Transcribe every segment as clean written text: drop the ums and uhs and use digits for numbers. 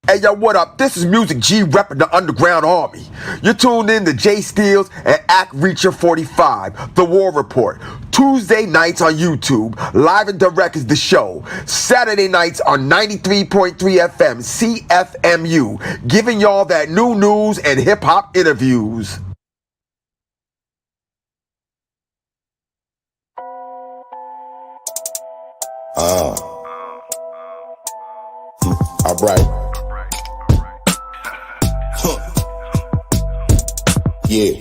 Hey yo, what up? This is Music G repping the Underground Army. You're tuned in to Jay Steele and Act Reacher 45, The War Report. Tuesday nights on YouTube, live and direct is the show. Saturday nights on 93.3 FM CFMU, giving y'all that new news and hip hop interviews. All right. Yeah.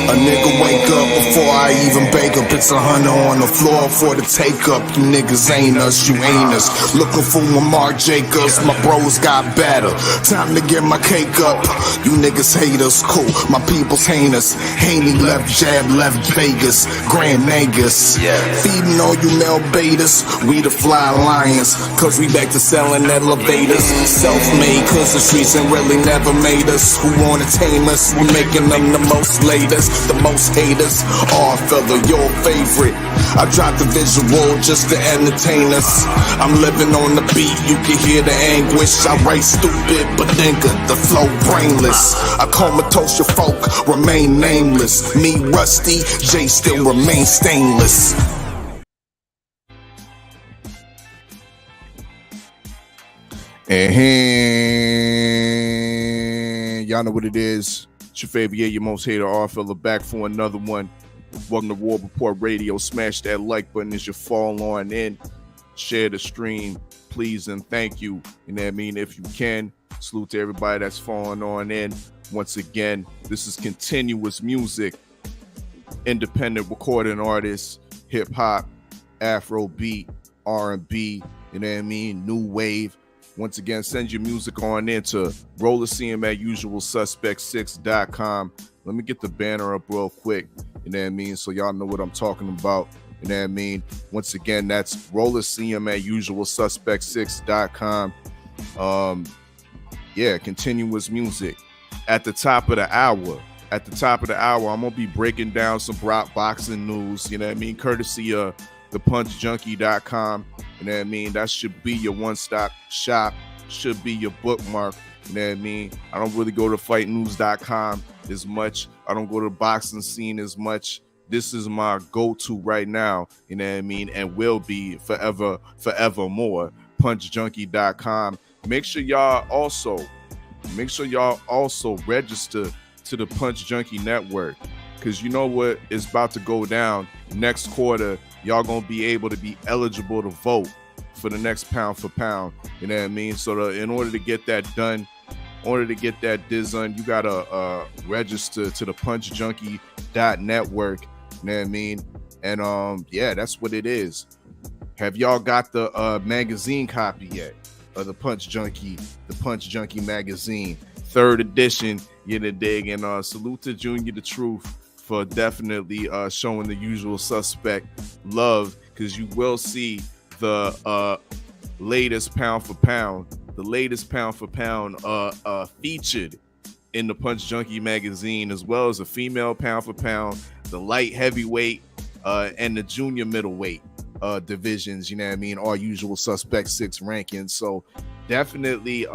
A nigga wake up before I even bake up. It's 100 on the floor for the take up. You niggas ain't us, you ain't us. Looking for my Mark Jacobs, my bros got better. Time to get my cake up. You niggas hate us, cool. My people's hate us. Haney left jab, left Vegas. Grand Nagus. Feeding all you male betas. We the fly lions, cause we back to selling elevators. Self-made, cause the streets ain't really never made us. Who wanna tame us? We making them the most latest, the most haters. Oh, fella, your favorite. I dropped the visual just to entertain us. I'm living on the beat, you can hear the anguish. I write stupid, but nigga, the flow brainless. I comatose your folk, remain nameless. Me rusty, Jay still remain stainless. And y'all know what it is. It's your favorite, your most hater, R-Fella, back for another one. Welcome to War Report Radio. Smash that like button as you fall on in. Share the stream, please and thank you. You know what I mean? If you can, salute to everybody that's falling on in. Once again, this is continuous music. Independent recording artists, hip-hop, afrobeat, R&B, you know what I mean? New wave. Once again, send your music on into rowleeseum at usualsuspect6.com. Let me get the banner up real quick, you know what I mean? So y'all know what I'm talking about, you know what I mean? Once again, that's rowleeseum at usualsuspect6.com. Yeah, continuous music. At the top of the hour, I'm going to be breaking down some boxing news, you know what I mean? Courtesy of thepunchjunkie.com. You know what I mean? That should be your one-stop shop, should be your bookmark. You know what I mean? I don't really go to fightnews.com as much. I don't go to the boxing scene as much. This is my go-to right now, you know what I mean? And will be forevermore. Punchjunkie.com. Make sure y'all also register to the Punch Junkie Network, because you know what is about to go down next quarter. Y'all gonna be able to be eligible to vote for the next pound for pound. You know what I mean? So in order to get that done, you gotta register to the punchjunkie.network. You know what I mean? And yeah, that's what it is. Have y'all got the magazine copy yet of the Punch Junkie magazine, 3rd edition? You know, dig. And salute to Junior the Truth for definitely showing the usual suspect love, because you will see the latest pound for pound featured in the Punch Junkie magazine, as well as a female pound for pound, the light heavyweight and the junior middleweight divisions, you know what I mean, our usual suspect 6 rankings. So definitely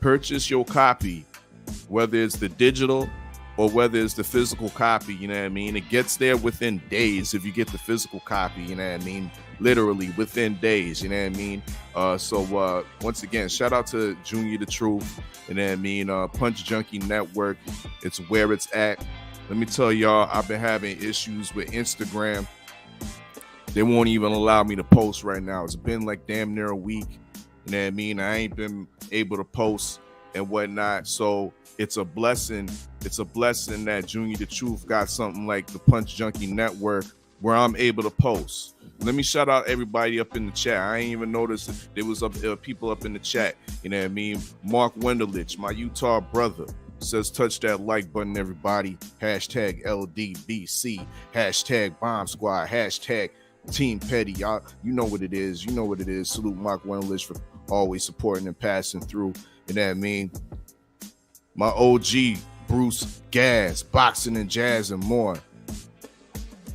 purchase your copy, whether it's the digital or whether it's the physical copy, you know what I mean? It gets there within days if you get the physical copy, you know what I mean? Literally within days, you know what I mean? So once again, shout out to Junior the Truth, you know what I mean? Punch Junkie Network, it's where it's at. Let me tell y'all, I've been having issues with Instagram. They won't even allow me to post right now. It's been like damn near a week, you know what I mean? I ain't been able to post and whatnot. So it's a blessing that Junior the Truth got something like the Punch Junkie Network where I'm able to post. Let me shout out everybody up in the chat. I ain't even noticed there was people up in the chat. You know what I mean? Mark Wendelich, my Utah brother, says touch that like button, everybody. Hashtag LDBC. Hashtag Bomb Squad. Hashtag Team Petty. Y'all, you know what it is. Salute Mark Wendelich for always supporting and passing through. You know what I mean? My OG, Bruce Gas, boxing and jazz and more.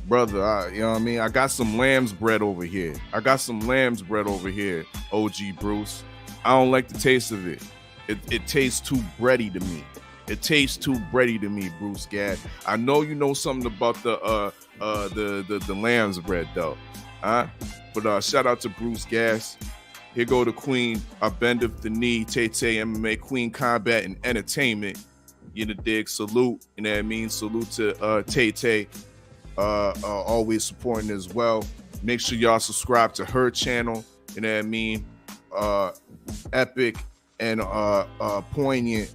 Brother, you know what I mean? I got some lamb's bread over here. OG Bruce. I don't like the taste of it. It tastes too bready to me. It tastes too bready to me, Bruce Gad. I know you know something about the lamb's bread though, huh? But shout out to Bruce Gas. Here go the Queen. I bendeth the knee. Tay MMA Queen Combat and Entertainment. You know, dig. Salute. You know what I mean? Salute to Tay. Always supporting as well. Make sure y'all subscribe to her channel. You know what I mean? Epic and poignant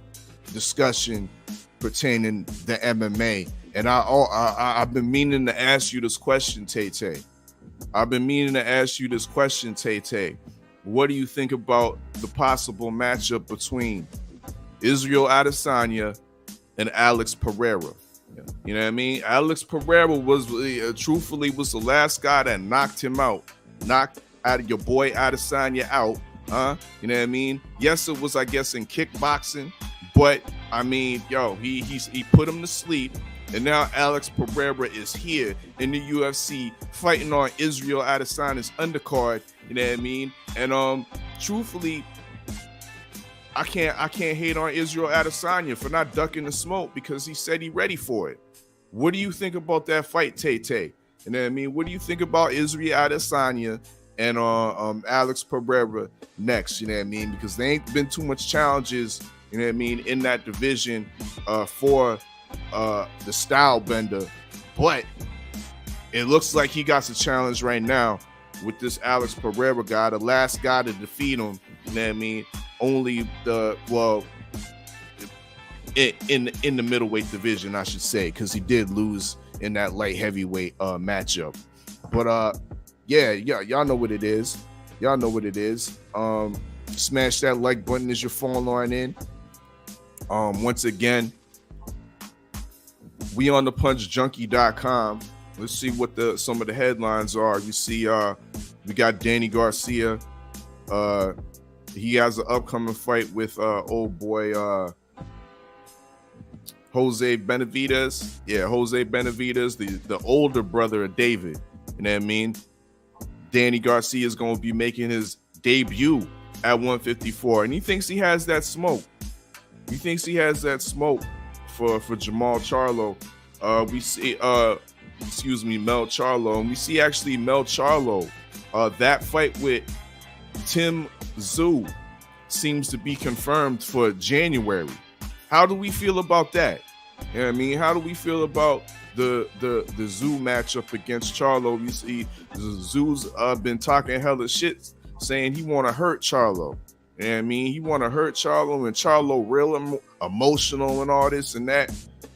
discussion pertaining to MMA. And I've been meaning to ask you this question, Tay. I've been meaning to ask you this question, Tay. What do you think about the possible matchup between Israel Adesanya and Alex Pereira? You know what I mean? Alex Pereira was truthfully was the last guy that knocked him out, knocked out your boy Adesanya out. You know what I mean? Yes, it was, I guess, in kickboxing, but I mean, yo, he put him to sleep, and now Alex Pereira is here in the UFC fighting on Israel Adesanya's undercard. You know what I mean? And truthfully, I can't hate on Israel Adesanya for not ducking the smoke because he said he ready for it. What do you think about that fight, Tay? You know what I mean? What do you think about Israel Adesanya and Alex Pereira next? You know what I mean? Because there ain't been too much challenges, you know what I mean, in that division for the style bender. But it looks like he got the challenge right now with this Alex Pereira guy, the last guy to defeat him. You know what I mean? Only in the middleweight division, I should say, because he did lose in that light heavyweight matchup. But yeah, y'all know what it is. Y'all know what it is. Smash that like button as you're falling on in. Once again, we on the punchjunkie.com. Let's see what some of the headlines are. You see, we got Danny Garcia. He has an upcoming fight with old boy Jose Benavidez. Yeah, Jose Benavidez, the older brother of David. You know what I mean? Danny Garcia is going to be making his debut at 154, and he thinks he has that smoke. He thinks he has that smoke for Jamal Charlo. We see, Mel Charlo, and we see actually Mel Charlo. That fight with Tim Tszyu seems to be confirmed for January. How do we feel about that? You know what I mean? How do we feel about the Tszyu matchup against Charlo? We see Tzew's been talking hella shit, saying he want to hurt Charlo. You know what I mean? He want to hurt Charlo, and Charlo real emotional and all this and that.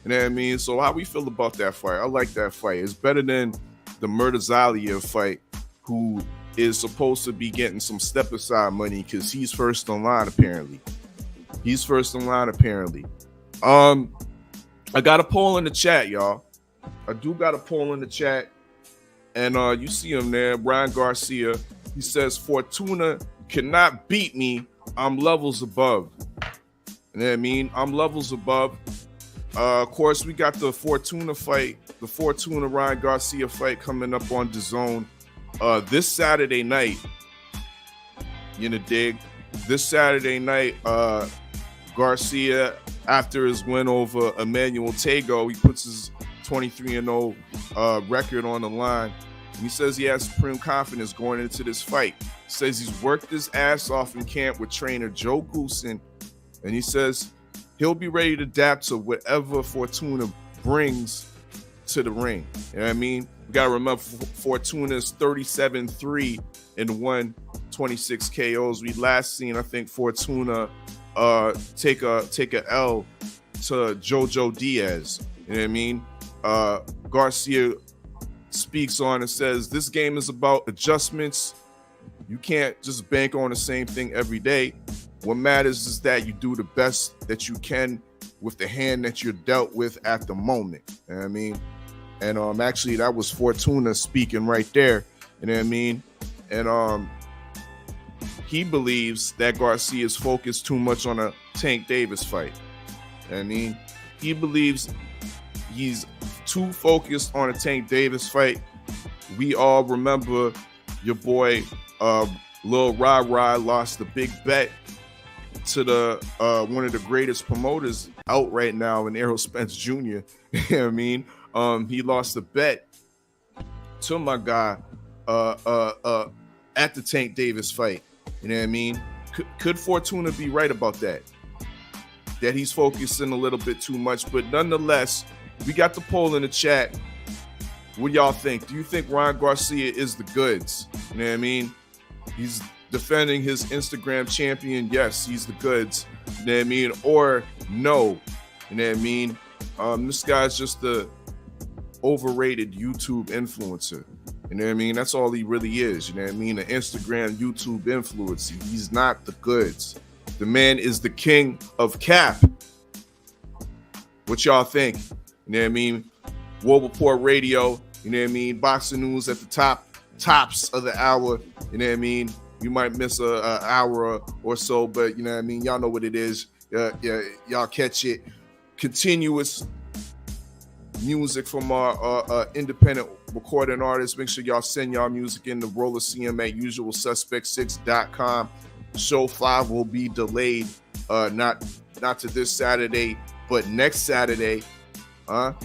You know what I mean? So how we feel about that fight? I like that fight. It's better than the Murtazalia fight, who is supposed to be getting some step aside money because he's first in line apparently. I got a poll in the chat, y'all. I do got a poll in the chat, and you see him there, Brian Garcia. He says Fortuna cannot beat me. I'm levels above. You know what I mean? I'm levels above. Of course, we got the Fortuna fight, the Fortuna Ryan Garcia fight coming up on DAZN this Saturday night. You know, dig? This Saturday night, Garcia, after his win over Emmanuel Tago, he puts his 23-0 record on the line. He says he has supreme confidence going into this fight. He says he's worked his ass off in camp with trainer Joe Goosen, and he says he'll be ready to adapt to whatever Fortuna brings to the ring. You know what I mean? We got to remember Fortuna's 37-3 and 126 KOs. We last seen, I think, Fortuna take a L to Jojo Diaz. You know what I mean? Garcia speaks on and says this game is about adjustments. You can't just bank on the same thing every day. What matters is that you do the best that you can with the hand that you're dealt with at the moment. You know what I mean? And actually that was Fortuna speaking right there. You know what I mean? And he believes that Garcia is focused too much on a Tank Davis fight. You know what I mean? He believes he's too focused on a Tank Davis fight. We all remember your boy Lil Rah lost the big bet to the one of the greatest promoters out right now in Errol Spence Jr. You know what I mean? He lost the bet to my guy at the Tank Davis fight. You know what I mean? Could Fortuna be right about that? That he's focusing a little bit too much, but nonetheless, we got the poll in the chat. What do y'all think? Do you think Ryan Garcia is the goods? You know what I mean? He's defending his Instagram champion. Yes, he's the goods. You know what I mean? Or no. You know what I mean? This guy's just the overrated YouTube influencer. You know what I mean? That's all he really is. You know what I mean? An Instagram, YouTube influencer. He's not the goods. The man is the king of cap. What y'all think? You know what I mean? War Report Radio. You know what I mean? Boxing news at the tops of the hour. You know what I mean? You might miss a hour or so, but you know what I mean? Y'all know what it is. Y'all catch it. Continuous music from our independent recording artists. Make sure y'all send y'all music in to rowleeseum at usualsuspect6.com. Show 5 will be delayed, not to this Saturday, but next Saturday. But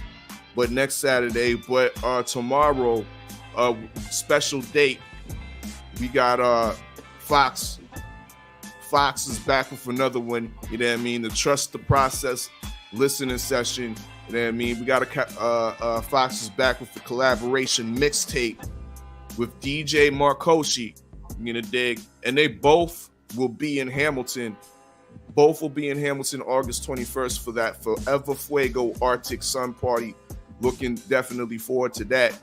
tomorrow, special date. We got Fox. Fox is back with another one. You know what I mean? The Trust the Process listening session. You know what I mean? We got Fox is back with the collaboration mixtape with DJ Marcoshi. You know, dig? And they both will be in Hamilton. Both will be in Hamilton August 21st for that Forever Fuego Arctic Sun Party. Looking definitely forward to that.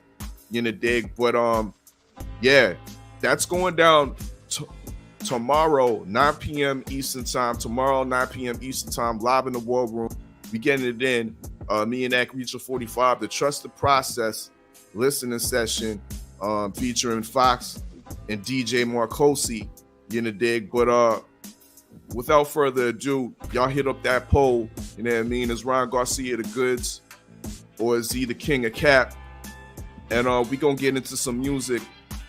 You know, dig? But yeah, that's going down tomorrow, 9 p.m. Eastern time. Tomorrow, 9 p.m. Eastern time, live in the War Room. We getting it in. Me and Ak Reacher 45, the Trust the Process listening session, featuring Fox and DJ Marcosi. You know, dig? But without further ado, y'all hit up that poll. You know what I mean? Is Ryan Garcia the goods, or is he the king of cap? And we gonna get into some music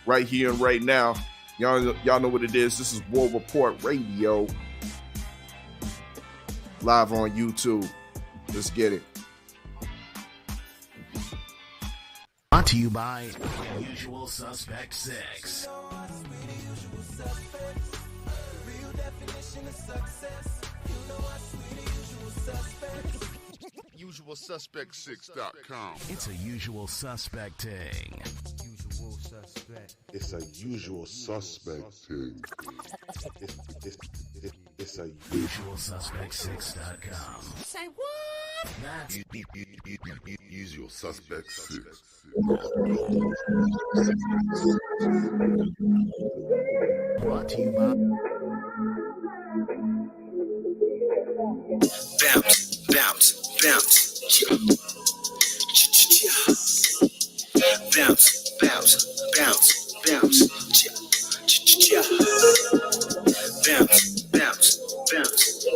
right here and right now. Y'all know what it is. This is War Report Radio, live on YouTube. Let's get it. Brought to you by Usual Suspect 6. UsualSuspect6.com. It's a usual suspect thing. It's a usual suspect thing. It's a UsualSuspect6.com. Say what? That's usual suspect 6. brought to you by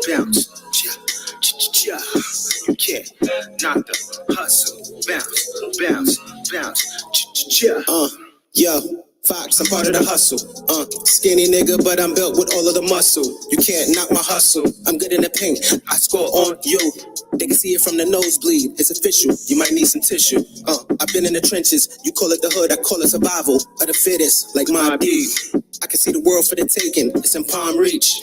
Bounce. You can't knock the hustle. Bounce. Yo. Fox, I'm part of the hustle. Skinny nigga, but I'm built with all of the muscle. You can't knock my hustle. I'm good in the paint. I score on you. They can see it from the nosebleed. It's official. You might need some tissue. I've been in the trenches. You call it the hood. I call it survival of the fittest, like my B. I can see the world for the taking. It's in palm reach.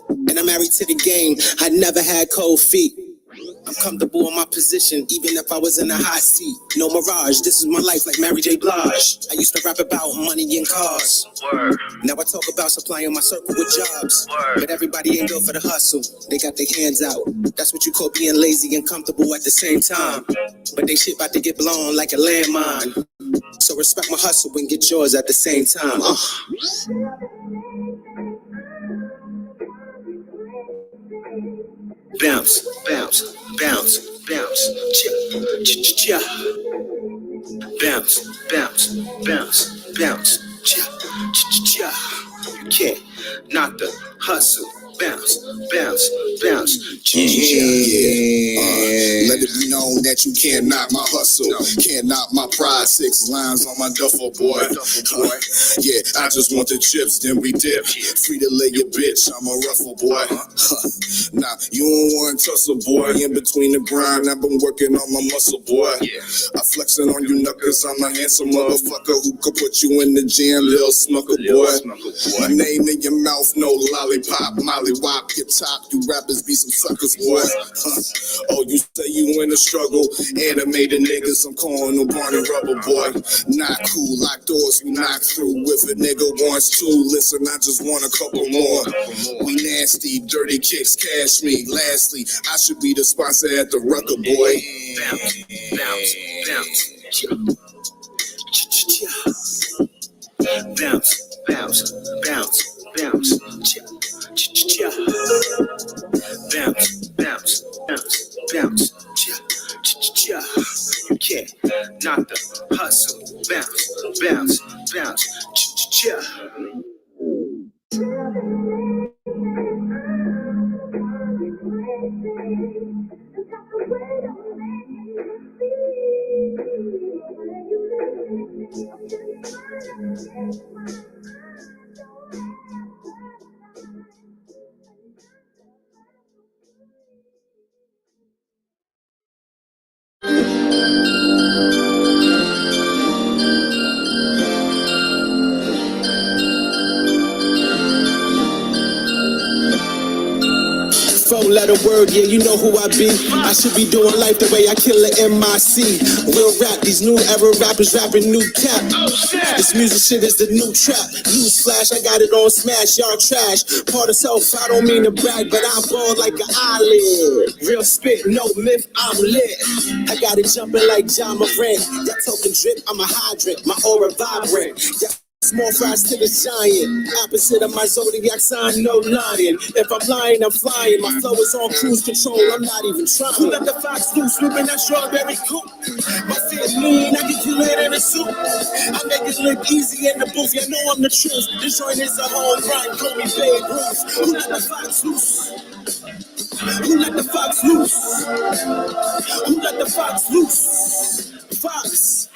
And I'm married to the game. I never had cold feet. I'm comfortable in my position, even if I was in a hot seat. No mirage, this is my life like Mary J. Blige. I used to rap about money and cars. Word. Now I talk about supplying my circle with jobs. Word. But everybody ain't built for the hustle. They got their hands out. That's what you call being lazy and comfortable at the same time. But they shit about to get blown like a landmine. So respect my hustle and get yours at the same time. Bounce. Cha. Bounce. Cha. You can't knock the hustle. bounce, bounce, bounce. Let it be known that you can't knock my hustle, can't knock my pride. 6 lines on my duffel, boy. Yeah, I just want the chips, then we dip. Free to lay your bitch, I'm a ruffle, boy. Nah, you don't want tussle, boy. In between the grind, I've been working on my muscle, boy. I flexing on you knuckers, I'm a handsome motherfucker who could put you in the jam, little smucker, boy. My name in your mouth, no lollipop, molly wop, your top. You rappers be some suckers, boy. Oh, you say you in a struggle, animated niggas, I'm calling no Barney Rubber, boy. Not cool, lock doors, we knock through. If a nigga wants to, listen, I just want a couple more. We nasty, dirty kicks, cash me. Lastly, I should be the sponsor at the Rucker, boy. Bounce, bounce, bounce. Bounce, bounce, bounce, bounce. Bounce, bounce, bounce, bounce. You can't knock the hustle. Bounce, bounce, bounce. Four-letter word, yeah, you know who I be. I should be doing life the way I kill it MIC. Real rap, these new era rappers rapping new cap. This music shit is the new trap. Newsflash, I got it on smash, y'all trash. Part of self, I don't mean to brag, but I ball like an eyelid. Real spit, no myth, I'm lit. I got it jumping like John Morant. That token drip, I'm a hydrant, my aura vibrant. Small fries to the giant. Opposite of my zodiac sign, no lying. If I'm lying, I'm flying. My flow is on cruise control, I'm not even trying. Who let the fox loose, whipping that strawberry coupe? My fit lean, I can kill it in a soup. I make it look easy in the booth, you know I'm the truth. This joint is a home run, call me Babe Ruth. Who let the fox loose? Who let the fox loose? Who let the fox loose? Fox.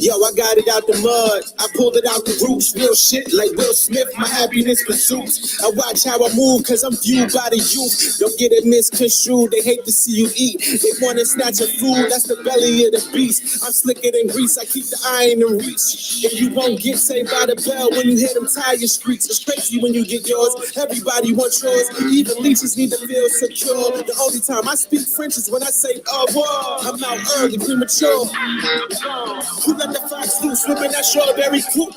Yo, I got it out the mud. I pulled it out the roots. Real shit like Will Smith, my happiness pursuits. I watch how I move cause I'm viewed by the youth. Don't get it misconstrued, they hate to see you eat. They wanna snatch your food, that's the belly of the beast. I'm slicker than grease, I keep the iron in reach. If you won't get saved by the bell when you hear them tire streets. It's crazy when you get yours, everybody wants yours. Even leeches need to feel secure. The only time I speak French is when I say, oh, whoa. I'm out early, premature. Who let the fox loose, whipping that strawberry coupe?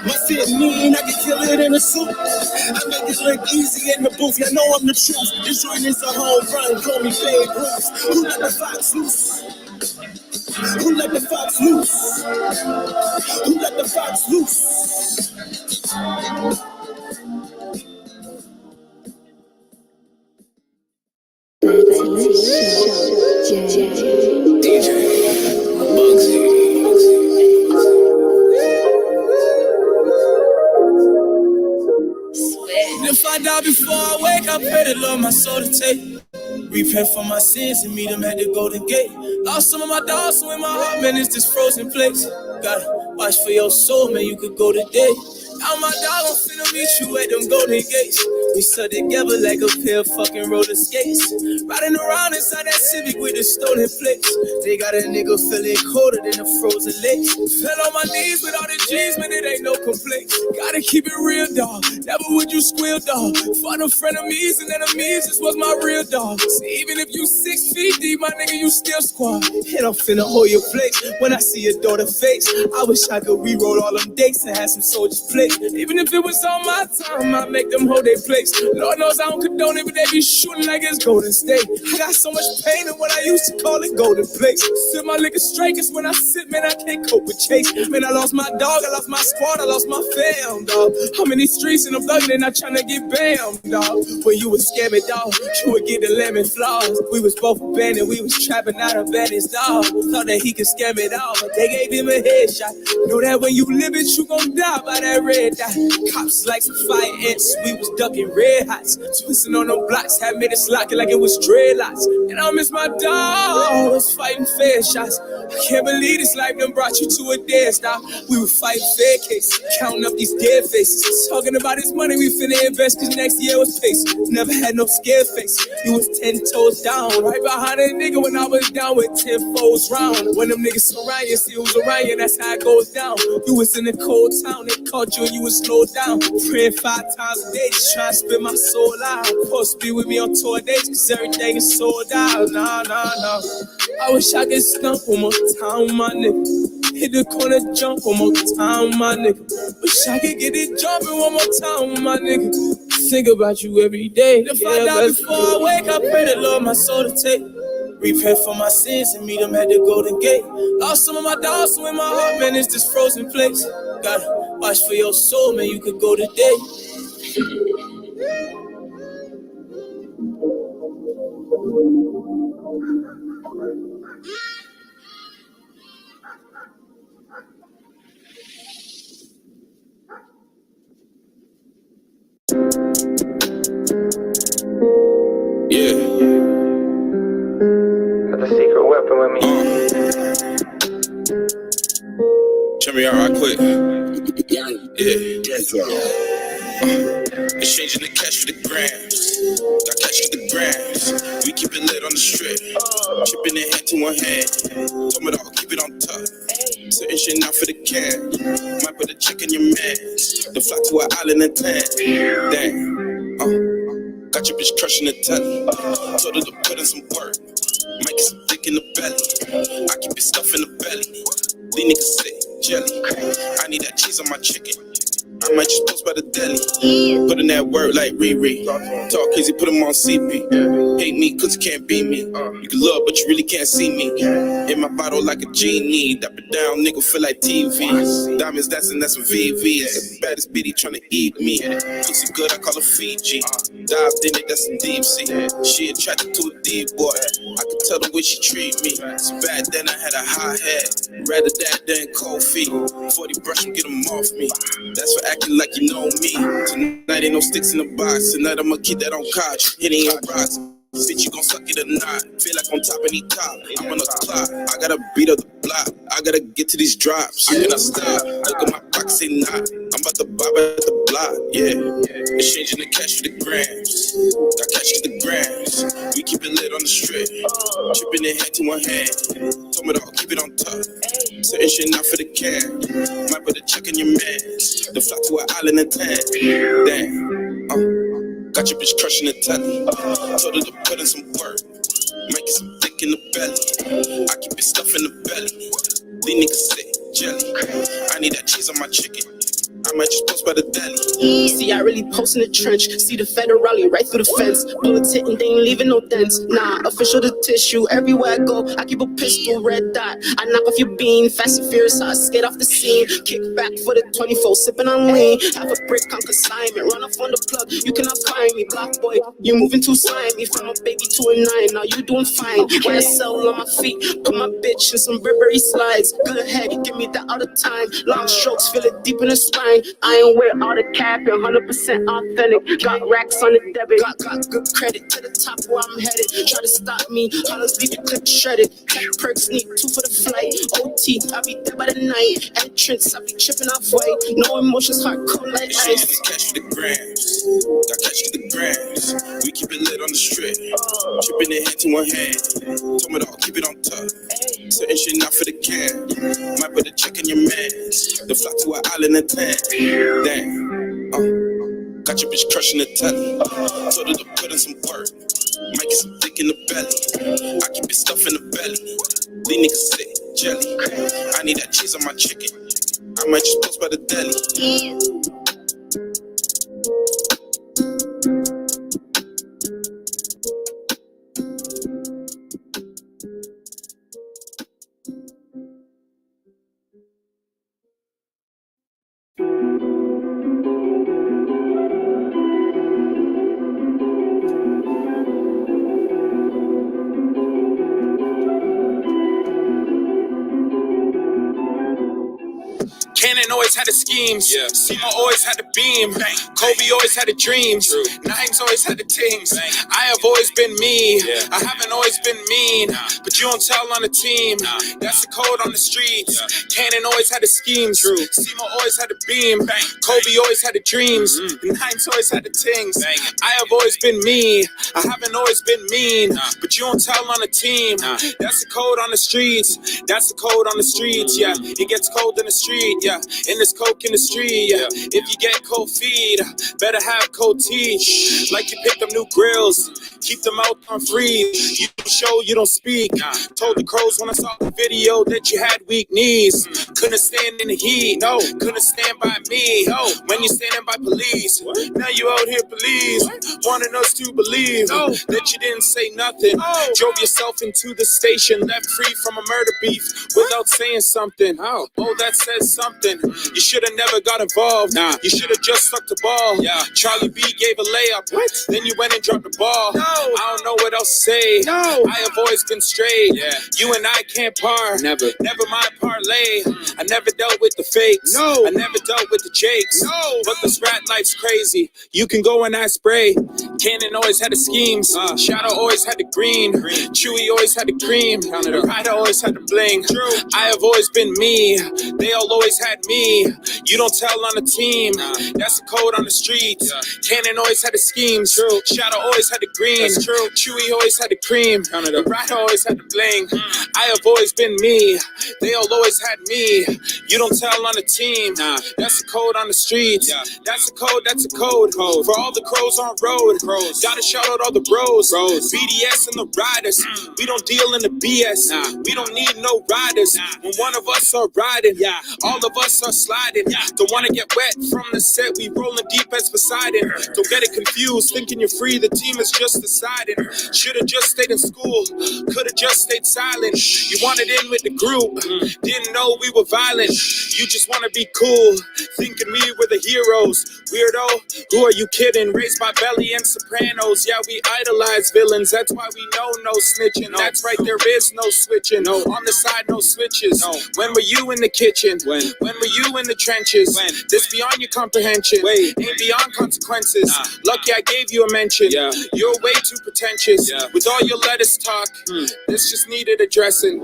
My fit mean, I can kill it in a soup. I make it look easy in the booth, you know I'm the truth. This joint is a home run, call me Babe Ruth. Who let the fox loose? Who let the fox loose? Who let the fox loose? If I die before I wake, I pray the Lord my soul to take. Repent for my sins and meet him at the Golden Gate. Lost some of my dogs, so in my heart, man, it's this frozen place. Gotta watch for your soul, man, you could go today. Now my dog, I'm finna meet you at them Golden Gates. We stuck together like a pair of fucking roller skates. Riding around inside that Civic with the stolen plates. They got a nigga feeling colder than a frozen lake. Fell on my knees with all the G's, man, it ain't no complaint. Gotta keep it real, dog. Never would you squeal, dog. Fought them frenemies and enemies, this was my real dog. See, even if you 6 feet deep, my nigga, you still squad. And I'm finna hold your place when I see your daughter face. I wish I could re-roll all them dates and have some soldiers play. Even if it was on my time, I'd make them hold their place. Lord knows I don't condone it, but they be shooting like it's Golden State. I got so much pain in what I used to call it Golden Place. Sip my liquor straight, cause when I sip, man, I can't cope with chase. Man, I lost my dog, I lost my squad, I lost my fam, dog. I'm in these streets and I'm thugging and I'm trying to get bam, dog. When you was scamming, dog, you would get the lemon flaws. We was both abandoned, we was trapping out of Venice, dog. Thought that he could scam it all, but they gave him a headshot. Know that when you live it, you gon' die by that red red dot. Cops like some fire ants, we was ducking red hots. Twisting on them blocks, had made us lock it like it was dreadlocks. And I miss my dog, was fighting fair shots. I can't believe this life done brought you to a dead stop. We were fighting fair cases, counting up these dead faces. Talking about this money we finna invest, cause next year was pace. Never had no scared face. You was 10 toes down, right behind a nigga when I was down with 10 foes round. When them niggas surround you, see who's around you, that's how it goes down. You was in a cold town, they caught you and you was slowed down. Praying 5 times a day, just trying to spit my soul out. Supposed to be with me on tour dates, cause everything is sold out. Nah. I wish I could stump one more time with my nigga. Hit the corner, jump one more time with my nigga. Wish I could get it jumping one more time with my nigga. Think about you every day. If I die before I wake, I pray the Lord my soul to take. Repent for my sins and meet him at the Golden Gate. Lost some of my dogs, so in my heart, man, it's this frozen place. Gotta watch for your soul, man, you could go today. Yeah. Got the secret weapon with me. Check me out right quick. Exchanging the cash for the grams. Got cash for the grams. We keep it lit on the strip. Chipping it hand to one hand. Told me to keep it on top. Certain shit not for the can. Might put a check in your man. The fly to an island in tan. Damn. Got your bitch crushing the telly. Told her to put in some work. Might get some dick in the belly. I keep it stuff in the belly. These niggas say jelly. I need that cheese on my chicken. I might just post by the deli. Put in that word like Riri. Talk crazy, put him on CP. Hate me cause you can't beat me. You can love but you really can't see me. In my bottle like a genie. Dap it down, nigga feel like TV. Diamonds dancing, that's some VVs. Baddest bitty tryna eat me. Pussy good, I call her Fiji. Dived in it, that's some deep sea. She attracted to a deep boy. I could tell the way she treat me. It's bad then I had a high head. Rather that than cold feet. 40 brush them, get them off me. That's for acting like you know me. Tonight ain't no sticks in the box. Tonight I'ma keep that on couch. Hitting your rocks. Bitch, you gon' suck it or not? Feel like on top of the top. I'm on the clock. I gotta beat up the block. I gotta get to these drops. I cannot stop. Look at my pockets, say not. I'm about to bob at the block. Yeah. Exchanging the cash for the grams. Got cash for the grams. We keep it lit on the strip. Chipping it hand to one hand. Told me to keep it on top. Certain shit not for the can. Might put a check in your man. The fly to an island in tan. Damn. Got your bitch crushing the telly. Told her to put in some work. Might get some dick in the belly. I keep it stuff in the belly. These niggas say jelly. I need that cheese on my chicken. I might just post by the deli. See, I really post in the trench. See the federale right through the fence. Bullets hitting, they ain't leaving no dents. Nah, official the tissue. Everywhere I go, I keep a pistol, red dot. I knock off your bean, fast and furious, I skate off the scene. Kick back for the 24, sipping on lean. Have a brick on consignment, run off on the plug. You cannot find me, block boy. You moving too slimy. From a baby to a 9, now you doing fine. When I sell on my feet, put my bitch in some Burberry slides. Good head, give me that all the time. Long strokes, feel it deep in the spine. I ain't wear all the cap, 100% authentic. Got racks on the debit. Got good credit to the top where I'm headed. Try to stop me, hollers leave the clip shredded. Tech perks need 2 for the flight. OT, I be there by the night. Entrance, I be tripping off white. No emotions, hardcore like ice. Cash for the grams. Got cash for the grams. We keep it lit on the strip. Tripping it hand to one hand. Told me to keep it on top. Certain shit not for the can. Might put a check in your man. The fly to an island in tan. Damn. Got your bitch crushing the telly. Told her to put in some work. Might get some dick in the belly. I keep it stuff in the belly. These niggas say jelly. I need that cheese on my chicken. I might just post by the deli. Cannon noise had the schemes. Seymour always had the beam. Kobe always had the dreams. Nine's always had the things. I have always been me. I haven't always been mean. But you don't tell on the team. That's the code on the streets. Cannon always had the schemes. Seymour always had the beam. Kobe always had the dreams. Nine's always had the things. I have always been me. I haven't always been mean. But you don't tell on the team. That's the code on the streets. That's the code on the streets. Yeah, it gets cold in the street. Yeah, and there's coke in the street. Yeah, if you get cold feet, better have cold teeth. Like you picked up new grills. Keep them out on free. You don't show, you don't speak. Told the crows when I saw the video that you had weak knees. Couldn't stand in the heat. No, couldn't stand by me. When you're standing by police. Now you out here police. Wanting us to believe that you didn't say nothing. Drove yourself into the station. Left free from a murder beef without saying something. Oh, that says something. You should have never got involved. You should have just stuck the ball. Charlie B gave a layup. Then you went and dropped the ball. I don't know what else to say. I have always been straight. You and I can't par. Never mind parlay. I never dealt with the fakes. I never dealt with the jakes. But this rat life's crazy. You can go and I spray. Cannon always had the schemes. Shadow always had the green. Chewy always had the cream. Ryder always had the bling. I have always been me. They all always had me. You don't tell on the team. That's the code on the streets. Cannon always had the schemes. Shadow always had the green. Chewy always had the cream. Ryder always had the bling. I have always been me. They all always had me. You don't tell on the team. That's the code on the streets. That's the code. That's the code. For all the crows on road. Gotta shout out all the bros. BDS and the riders. We don't deal in the BS. We don't need no riders. When one of us are riding, all of us are sliding. Don't wanna get wet from the set. We rolling deep as Poseidon. Don't get it confused, thinking you're free. The team is just deciding. Should've just stayed in school. Could've just stayed silent. You wanted in with the group. Didn't know we were violent. You just wanna be cool, thinking we were the heroes. Weirdo, who are you kidding? Raised by Belly and Sopranos. Yeah, we idolize villains. That's why we know no snitching. That's right, there is no switching. On the side, no switches. When were you in the kitchen? When were you in the trenches? This beyond your comprehension. Ain't beyond consequences. Lucky I gave you a mention. You're way too pretentious. With all your lettuce talk, this just needed addressing.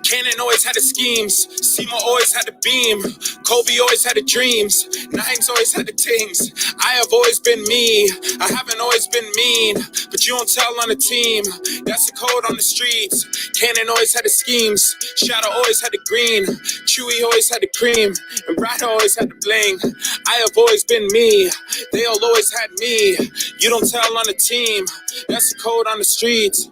Cannon always had the schemes. Seymour always had the beam. Kobe always had the dreams. Nine's always had the things. I have always been me. I haven't always been mean. But you don't tell on the team. That's the code on the streets. Cannon always had the schemes. Shadow always had the green. Chewy always had the cream. And Ryder always had the bling. I have always been me. They all always had me. You don't tell on the team. That's the code on the streets.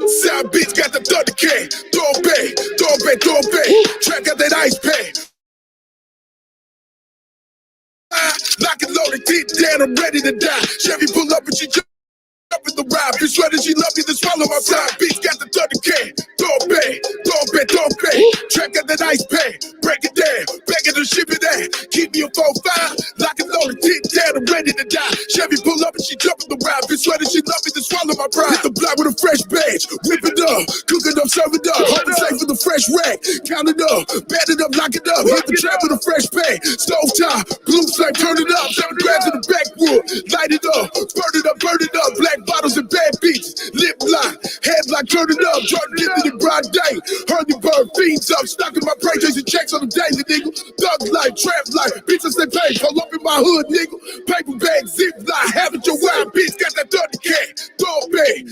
South Beach got the 30K. Doorway. Track got that ice pay. Lock and loaded, deep down, I'm ready to die. Chevy pull up and she jump in the ride. Bitch ready, she love me to swallow my pride. Bitch got the 30K. Doorway. Track got that ice pay. Break it down, back it and ship it down. Keep me a 4-5. Lock and loaded, deep down, I'm ready to die. Chevy pull up and she jump in the ride. Bitch ready, she love me to swallow my pride. Hit the block with a fresh badge. Whip it up, cook it up, serve it up. Hold it safe with a fresh rack. Count it up, bat it up, lock it up. Hit the trap with a fresh pay. Stove top, blue flame, turn it up. 7 grams in the backwood, light it up. Burn it up. Black bottles and bad beats. Lip lock, headlock, turn it up. Jordan get in the broad day. Hurley bird, fiends up. Stuck in my brain, chasing checks on the daily, nigga. Thug life, trap life. Bitches they pay. Pull up in my hood, nigga. Paper bag, zip line. Have it your wild bitch. Got that 30K. Doorway.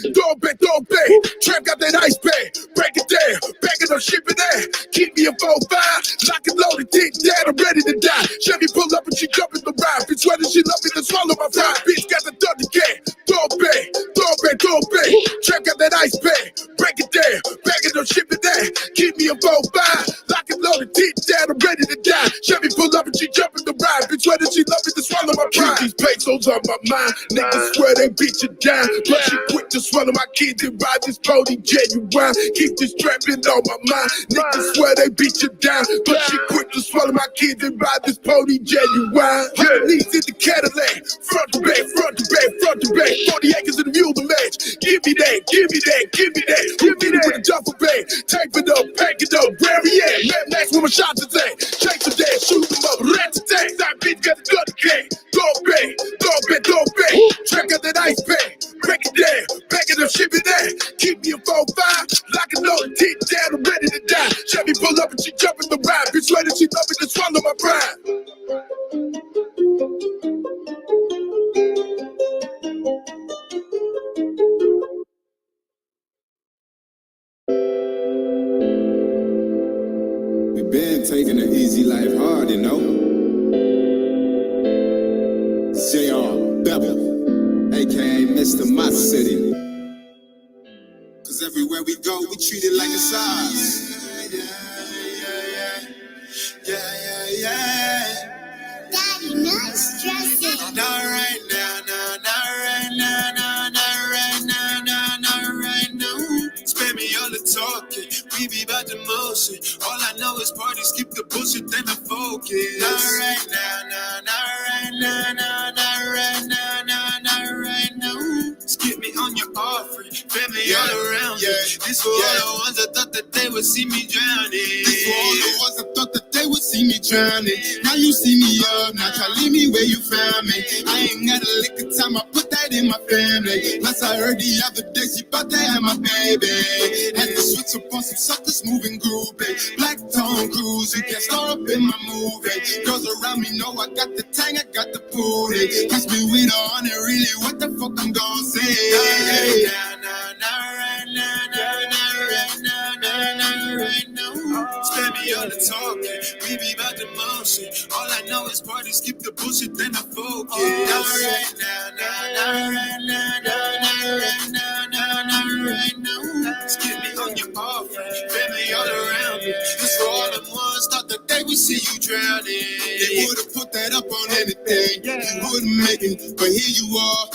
Trap got that ice bag. Break it down. Back it up, ship it down. Keep me a 4-5. Lock and loaded, dick down. I'm ready to die. Chevy pull up and she jump in the ride. Bitch ready, she love me to swallow my pride. Bitch got the 30K. Doorway. Trap got that ice bag. Break it down. Back it up, ship it down. Keep me a 4-5. Lock lock and load it, deep down, I'm ready to die. Chevy pull up and she jumping the ride. Bitch, whether she love me to swallow my pride. Keep these pesos on my mind. Niggas swear they beat you down. But she quick to swallow my kids and ride this pony genuine. Keep this trapping on my mind. Niggas swear they beat you down. But she quick to swallow my kids and ride this pony genuine. Knees in the Cadillac. Front to back, front to back, front to back. 40 acres in the mule to match. Give me that, give me that, give me that. Give me that with a duffel bag. Tape it up, pack it up. Where he at? Mad Max with my shots today. Chase the day, shoot them up. Rat-a-tat. That bitch got the gun gang. Dog bang, dog bang, dog bang. Track out that ice bag. Break it down, back it up, ship it down. Keep me a 4-5. Lock and load it, deep down, I'm ready to die. Chevy pull up and she jumping the ride. Bitch, ready, she love me to swallow my pride. We been taking the easy life hard, you know. J.R. Bevel, aka Mr. My City. Cause everywhere we go, we treat it like it's ours. Daddy, not stressing. Not right now, no, not right now, no, not right now, no, not right now. Spare me all the talking, we be about the motion. All I know is parties, keep the bullshit, then I focus. Not right now, no, not right now, no, not right now, no, not right now. Skip me on your offering, family all around me. This for all the ones that thought that they would see me drowning. This for all the ones that thought that they would see me drowning. Now you see me up, now try leave me where you found me. I ain't got a lick of time, I put that in my family. Plus I heard the other day she bout to have my baby. Had to switch up on some suckers moving groovy. Black tone cruise, you can't start up in my movie. Girls around me know I got the tang, I got the booty. Catch me with her on it, really, what the fuck I'm gonna say? Spare me all the talking, we be about the motion. All I know is parties, keep the bullshit, then I focus. Not right now, not right now, not right now, not right now. Skip me on your offering, family all around me. This for all the ones thought that they would see you drowning. They would've put that up on anything, you wouldn't make it. But here you are,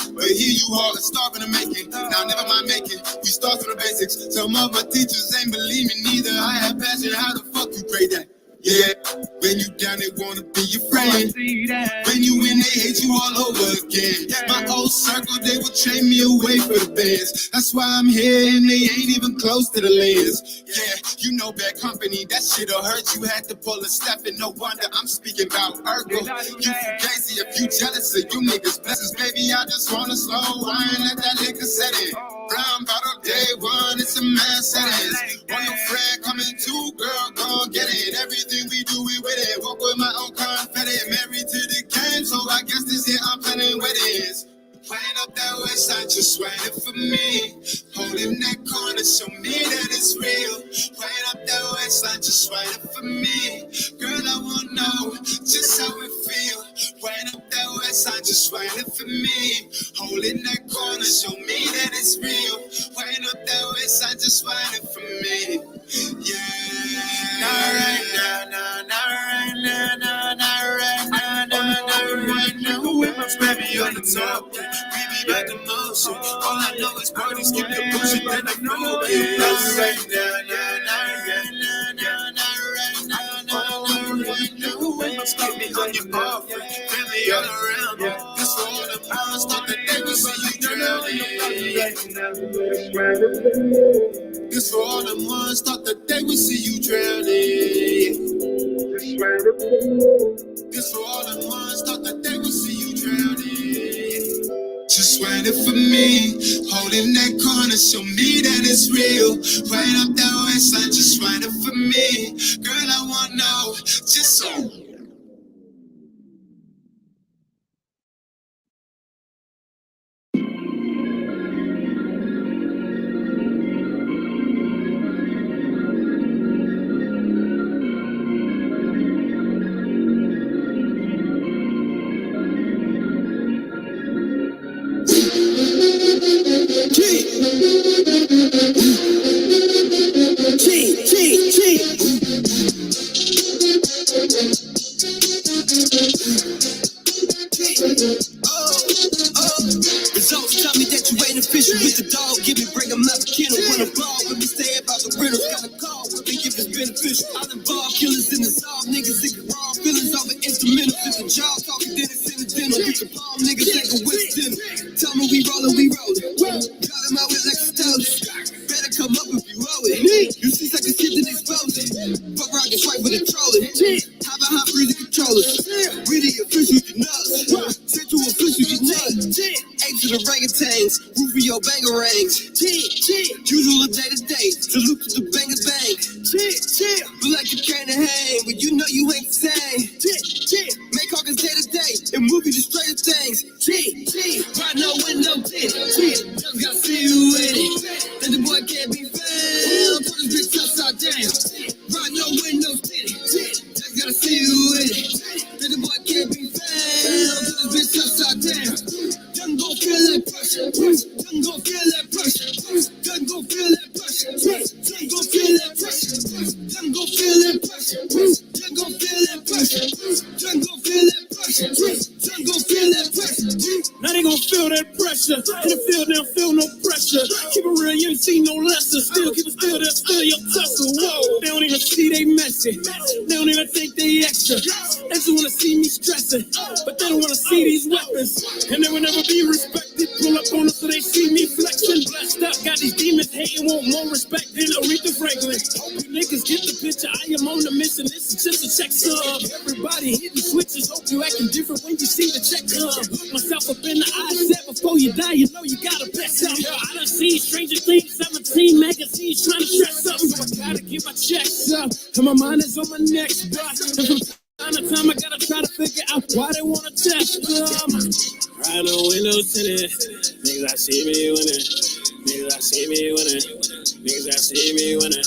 starving to make it. Now never mind making, we start from the basics. Some of my teachers ain't believe me neither. I have passion, how the fuck you grade that? Yeah, when you down, they wanna be your friend. When you win, they hate you all over again. My old circle, they would trade me away for the bands. That's why I'm here, and they ain't even close to the lens. Yeah, you know bad company, that shit'll hurt. You had to pull a step, and no wonder I'm speaking about Urkel. You fugazi if you jealous of you niggas' blessings. Baby, I just wanna slow wine, let that liquor set in. Brown bottle day one, it's a mess sentence. On your friend coming too, girl, gon' get it. Everything we do, we with it. Walk with my own confetti. Married to the game, so I guess this year I'm planning weddings. Playing up that west side, just waiting for me. Holding that corner, show me that it's real. Playing up that west side, just waiting for me. Girl, I wanna know just how it feel. Playing up that west side, just waiting for me. Holding that corner, show me that it's real. Playing up that west side, just waiting for me. Yeah, not right now, not right now, not right now, not right now. Spare me on the top. We be back in motion. All I know is parties, keep the bullshit, then I know it. Not right now, not right now, not right now, not right now. Skip me on your offering, family all around me. This for all the miles, thought that they would see you drowning. This for all the ones, thought that they would see you drowning. This for all the ones, thought that they would see you drowning. Just waiting for me, holding that corner, show me that it's real. Right up that west side, just waiting for me. Girl, I wanna know, just so. Results tell me that you ain't official with the dog. Give me, bring him out the kennel. Wanna ball with me, stay about the riddles. Got a call with me if it's beneficial. I'll involve killers in the solve. Niggas sick of raw feelings over instrumentals. If the job talking, then it's incidental. We can bomb niggas take a whip dinner. Tell me we rollin', we rollin'. Driving my way like a stolen. Better come up if you roll it. You see seconds hit and expose it. Fuck around, get right with a trolley. How about how freezing controllers? Really official, you know. Central official, you know. Apes to the orangutans, Rufio banger range. Usual day to day, salute to the banger bang. Look like you came to hang, but you know you ain't the same. Make Hawkins day to day, and move you to straighter things. Right no window, just gotta see you in it. Then the boy can't be found, put his bitch upside down. Right no window, just gotta see you in it. Then the boy can't be found, put his bitch upside down. Done go feel that pressure. Done go feel that pressure. Done go feel that pressure. Done go feel that pressure. Done go feel that pressure. Done go feel that pressure. Done go feel that pressure. Done go feel that pressure. Now they gon' feel that pressure. In the field, they don't feel no pressure. Keep it real, you ain't seen no lesser. Still keep it still, they'll feel your tussle. Whoa, they don't even see they messy. They don't even think they extra. They just wanna see me stressing, but they don't wanna see these weapons. And they will never be respected. Pull up on us so they see me flexing. Blessed up, got these demons hating, want more respect than Aretha Franklin. Hope you niggas get the picture. I am on the mission. This is just a check sub. Everybody hitting switches. Hope you acting different when you see the check come. Look myself up in the eye. Said before you die, you know you gotta bet something. I done seen Stranger Things, 17 magazines trying to stress something. So I gotta get my checks up. And my mind is on my next block. And from time to time, I gotta try to figure out why they wanna test them. Right on windows tinted. Niggas, I see me winning. Niggas, I see me winning. Niggas, I see me winning.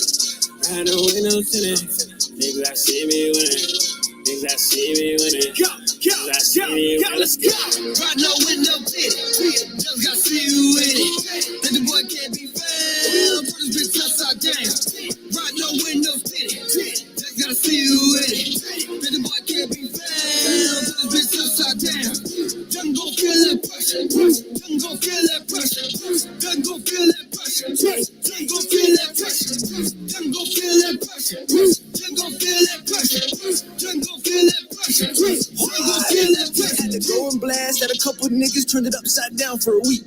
Right on windows tinted. Niggas, I see me winning. Niggas, I see me winning. Niggas, I see me winning. Let's go. Right no window tinted. Just gotta see you in it. Then the boy can't be found. Put his bitch upside down. Right no window tinted. Just gotta see you in it. Then the boy can't be found. Put his bitch upside down. Done go feel that pressure. Done go feel that pressure. Done go feel that pressure. Done go feel that pressure. Done go feel that pressure. Done go feel that pressure. Done go feel that pressure. Done go feel that pressure. Had to go and blast at a couple niggas, turned it upside down for a week.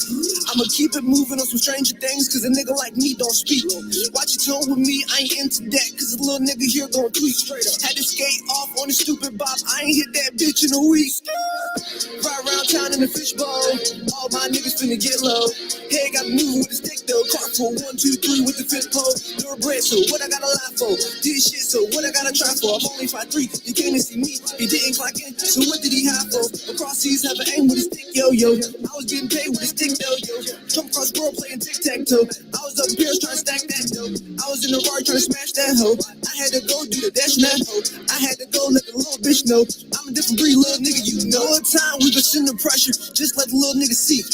I'ma keep it moving on some stranger things, cause a nigga like me don't speak. Watch your tone with me, I ain't into that, cause a little nigga here gon' tweet straight up. Had to skate off on the stupid bop, I ain't hit that bitch in a week. Right around town in the fishbowl, all my niggas finna get low. Hey, got moving with the stick though, cart for 1, 2, 3 with the fifth pole. Thoroughbred, so what I gotta lie for? Did shit, so what I gotta try for? I'm only 5'3", you came to see me, he didn't clock in, so what did he hide for? Across seas, have an aim with a stick, yo. I was getting paid with a stick though, yo. Jump across the world playing tic-tac-toe. I was up here trying to stack that dough. I was in the Rari trying to smash that hoe. I had to go do the dash in that hoe. I had to go let the little bitch know I'm a different breed, little nigga, you know. All the time we been sending the pressure, just let the little nigga see.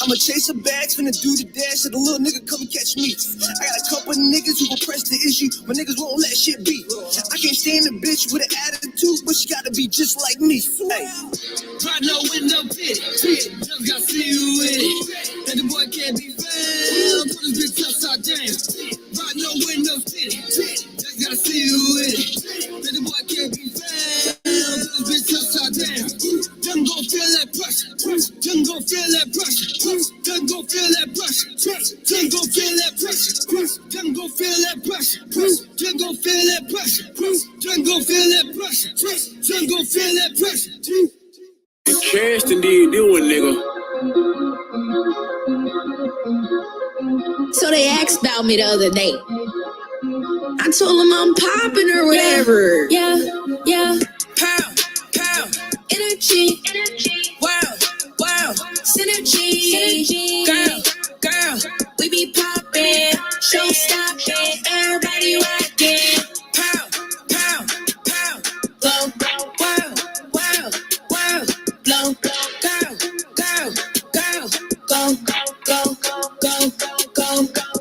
I'ma chase her bags, finna do the dash, so the little nigga come and catch me. I got a couple of niggas who gon' press the issue, my niggas won't let shit be. I can't stand a bitch with an attitude, but she gotta be just like me. Hey. Right no window pit, just gotta see you in it. And the boy can't be found, put his bitch upside down. Right no window pit, just gotta see you in it. And the boy can't be found, put his bitch upside down. Done go feel that pressure, done go feel that pressure, done go feel that pressure, done go feel that pressure, done go feel that pressure, done go feel that pressure, done go feel that pressure, done go feel that pressure. Cash to do doing, nigga. So they asked about me the other day. I told them I'm popping or whatever. Yeah. Pow. Energy. Wow. Synergy. Girl. We be popping. Show stopping. Everybody rocking. Pow. Blow. Wow. Blow.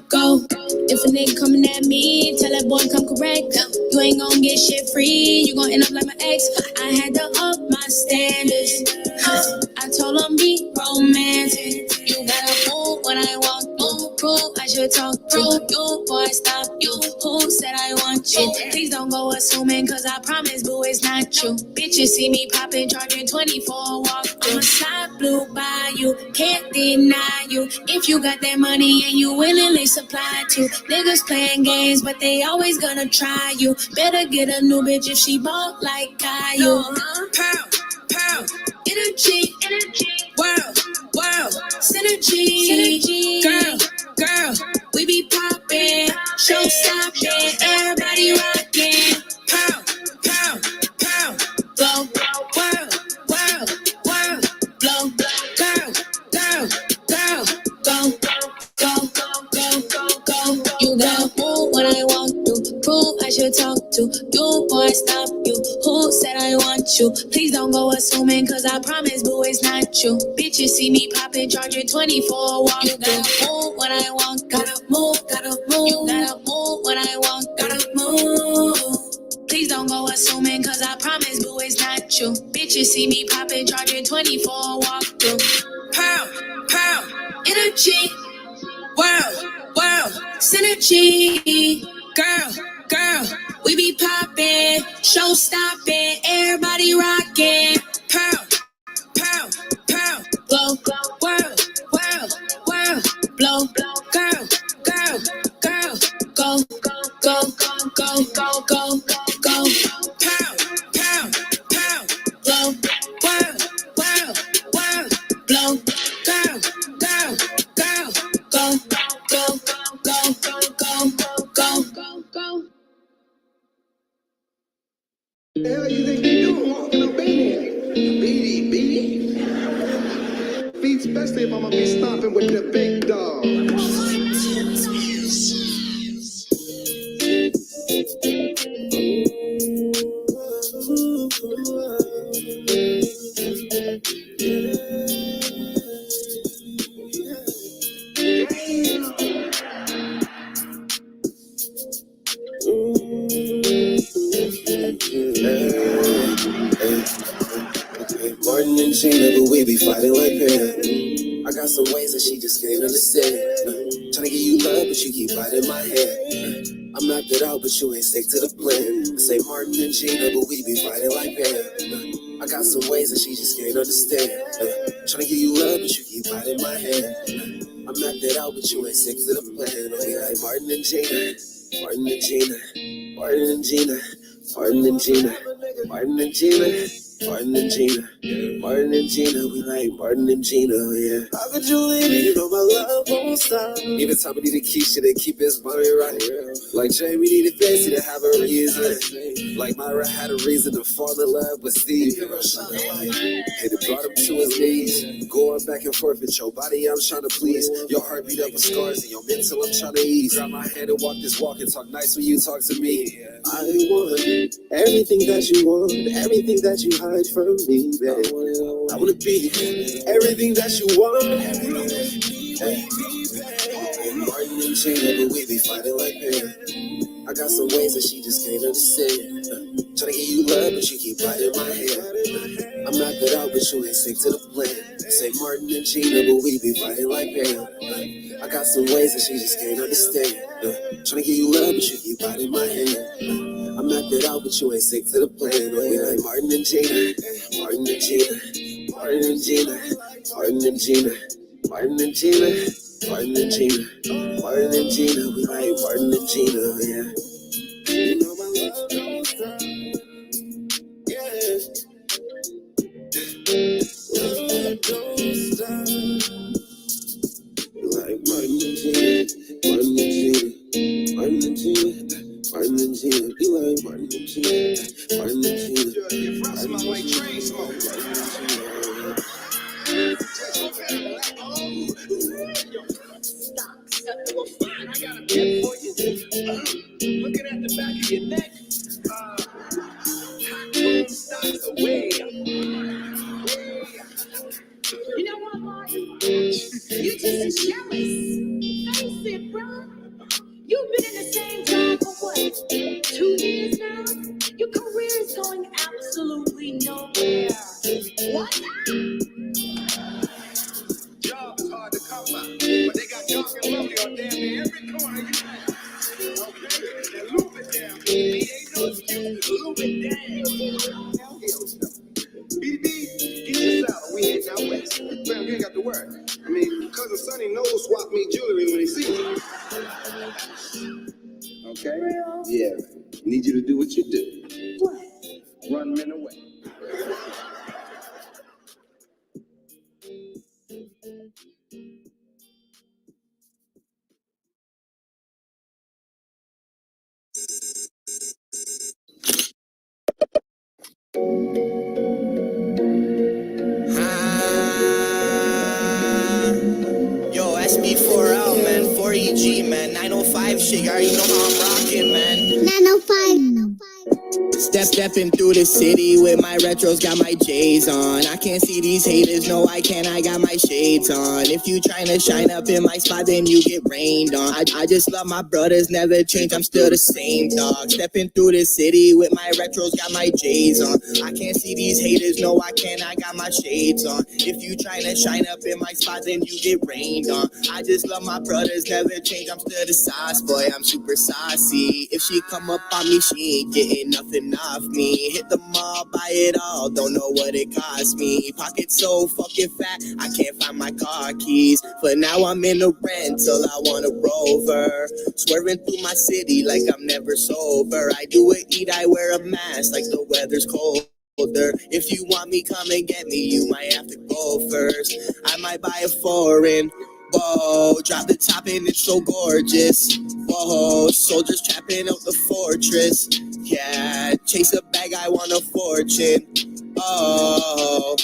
Go. If a nigga coming at me, tell that boy come correct. You ain't gon' get shit free, you gon' end up like my ex. I had to up my standards. I told them be romantic. You gotta move when I walk through. Prove I should talk through you. Boy, stop you. Who said I want you? Please don't go assuming, cause I promise, boo, it's not you. Bitches see me popping, charging 24 walk through. I'ma slide blue by you, can't deny you. If you got that money and you willingly supply to. Niggas playing games, but they always gonna try you. Better get a new bitch if she bought like Caillou. Pow, pow, energy, world, synergy. Girl, we be poppin', show stoppin', everybody rockin'. Pow, pow, pow, blow, world, blow. Go. You gotta move when I walk through. Prove I should talk to you, boy, stop you. Who said I want you? Please don't go assuming, cause I promise, boo, it's not you. Bitches see me popping, charging 24 walk. You gotta move when I walk, gotta move. You gotta move when I walk, gotta move. Please don't go assuming, cause I promise, boo, it's not you. Bitches see me popping, charging 24 walk through. Pow, energy, world, synergy. Girl, we be poppin', show stoppin', everybody rockin'. Pow, blow, world, blow. Girl, go. Pow, blow, world, blow. Girl, go. The hell you think you doing walking up in here? Beady. Beat, especially if I'm gonna be stomping with the big dog. Martin and Gina, but we be fighting like hell. I got some ways that she just can't understand. Tryna give you love, but you keep biting my hand. I'm knocked it out, but you ain't stick to the plan. I say Martin and Gina, but we be fighting like hell. I got some ways that she just can't understand. Tryna give you love, but you keep biting my hand. I'm knocked it out, but you ain't stick to the plan. Oh yeah, like Martin and Gina, Martin and Gina, Martin and Gina, Martin and Gina, Martin and Gina. Martin and Gina, Martin and Gina, we like Martin and Gina, yeah. How could you leave me? You know my love won't stop. Even time we need to keep shit and keep his money right. Like Jay, we needed Fancy to have a reason. Like Myra had a reason to fall in love with Steve. And it brought him to his knees. Going back and forth with your body, I'm trying to please. Your heart beat up with scars and your mental, I'm trying to ease. Grab my hand and walk this walk and talk nice when you talk to me. I want everything that you want, everything that you hide from me, babe. I wanna be everything that you want. Martin and Gina, but we be fighting like hell. I got some ways that she just can't understand. Tryna give you love, but you keep biting my hand. I'm knocked it out, but you ain't stick to the plan. Say Martin and Gina, but we be fighting like hell. I got some ways that she just can't understand. Tryna give you love, but you keep biting my hand. I'm knocked it out, but you ain't stick to the plan. Oh, we like Martin and Gina, Martin and Gina, Martin and Gina, Martin and Gina, Martin and Gina, Martin and Gina, Martin and Gina, we like Martin and Gina, yeah. You know my love don't stop, yeah. Love don't stop. We like Martin and Gina, Martin and Gina, Martin and Gina. Martin and Gina, be like Martin and Gina, Martin and Gina. You smell like train smoke. Well, fine, I got a tip for you. Looking at the back of your neck, hot chrome stocks away. You know what, Martin? You're just jealous. Face it, bro. You've been in the same job for what, 2 years now? Your career is going absolutely nowhere. What? Fam, you ain't got to worry. I mean, cousin Sonny knows swap me jewelry when he sees me. Okay? Yeah. Need you to do what you do. What? Run men away. Yo, SB4L, man, 4EG, man, 905 shit, you already know how I'm rocking, man. 905. Stepping through the city with my retros, got my J's on. I can't see these haters, no I can't, I got my shades on. If you tryna shine up in my spot, then you get rained on. I just love my brothers, never change, I'm still the same dog. Stepping through the city with my retros, got my J's on. I can't see these haters, no I can't, I got my shades on. If you tryna shine up in my spot, then you get rained on. I just love my brothers, never change, I'm still the sauce boy, I'm super saucy. If she come up on me, she ain't getting nothing off me. Hit the mall, buy it all, don't know what it cost me. Pocket so fucking fat, I can't find my car keys. But now I'm in a rental, I want a Rover. Swerving through my city like I'm never sober. I do it, eat, I wear a mask like the weather's cold. If you want me, come and get me, you might have to go first. I might buy a foreign. Whoa, drop the top and it's so gorgeous. Whoa, soldiers trapping out the fortress. Yeah, chase a bag, I want a fortune. Oh,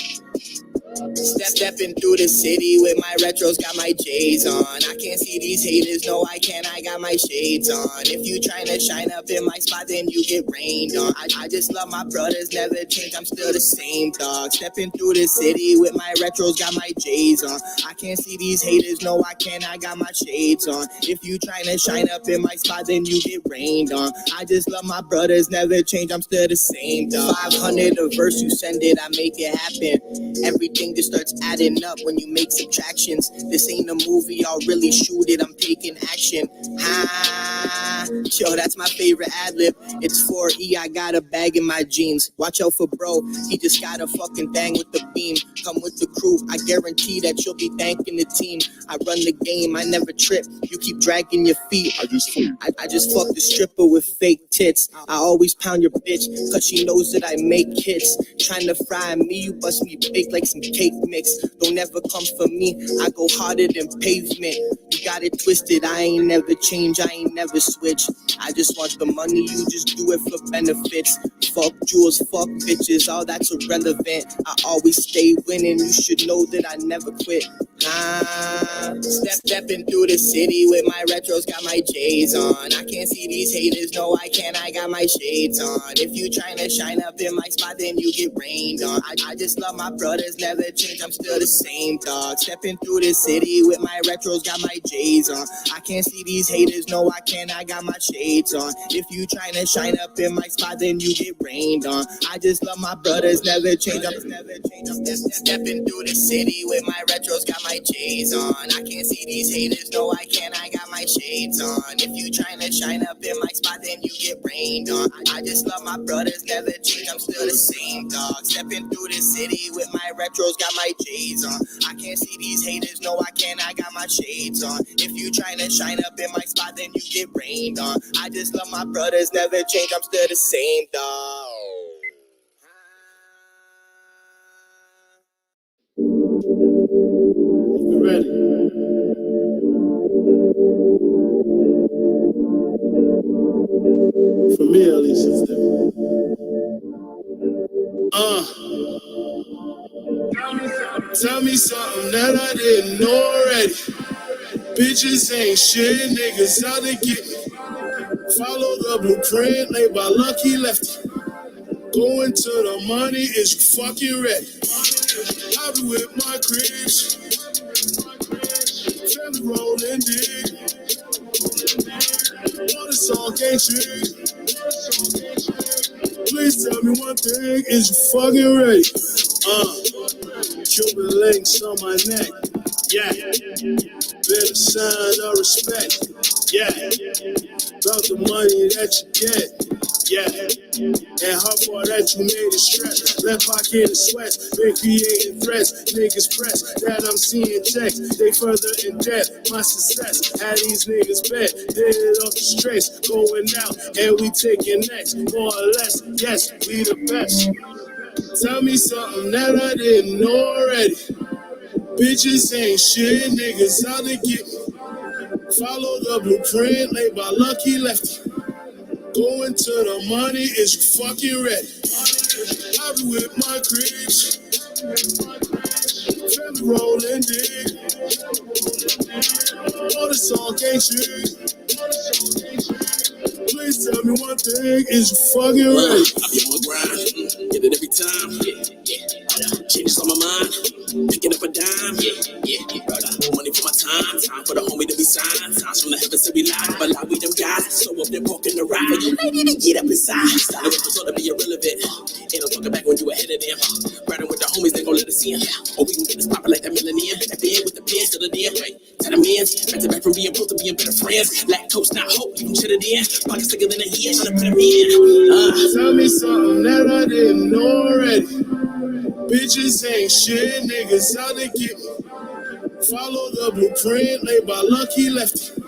stepping through the city with my retros, got my J's on. I can't see these haters, no I can't, I got my shades on. If you tryna shine up in my spot, then you get rained on. I just love my brothers, never change, I'm still the same dog. Stepping through the city with my retros, got my J's on. I can't see these haters, no I can't, I got my shades on. If you tryna shine up in my spot, then you get rained on. I just love my brothers, never change, I'm still the same dog. 500 a verse, you send it, I make it happen. Everything just starts adding up when you make subtractions. This ain't a movie, I'll really shoot it, I'm taking action. Yo, that's my favorite ad-lib. It's 4E, I got a bag in my jeans. Watch out for bro, he just got a fucking bang with the beam. Come with the crew, I guarantee that you'll be thanking the team. I run the game, I never trip. You keep dragging your feet. I just fucked the stripper with fake tits. I always pound your bitch, cause she knows that I make hits. Trying to fry me, you bust me big like some cake mix. Don't ever come for me, I go harder than pavement. You got it twisted, I ain't never change, I ain't never switch. I just want the money, you just do it for benefits. Fuck jewels, fuck bitches, all that's irrelevant. I always stay winning, you should know that I never quit. Stepping through the city with my retros, got my J's on. I can't see these haters, no I can't, I got my shades on. If you tryna shine up in my spot, then you get rained on. I just love my brothers, never change, I'm still the same dog. Stepping through the city with my retros, got my J's on. I can't see these haters, no I can't, I got my shades on. If you tryna shine up in my spot, then you get rained on. I just love my brothers, never change, I'm stepping through the city with my retros, got my J's on. I can't see these haters, no I can't, I got my shades on. If you tryna shine up in my spot, then you get rained on. I just love my brothers, never change, I'm still the same dog. Stepping through the city with my retros, got my J's on. I can't see these haters, no I can't, I got my shades on. If you tryna shine up in my spot, then you get rained on. I just love my brothers, never change, I'm still the same dog. You ready? For me, at least, it's different. Tell me something that I didn't know already. Bitches ain't shit, niggas out to get me. Follow the blueprint laid by Lucky Lefty. Going to the money, is you fucking ready? I be with my cribs, family rolling dick. Water song ain't shit. Please tell me one thing, is you fucking ready? Cuban links on my neck, yeah. Better sign of respect, yeah. About the money that you get, Yeah. And how far that you made it stretch. Left pocket of sweat, been creating threats. Niggas press that I'm seeing checks. They further in debt, my success. Had these niggas bet, did it off the stress. Going out and we taking next. More or less, yes, we the best. Tell me something that I didn't know already. Bitches ain't shit, niggas out to get me. Follow the blueprint laid by Lucky Lefty. Going to the money, is you fucking ready? I be with my creeps. Family rolling dick. All the song ain't shit. Please tell me one thing, is you fucking ready? I be on my grind, get it every time. Changes on my mind, picking up a dime. Money for my time for the homie to be signed. Times from the heavens to be live, but like we them guys, so up there walking the ride. You lady to get up inside. Style of result to be irrelevant. Ain't no talking back when you ahead of them. Riding with the homies, they gon' let us in. Or we gon' get this poppin' like that millennium. Been that bed with the pins to the damn way. To the men's, back to back from being both to being better friends. Lactose, not hope, you can shit it in. Pockets thicker than a year, tryna put them in. Tell me something that I didn't know already. Bitches ain't shit, niggas out to get me. Follow the blueprint laid by Lucky Lefty.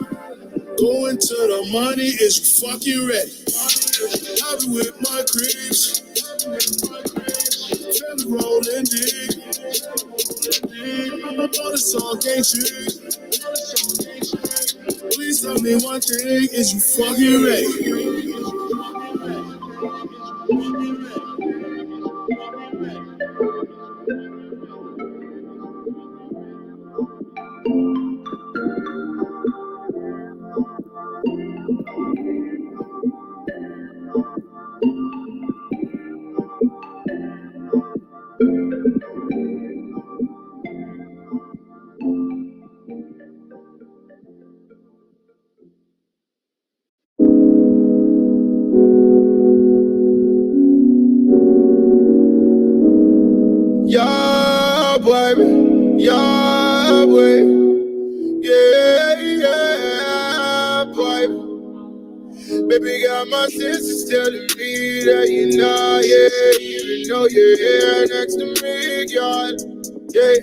Going to the money, is you fucking ready? I be with my creeps. Family rolling dick. All the song ain't shit. Please tell me one thing, is you fucking ready? Yeah, baby. Yeah, baby. Yeah, yeah, baby. Baby got my senses telling me that you know, yeah. Even though you're here next to me, God. Yeah.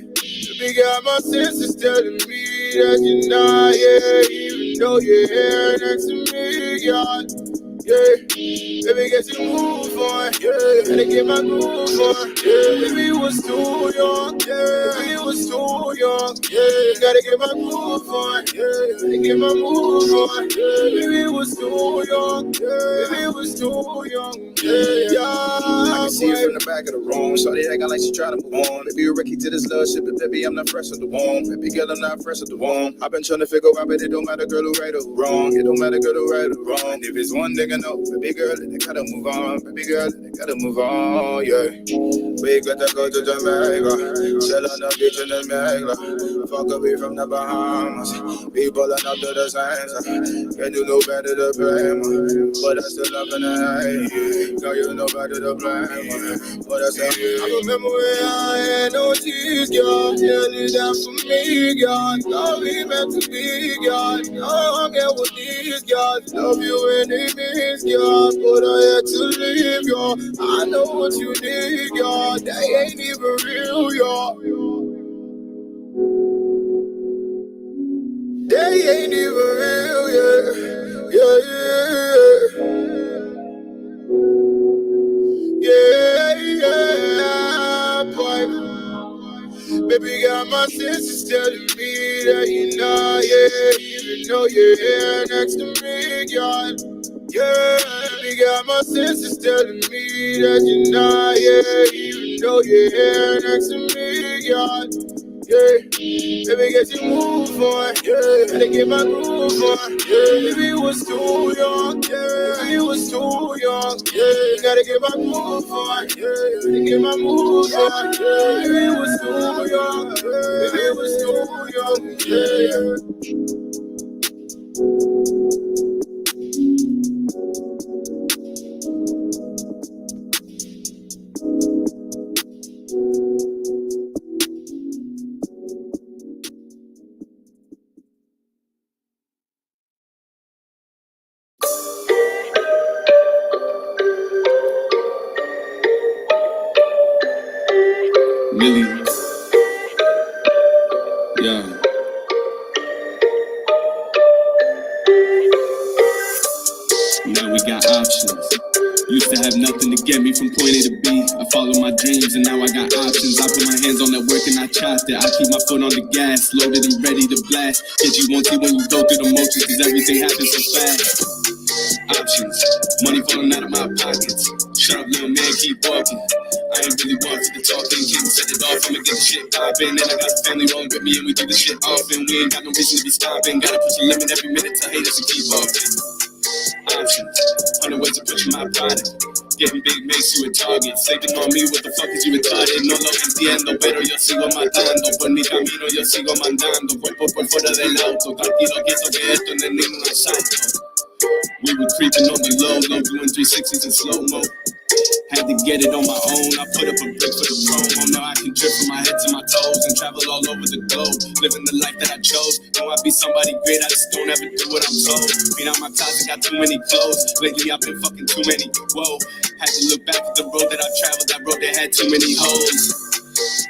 Baby got my senses telling me that you know, yeah. Even though you're here next to me, God. Yeah, baby, get your move on, yeah. Gotta get my groove on, yeah. Baby, you was too young, yeah. Baby, you was too young, yeah. Gotta get my groove on, yeah. Gotta get my move on, yeah. Baby, you was too young, yeah. Baby, you was too young, yeah. I can see it from the back of the room. Shorty acting like she trying to move on. Baby, you're Ricky to this love shit, but baby, I'm not fresh at the womb. Baby girl, I'm not fresh at the womb. I've been trying to figure out, but it don't matter, girl, who right or who wrong. It don't matter, girl, who right or wrong. If it's one thing I know, baby girl, they gotta move on. Baby girl, they gotta move on, yeah. We gotta go to Jamaica, chill on the beach in the Jamaica. Fuck away from the Bahamas, we pulling up to the sands. Can you know better to blame, but I still love in the hate. Girl, you know better to blame, but I still. I remember when I had no tears, girl. You did that for me, girl. Love me meant to be, girl. Now I'm here with these girls. Love you and it means, girl. But I had to leave, girl. I know what you need, girl. They ain't even real, y'all. They ain't even real, yeah. Yeah, boy. Baby got my senses telling me that you know, yeah. Even though you're here next to me, God. Yeah, baby got my senses telling me that you know, yeah. Even though you're here next to me, God. Yeah, baby, get your move on, yeah. Gotta get my groove on, yeah. Baby, you was too young, yeah. Baby, you was too young, yeah. Gotta get my groove on, yeah. Gotta get my move on, yeah. Baby, you was too young, yeah. Baby, you was too young, yeah. Yeah. Now we got options. Used to have nothing to get me from point A to B. I follow my dreams and now I got options. I put my hands on that work and I chopped it. I keep my foot on the gas, loaded and ready to blast. Get you won't see when you go through the motions, cause everything happens so fast. Options, money falling out of my pockets. Shut up, little man, keep walking. I ain't really wanted to talk, then can't set it off. I'ma get the shit poppin'. And I got the family rolling with me and we do the shit often. We ain't got no reason to be stopping. Gotta put your limit every minute to haters and keep walking. Options, 100 ways to push my product. Getting big makes you a target. Sleeping on me, what the fuck is you retarded? No lo entiendo, pero yo sigo matando. Por mi camino yo sigo mandando. Cuerpo por fuera del auto. Tranquilo que esto que esto no es ningún asalto. We were creeping on the low, doing 360s in slow-mo. Had to get it on my own, I put up a brick for the promo. Now I can drip from my head to my toes and travel all over the globe. Living the life that I chose. Know I be somebody great, I just don't ever do what I'm told. Beat out my closet, got too many clothes. Lately I've been fucking too many, whoa. Had to look back at the road that I traveled, that road that had too many holes.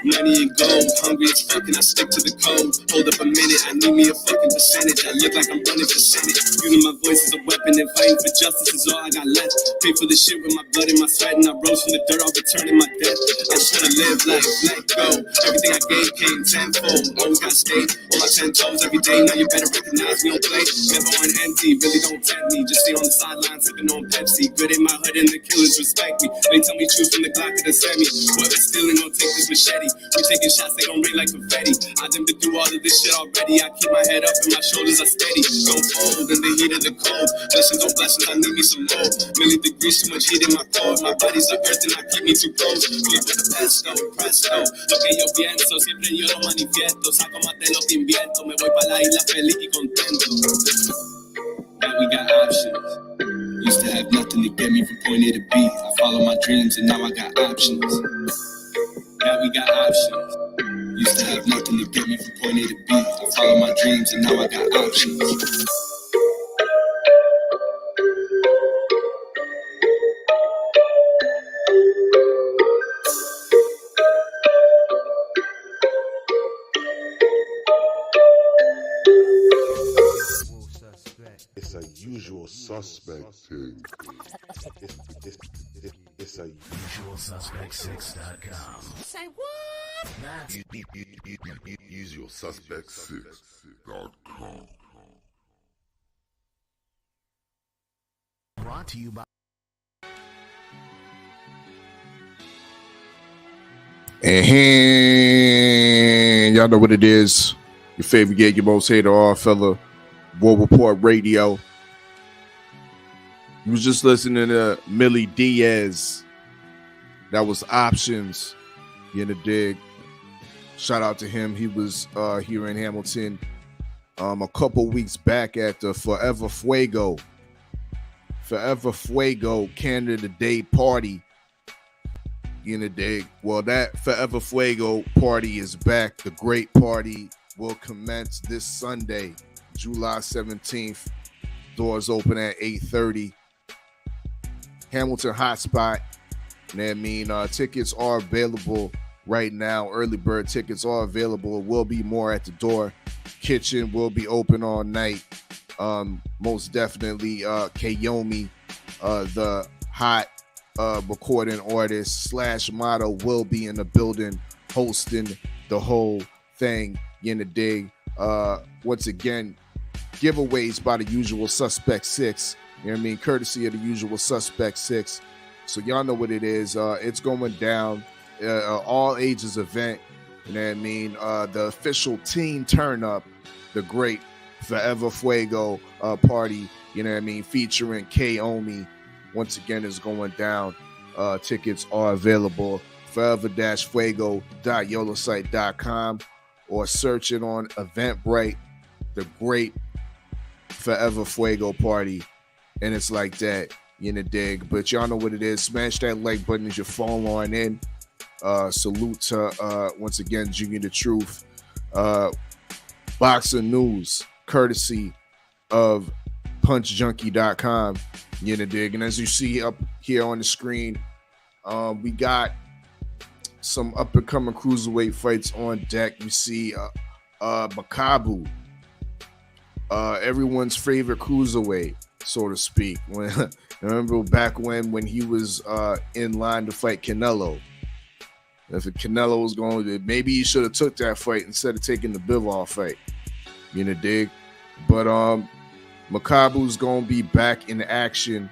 Money and gold, hungry as fuck and I stick to the code. Hold up a minute, I need me a fucking percentage. I look like I'm running for Senate. Using my voice as a weapon and fighting for justice is all I got left. Pay for the shit with my blood and my sweat and I rose from the dirt, I'll return in my death. I just wanna live life, let go. Everything I gave came tenfold. Always gotta stay on my 10 toes every day. Now you better recognize me on play. Never on empty, really don't tempt me. Just stay on the sideline sipping on Pepsi. Good in my hood and the killers respect me. They tell me choose from the Glock to the semi. Whoever's stealing gon' take this machete. We taking shots, they gon' ring like confetti. I done been through all of this shit already. I keep my head up and my shoulders are steady. Don't fold in the heat of the cold. Blessings on blessings, I need me some more. Million degrees, too much heat in my core. My body's the earth and I keep me too close. Flip with the pesto, presto. Lo que yo pienso, siempre yo lo manifiesto. Saco más de lo que invierto. Me voy pa' la isla feliz y contento. Now we got options. Used to have nothing to get me from point A to B. I follow my dreams and now I got options. Now we got options. Used to have nothing to get me from point A to B. I follow my dreams and now I got options. It's a usual suspect thing. It's a Usual Suspect 6.com. Say what? That's usual suspect 6.com. Brought to you by. And y'all know what it is. Your favorite gig, your most hated all fella, War Report Radio. You was just listening to Millie Diaz. That was Options. You in the dig. Shout out to him. He was here in Hamilton a couple weeks back at the Forever Fuego Canada Day party. You in the dig. Well, that Forever Fuego party is back. The great party will commence this Sunday, July 17th. Doors open at 8:30. Hamilton Hotspot. You know what I mean? Tickets are available right now. Early bird tickets are available. Will be more at the door. Kitchen will be open all night. Most definitely Kayomi, the hot recording artist / model, will be in the building hosting the whole thing. You in the dig. Once again, giveaways by the Usual Suspect 6. You know what I mean? Courtesy of the Usual Suspect 6. So y'all know what it is. It's going down. All ages event. You know what I mean? The official teen turn up. The great Forever Fuego party. You know what I mean? Featuring K-Omi. Once again, is going down. Tickets are available. forever-fuego.yolosite.com or search it on Eventbrite. The great Forever Fuego party. And it's like that, you in the dig. But y'all know what it is. Smash that like button as your phone line in. Salute to, once again, Junior the Truth. Boxer News, courtesy of punchjunkie.com. You in the dig. And as you see up here on the screen, we got some up-and-coming cruiserweight fights on deck. You see Makabu, everyone's favorite cruiserweight, so to speak. When I remember back when he was in line to fight Canelo. If Canelo was going to, maybe he should have took that fight instead of taking the Bivol fight. You know, dig? But Makabu's going to be back in action,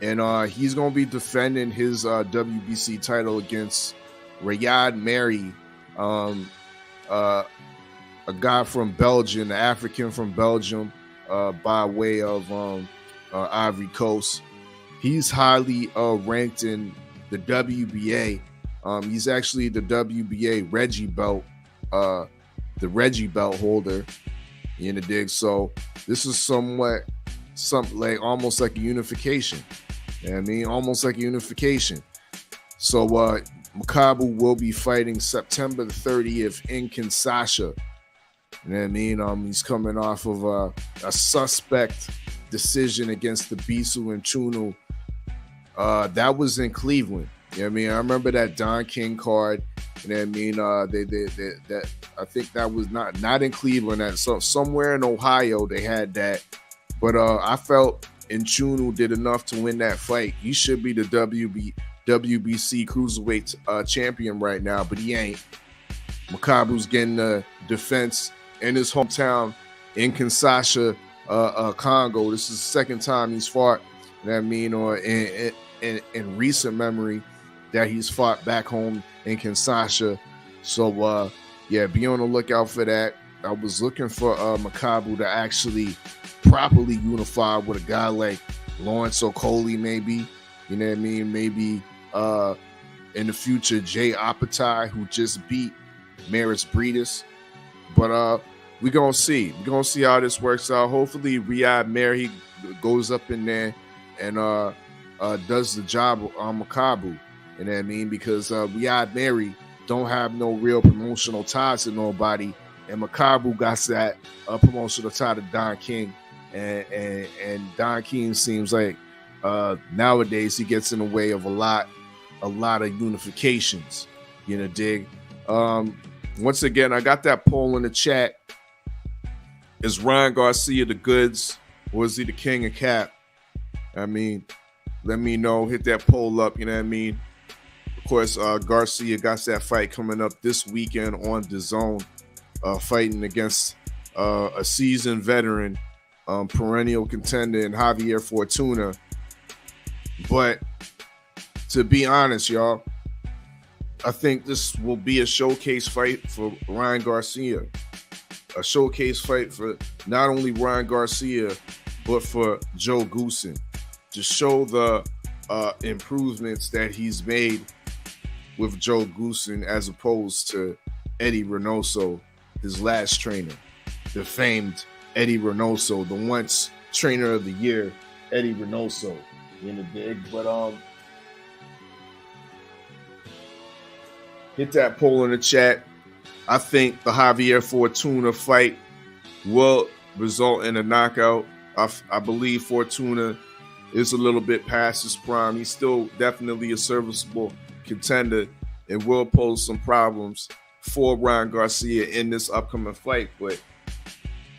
and he's going to be defending his WBC title against Riyad Mary, a guy from Belgium, an African from Belgium, by way of Ivory Coast. He's highly ranked in the WBA. He's actually the WBA Reggie belt, the Reggie belt holder. You know, dig? So this is something like almost like a unification. You know what I mean? Almost like a unification. So Makabu will be fighting September the 30th in Kinshasa. You know what I mean? He's coming off of a suspect decision against the Bisu and Chunu. That was in Cleveland. You know what I mean? I remember that Don King card. You know what I mean? That I think that was not in Cleveland. Somewhere in Ohio they had that. But I felt Nchunu did enough to win that fight. He should be the WBC cruiserweight champion right now, but he ain't. Makabu's getting the defense in his hometown in Kinshasa, Congo. This is the second time he's fought. You know what I mean? Or in recent memory that he's fought back home in Kinshasa. So yeah, be on the lookout for that. I was looking for Makabu to actually properly unify with a guy like Lawrence Okoli, maybe. You know what I mean? Maybe in the future, Jay Apatai, who just beat Maris Breedis. But we're going to see. We're going to see how this works out. Hopefully, Riyad Mary goes up in there and does the job on Makabu. You know what I mean? Because Riyad Mary don't have no real promotional ties to nobody. And Makabu got that promotional tie to Don King. And Don King seems like nowadays he gets in the way of a lot of unifications. You know, dig? Once again, I got that poll in the chat. Is Ryan Garcia the goods, or is he the king of cap? I mean, let me know. Hit that poll up. You know what I mean? Of course, Garcia got that fight coming up this weekend on DAZN, fighting against a seasoned veteran, perennial contender in Javier Fortuna. But to be honest, y'all, I think this will be a showcase fight for Ryan Garcia. A showcase fight for not only Ryan Garcia, but for Joe Goosen, to show the improvements that he's made with Joe Goosen as opposed to Eddie Reynoso, his last trainer, the famed Eddie Reynoso, the once trainer of the year, Eddie Reynoso, in the dig. But hit that poll in the chat. I think the Javier Fortuna fight will result in a knockout. I believe Fortuna is a little bit past his prime. He's still definitely a serviceable contender and will pose some problems for Ryan Garcia in this upcoming fight. But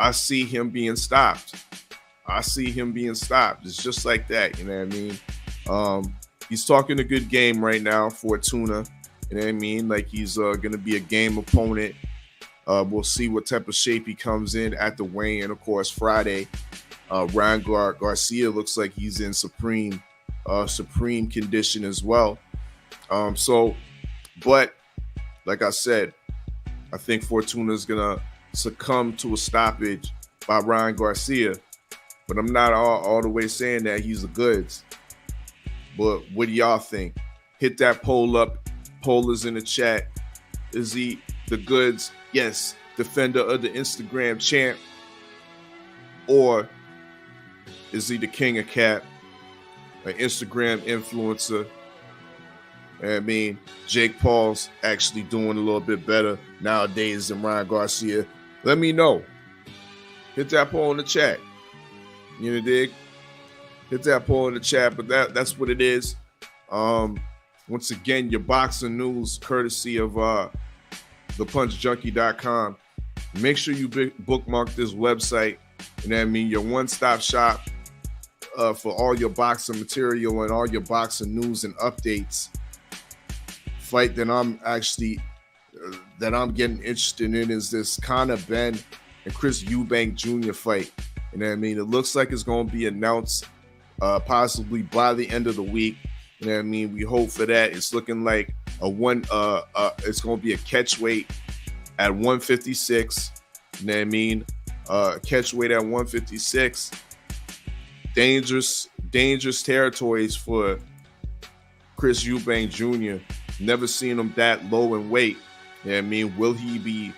I see him being stopped. It's just like that. You know what I mean? He's talking a good game right now, Fortuna. You know what I mean? Like he's going to be a game opponent. We'll see what type of shape he comes in at the weigh-in. Of course, Friday, Ryan Garcia looks like he's in supreme condition as well. But like I said, I think Fortuna is going to succumb to a stoppage by Ryan Garcia. But I'm not all the way saying that he's the goods. But what do y'all think? Hit that poll up. Poll is in the chat. Is he the goods? Yes. Defender of the Instagram champ? Or is he the king of cap? An Instagram influencer? I mean, Jake Paul's actually doing a little bit better nowadays than Ryan Garcia. Let me know. Hit that poll in the chat. You know, dig? Hit that poll in the chat, but that's what it is. Once again, your boxing news courtesy of thepunchjunkie.com. Make sure you bookmark this website. You know what I mean? Your one-stop shop for all your boxing material and all your boxing news and updates. Fight that I'm getting interested in is this Conor Benn and Chris Eubank Jr. fight. You know what I mean? It looks like it's going to be announced possibly by the end of the week. You know what I mean? We hope for that. It's looking like it's going to be a catch weight at 156. You know what I mean? Catch weight at 156. Dangerous territories for Chris Eubank Jr. Never seen him that low in weight. You know what I mean? Will he be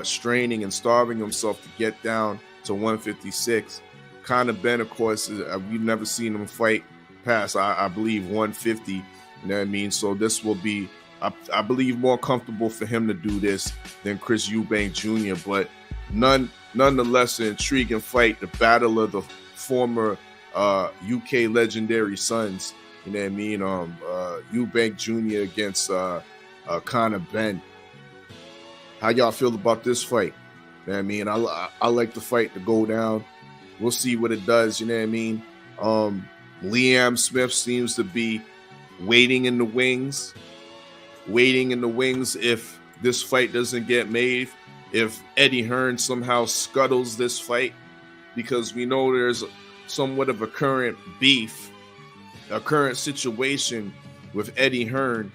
straining and starving himself to get down to 156? Conor Benn, of course, we've never seen him fight past, I believe, 150. You know what I mean? So this will be, I believe, more comfortable for him to do this than Chris Eubank Jr. But nonetheless, an intriguing fight, the battle of the former UK legendary sons. You know what I mean? Eubank Jr. against Conor Benn. How y'all feel about this fight? You know what I mean? I like the fight to go down. We'll see what it does. You know what I mean? Liam Smith seems to be waiting in the wings if this fight doesn't get made, if Eddie Hearn somehow scuttles this fight, because we know there's somewhat of a current beef, a current situation with Eddie Hearn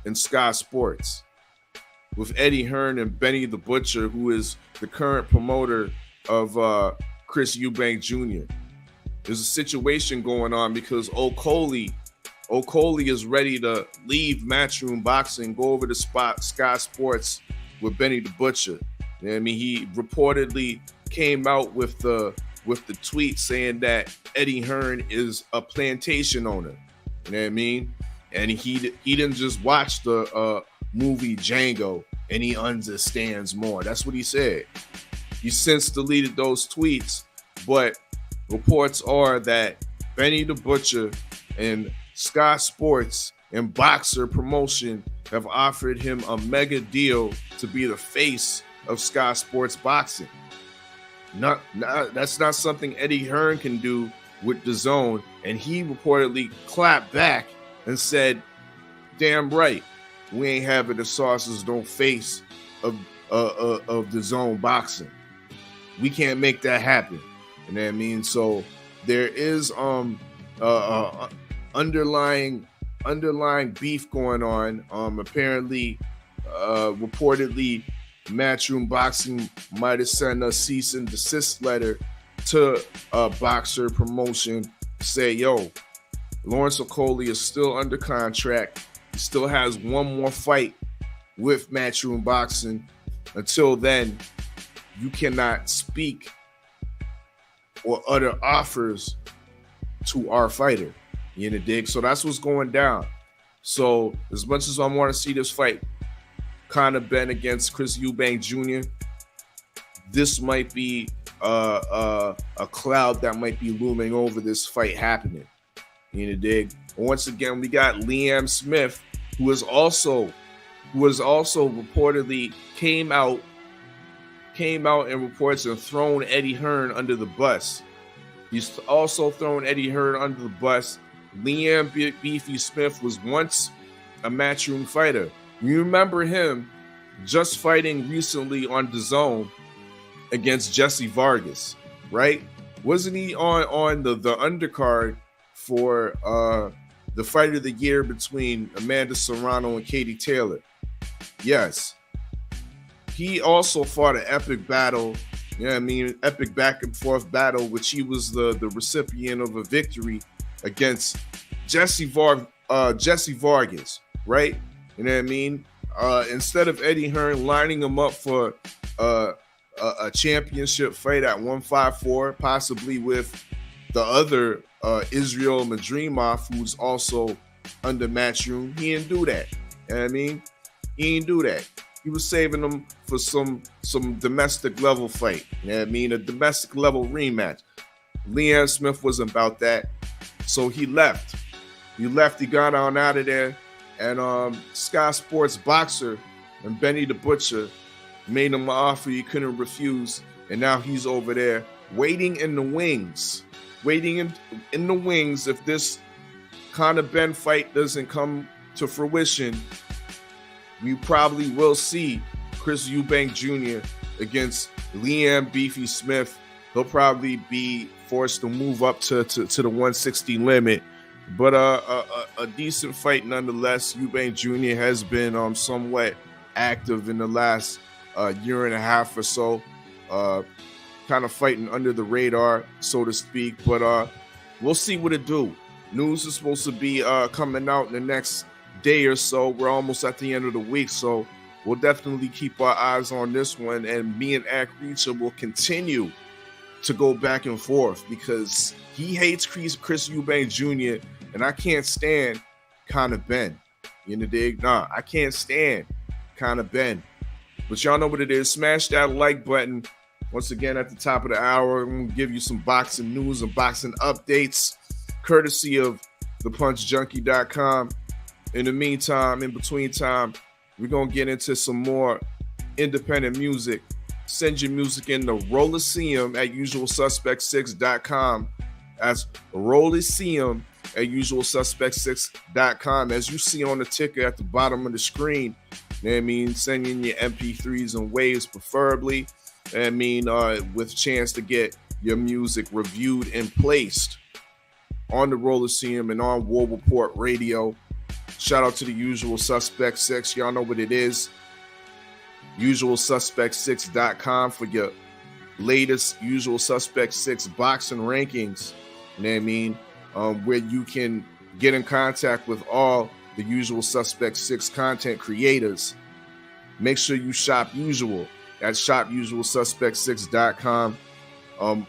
and Sky Sports, with Eddie Hearn and Benny the Butcher, who is the current promoter of Chris Eubank Jr. There's a situation going on because Okolie is ready to leave Matchroom Boxing, go over to Sky Sports with Benny the Butcher. You know what I mean? He reportedly came out with the tweet saying that Eddie Hearn is a plantation owner. You know what I mean? And he didn't just watch the movie Django and he understands more. That's what he said. He since deleted those tweets, but reports are that Benny the Butcher and Sky Sports and Boxer Promotion have offered him a mega deal to be the face of Sky Sports Boxing. That's not something Eddie Hearn can do with DAZN, and he reportedly clapped back and said, "Damn right, we ain't having the sauces no face of DAZN Boxing. We can't make that happen." You know what I mean? So there is underlying beef going on. Apparently, reportedly, Matchroom Boxing might have sent a cease and desist letter to Boxer Promotion to say, "Yo, Lawrence Okolie is still under contract. He still has one more fight with Matchroom Boxing. Until then, you cannot speak or utter offers to our fighter." You know, dig? So that's what's going down. So as much as I want to see this fight, Conor Benn against Chris Eubank Jr., this might be a cloud that might be looming over this fight happening. You know, dig? Once again, we got Liam Smith, who is also reportedly came out in reports and thrown Eddie Hearn under the bus. He's also thrown Eddie Hearn under the bus. Liam Beefy Smith was once a Matchroom fighter. You remember him just fighting recently on DAZN against Jesse Vargas, right? Wasn't he on the undercard for the fight of the year between Amanda Serrano and Katie Taylor? Yes. He also fought an epic battle, you know what I mean, epic back and forth battle, which he was the recipient of a victory against Jesse Vargas, right? You know what I mean? Instead of Eddie Hearn lining him up for a championship fight at 154, possibly with the other Israel Madrimov, who's also under Matchroom, he didn't do that. You know what I mean? He didn't do that. He was saving them for some domestic level fight. You know what I mean? A domestic level rematch. Liam Smith wasn't about that. So he left. He got on out of there. And Sky Sports Boxer and Benny the Butcher made him an offer he couldn't refuse, and now he's over there waiting in the wings. Waiting in the wings. If this Conor Ben fight doesn't come to fruition, we probably will see Chris Eubank Jr. against Liam Beefy Smith. He'll probably be forced to move up to the 160 limit. But a decent fight nonetheless. Eubank Jr. has been somewhat active in the last year and a half or so. Kind of fighting under the radar, so to speak. But we'll see what it do. News is supposed to be coming out in the next day or so. We're almost at the end of the week, so we'll definitely keep our eyes on this one. And me and Ak Reacher will continue to go back and forth because he hates Chris Eubank Jr. and I can't stand Conor Ben. You know, dig? Nah, I can't stand Conor Ben. But y'all know what it is. Smash that like button. Once again, at the top of the hour, I'm going to give you some boxing news and boxing updates, courtesy of thepunchjunkie.com. In the meantime, in between time, we're going to get into some more independent music. Send your music in to rowleeseum at usualsuspect6.com. That's rowleeseum at usualsuspect6.com. As you see on the ticker at the bottom of the screen, you know what I mean? Send in your MP3s and waves, preferably. I mean, with chance to get your music reviewed and placed on the rowleeseum and on War Report Radio. Shout out to the Usual Suspect 6. Y'all know what it is. usualsuspect6.com for your latest Usual Suspect 6 boxing rankings. You know what I mean? Where you can get in contact with all the Usual Suspect 6 content creators. Make sure you shop Usual at shopusualsuspect6.com.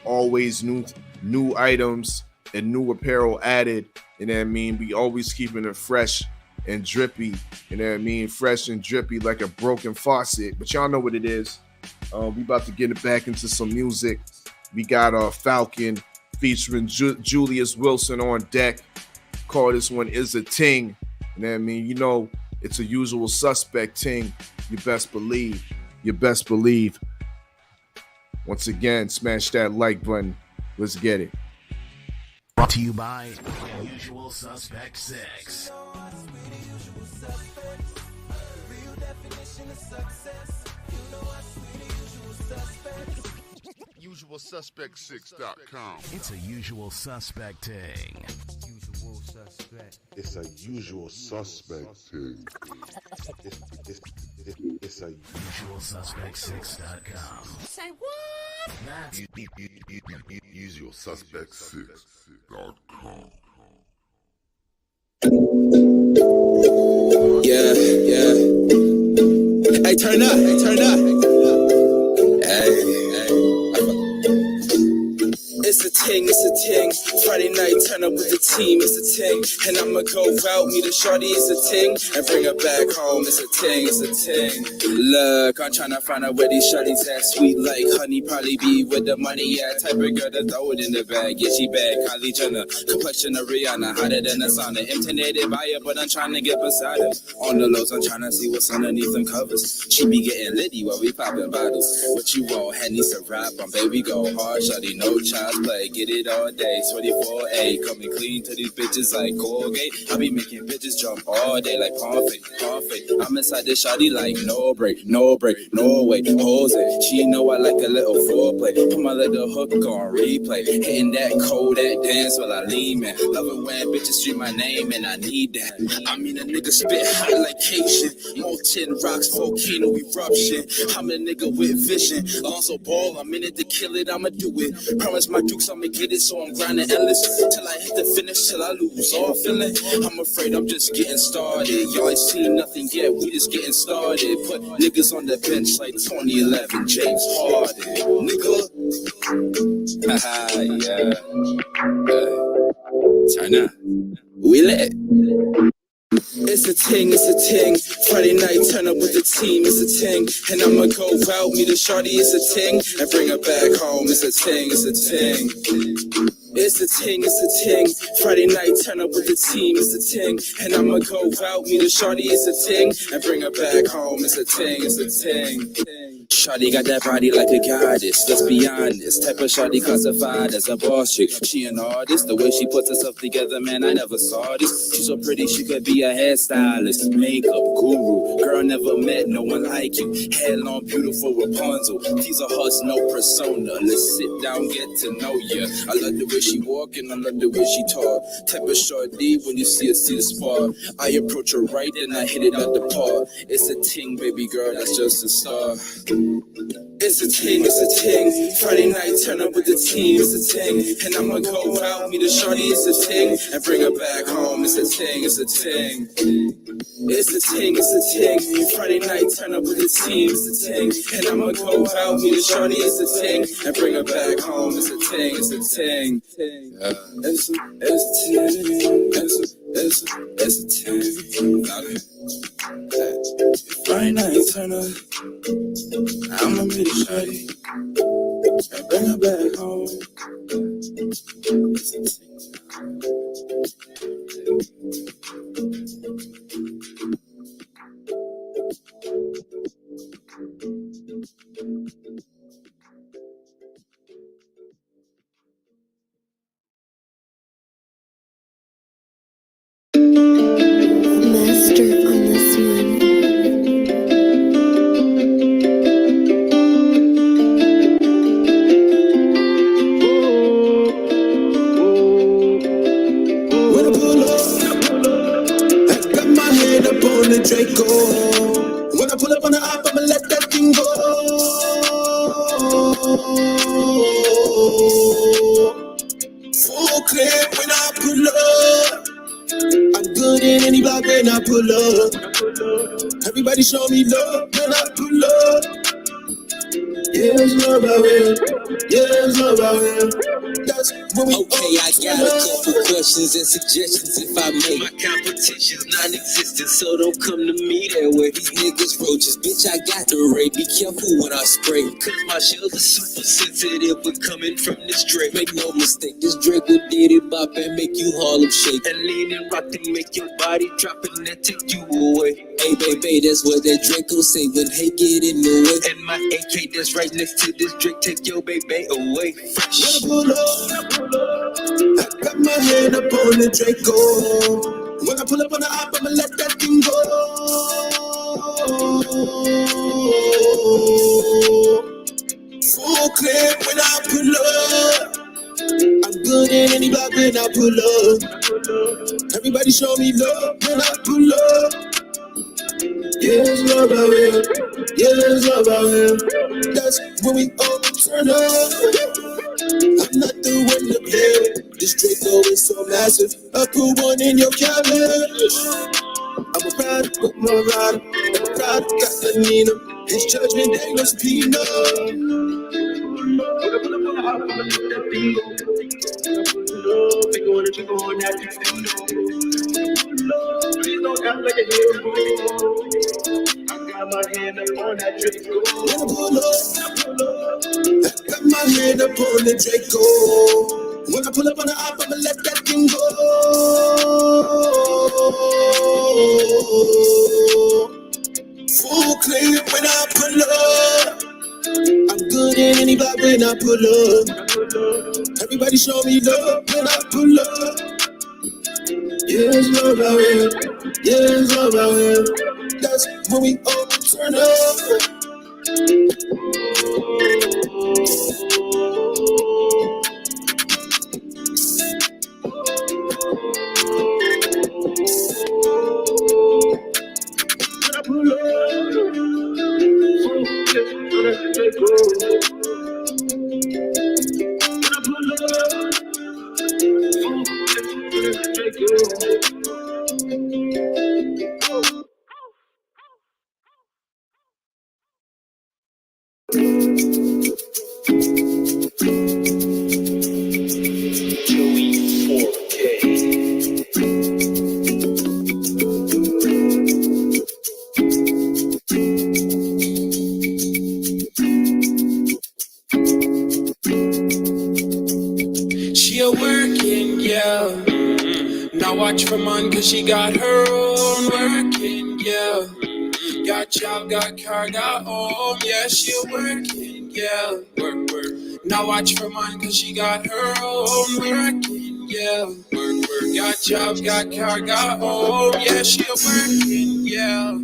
Always new items and new apparel added. You know what I mean? We always keeping it fresh and drippy. You know what I mean? Fresh and drippy like a broken faucet. But y'all know what it is. We about to get it back into some music. We got Falcon featuring Julius Wilson on deck. Call this one Is a Ting. You know what I mean? You know it's a Usual Suspect ting. You best believe. You best believe. Once again, smash that like button. Let's get it. Brought to you by Usual Suspect 6. UsualSuspect6.com. It's a usual suspect thing. Usual suspect. It's a usual suspect thing. It's a usualsuspect6.com. Say what? That's usualsuspect6.com. Yeah. Hey, turn up. Hey. It's a ting. Friday night, turn up with the team, it's a ting. And I'ma go out, meet a shorty, it's a ting. And bring her back home, it's a ting. Look, I'm tryna find out where these shorties at. Sweet like honey, probably be with the money at. Type of girl to throw it in the bag. Yeah, she bad, Kylie Jenner. Complexion of Rihanna, hotter than a sauna. Intimidated by her, but I'm tryna get beside her. On the lows, I'm tryna see what's underneath them covers. She be getting litty while we popping bottles. What you want, Henny, Ciroc, baby, go hard. Shorty, no child's play, get it all day. 24A, coming clean to these bitches like Colgate. I be making bitches jump all day like Parfait. I'm inside this shawty like no break, no way. Jose, she know I like a little foreplay. Put my little hook on replay. Hitting that cold, that dance while I lean, man. Love it when bitches street my name and I need that. I mean a nigga spit hot like Cajun. Molten rocks, volcano eruption. I'm a nigga with vision. Alonzo Ball, I'm in it to kill it, I'ma do it. Promise my dukes I'ma get it, so I'm grinding endless till I hit the finish, till I lose all feeling. I'm afraid I'm just getting started. Y'all ain't seen nothing yet, we just getting started. Put niggas on the bench like 2011 James Harden, nigga. Haha, yeah. Turn up. We lit. It's a ting. Friday night, turn up with the team, it's a ting. And I'ma go out, meet a shorty, it's a ting. And bring her back home, it's a ting. It's a ting. Friday night, turn up with the team, it's a ting. And I'ma go out, meet a shorty, it's a ting. And bring her back home, it's a ting. Shawty got that body like a goddess, let's be honest. Type of shawty classified as a boss chick. She an artist, the way she puts herself together, man, I never saw this. She's so pretty, she could be a hairstylist, makeup guru. Girl, never met no one like you. Hair long, beautiful Rapunzel. These are hearts, no persona. Let's sit down, get to know ya. I love the way she walk and I love the way she talk. Type of shorty, when you see her, see the spark. I approach her right and I hit it out the park. It's a ting, baby girl, that's just a star. It's a ting, it's a ting. Friday night, turn up with the team, it's a ting. And I'ma go out, meet a shorty, it's a ting. And bring her back home, it's a ting, it's a ting. It's a ting, it's a ting. Friday night, turn up with the team, it's a ting. And I'ma go out, meet a shorty, it's a ting. And bring her back home, it's a ting, it's a ting. It's a ting. Friday night, turn up. I'ma meet a shorty and bring her back home. Master on this one. Draco. When I pull up on the app, I'ma let that thing go. Full clip when I pull up. I'm good in any block when I pull up. Everybody show me love when I pull up. Yeah, it's love out here. Yeah, it's love out here. That's when we okay, I got a couple questions and suggestions if I may. My competition's non-existent, so don't come to me that way. These niggas roaches, bitch, I got the ray. Be careful when I spray, cause my shells are super sensitive when coming from this Drake. Make no mistake, this Drake will did it bop and make you Harlem shake. And lean and rock and make your body drop and then take you away. Hey, baby, that's what that Draco say when hey get in the way. And my AK that's right next to this Drake, take your baby away. Fresh. When I pull up, I got my hand up on the Draco. When I pull up on the app, I'ma let that thing go. Full clip when I pull up. I'm good in any block when I pull up. Everybody show me love when I pull up. Yeah, it's love out here. Yeah, it's love out here. That's when we all turn up. I'm not the one to play. This Draco is so massive. I put one in your cabbage. I'm a rider with my rider. I'm a rider, got the Nina. His judgment ain't no speeder. When I pull up on the hop, I'ma let that thing go. Big on the trick on that thing go. Please don't act like a hero. I got my hand up on that Draco. When I pull up, I got my hand up on the Draco. When I pull up on the app, I'ma let that thing go. Full clip when I pull up. I'm good in any block when I pull up. Everybody show me love when I pull up. Yeah, it's love out here. Yeah, it's love out here. That's when we all turn up. Now watch for man, cause she got her own working, yeah. Got job, got car, got home. Yeah, she working, yeah. Work. Now watch for mine, cause she got her own. Working, yeah. Work. Got job, got car, got home. Yeah, she working, yeah.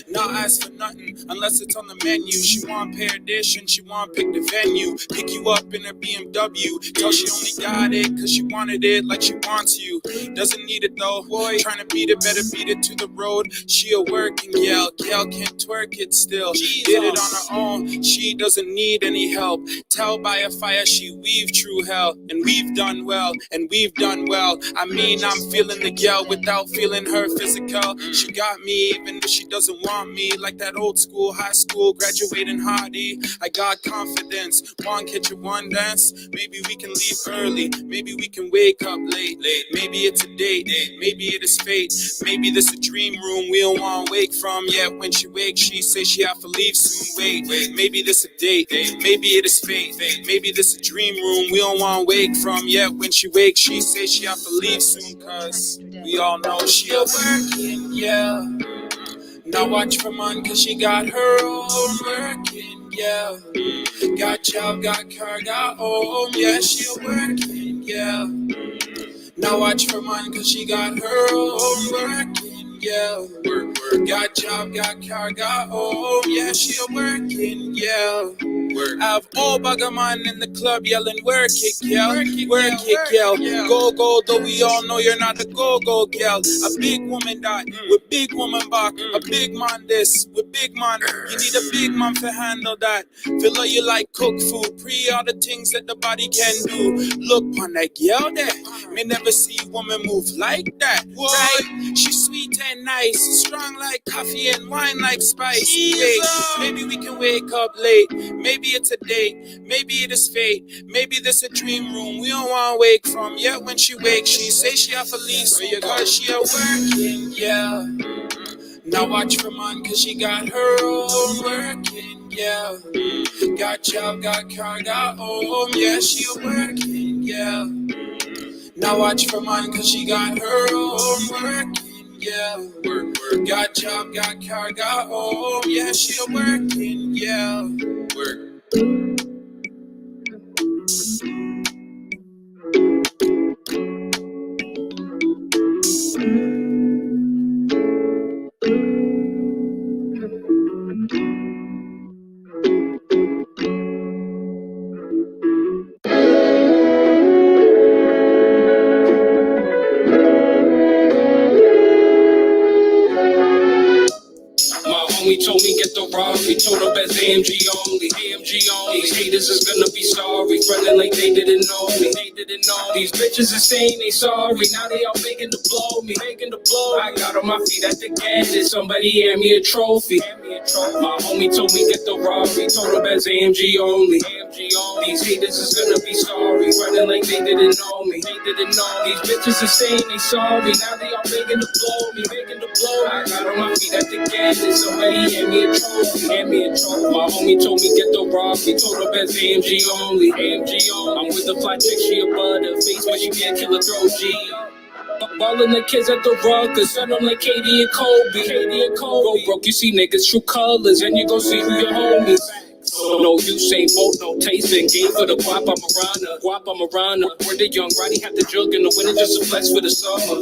Not ask for nothing unless it's on the menu. She want pay addition, she want pick the venue. Pick you up in her BMW. Tell she only got it cause she wanted it like she wants you. Doesn't need it though. Boy, trying to beat it, better beat it to the road. She a working gal, gal can't twerk it still. Did it on her own, she doesn't need any help. Tell by a fire she weave through hell. And we've done well, and we've done well. I mean I'm feeling the gal without feeling her physical. She got me even if she doesn't want me, like that old school, high school, graduating hottie. I got confidence, one kitchen, one dance. Maybe we can leave early, maybe we can wake up late. Maybe it's a date, maybe it is fate. Maybe this a dream room we don't want to wake from. Yet when she wakes, she says she have to leave soon. Wait, maybe this a date, maybe it is fate. Maybe this a dream room we don't want to wake from. Yet when she wakes, she says she have to leave soon. Cause we all know she a working, yeah. Now watch for mine cause she got her own. Working, yeah. Got job, got car, got home. Yeah, she a working, yeah. Now watch for mine cause she got her own. Working, yeah. Got job, got car, got home. Yeah, she a working, yeah. I have all bugger man in the club yelling, work it, gal, work it, gal. Go, though we all know you're not a go, gal. A big woman that, with big woman back. A big man this, with big man. You need a big man to handle that. Feel like you like cook food, pre all the things that the body can do. Look on that gal there, may never see a woman move like that. Right? She's sweet and nice, strong like coffee and wine like spice. Wait, maybe we can wake up late. Maybe it's a date, maybe it is fate. Maybe this a dream room we don't want to wake from. Yet when she wakes, she say she have to leave soon cause she a working, yeah. Now watch for mine cause she got her own. Working, yeah. Got job, got car, got home. Yeah, she a working, yeah. Now watch for mine cause she got her own. Working, yeah. Got job, got car, got home. Yeah, she a working, yeah. Homie told me get the Rari, told her best AMG only. These haters is gonna be sorry, running like they didn't know me. These bitches is saying they sorry, now they all begging to blow me. I got on my feet at the gas, did somebody hand me a trophy? My homie told me get the Rari, told her best AMG only. These haters is gonna be sorry, running like they didn't know me. These bitches is saying they sorry, now they all begging to blow me. I got on my feet at the gas, did somebody hand me a trophy? My homie told me get the Rari, told her best AMG only. I'm with the fly chick, she a butter face, but she can't kill a throw G. Ballin' the kids at the Ruckers, send them like Katie and Kobe. Go broke, you see niggas true colors, and you gon' see who your homies. No Usain Bolt, no tasting. Game for the guap, I'm a runner. When the young Roddy had the jug in the winter, just a flex for the summer.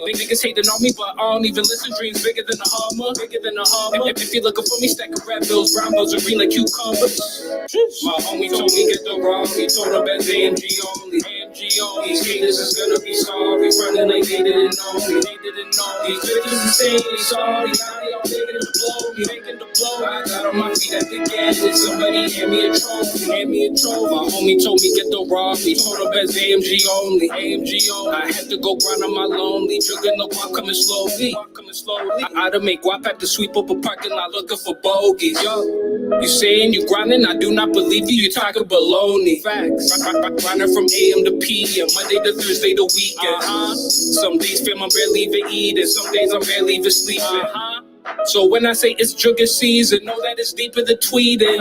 Big niggas hating on me, but I don't even listen. Dreams bigger than a Hummer. If you're looking for me, stack of red bills, brown bills, are green like cucumbers. My homie told me get the Rari, told her best AMG only. These haters is gonna be sorry, running like they didn't know me. These bitches is saying they sorry, now they all making the blow. I got on my feet at the gas, did somebody hand me a trophy? My homie told me get the Rari, told her best AMG only. I had to go grind on my lonely, drinking the guap coming slowly. I had to make guap, had to sweep up a parking lot looking for bogeys. Yo, you saying you grinding? I do not believe you. You talking baloney. Facts. Grinding from AM to PM, Monday to Thursday to weekend. Some days fam I'm barely even eating, some days I'm barely even sleeping. So when I say it's drinking season, know that it's deeper than tweeting.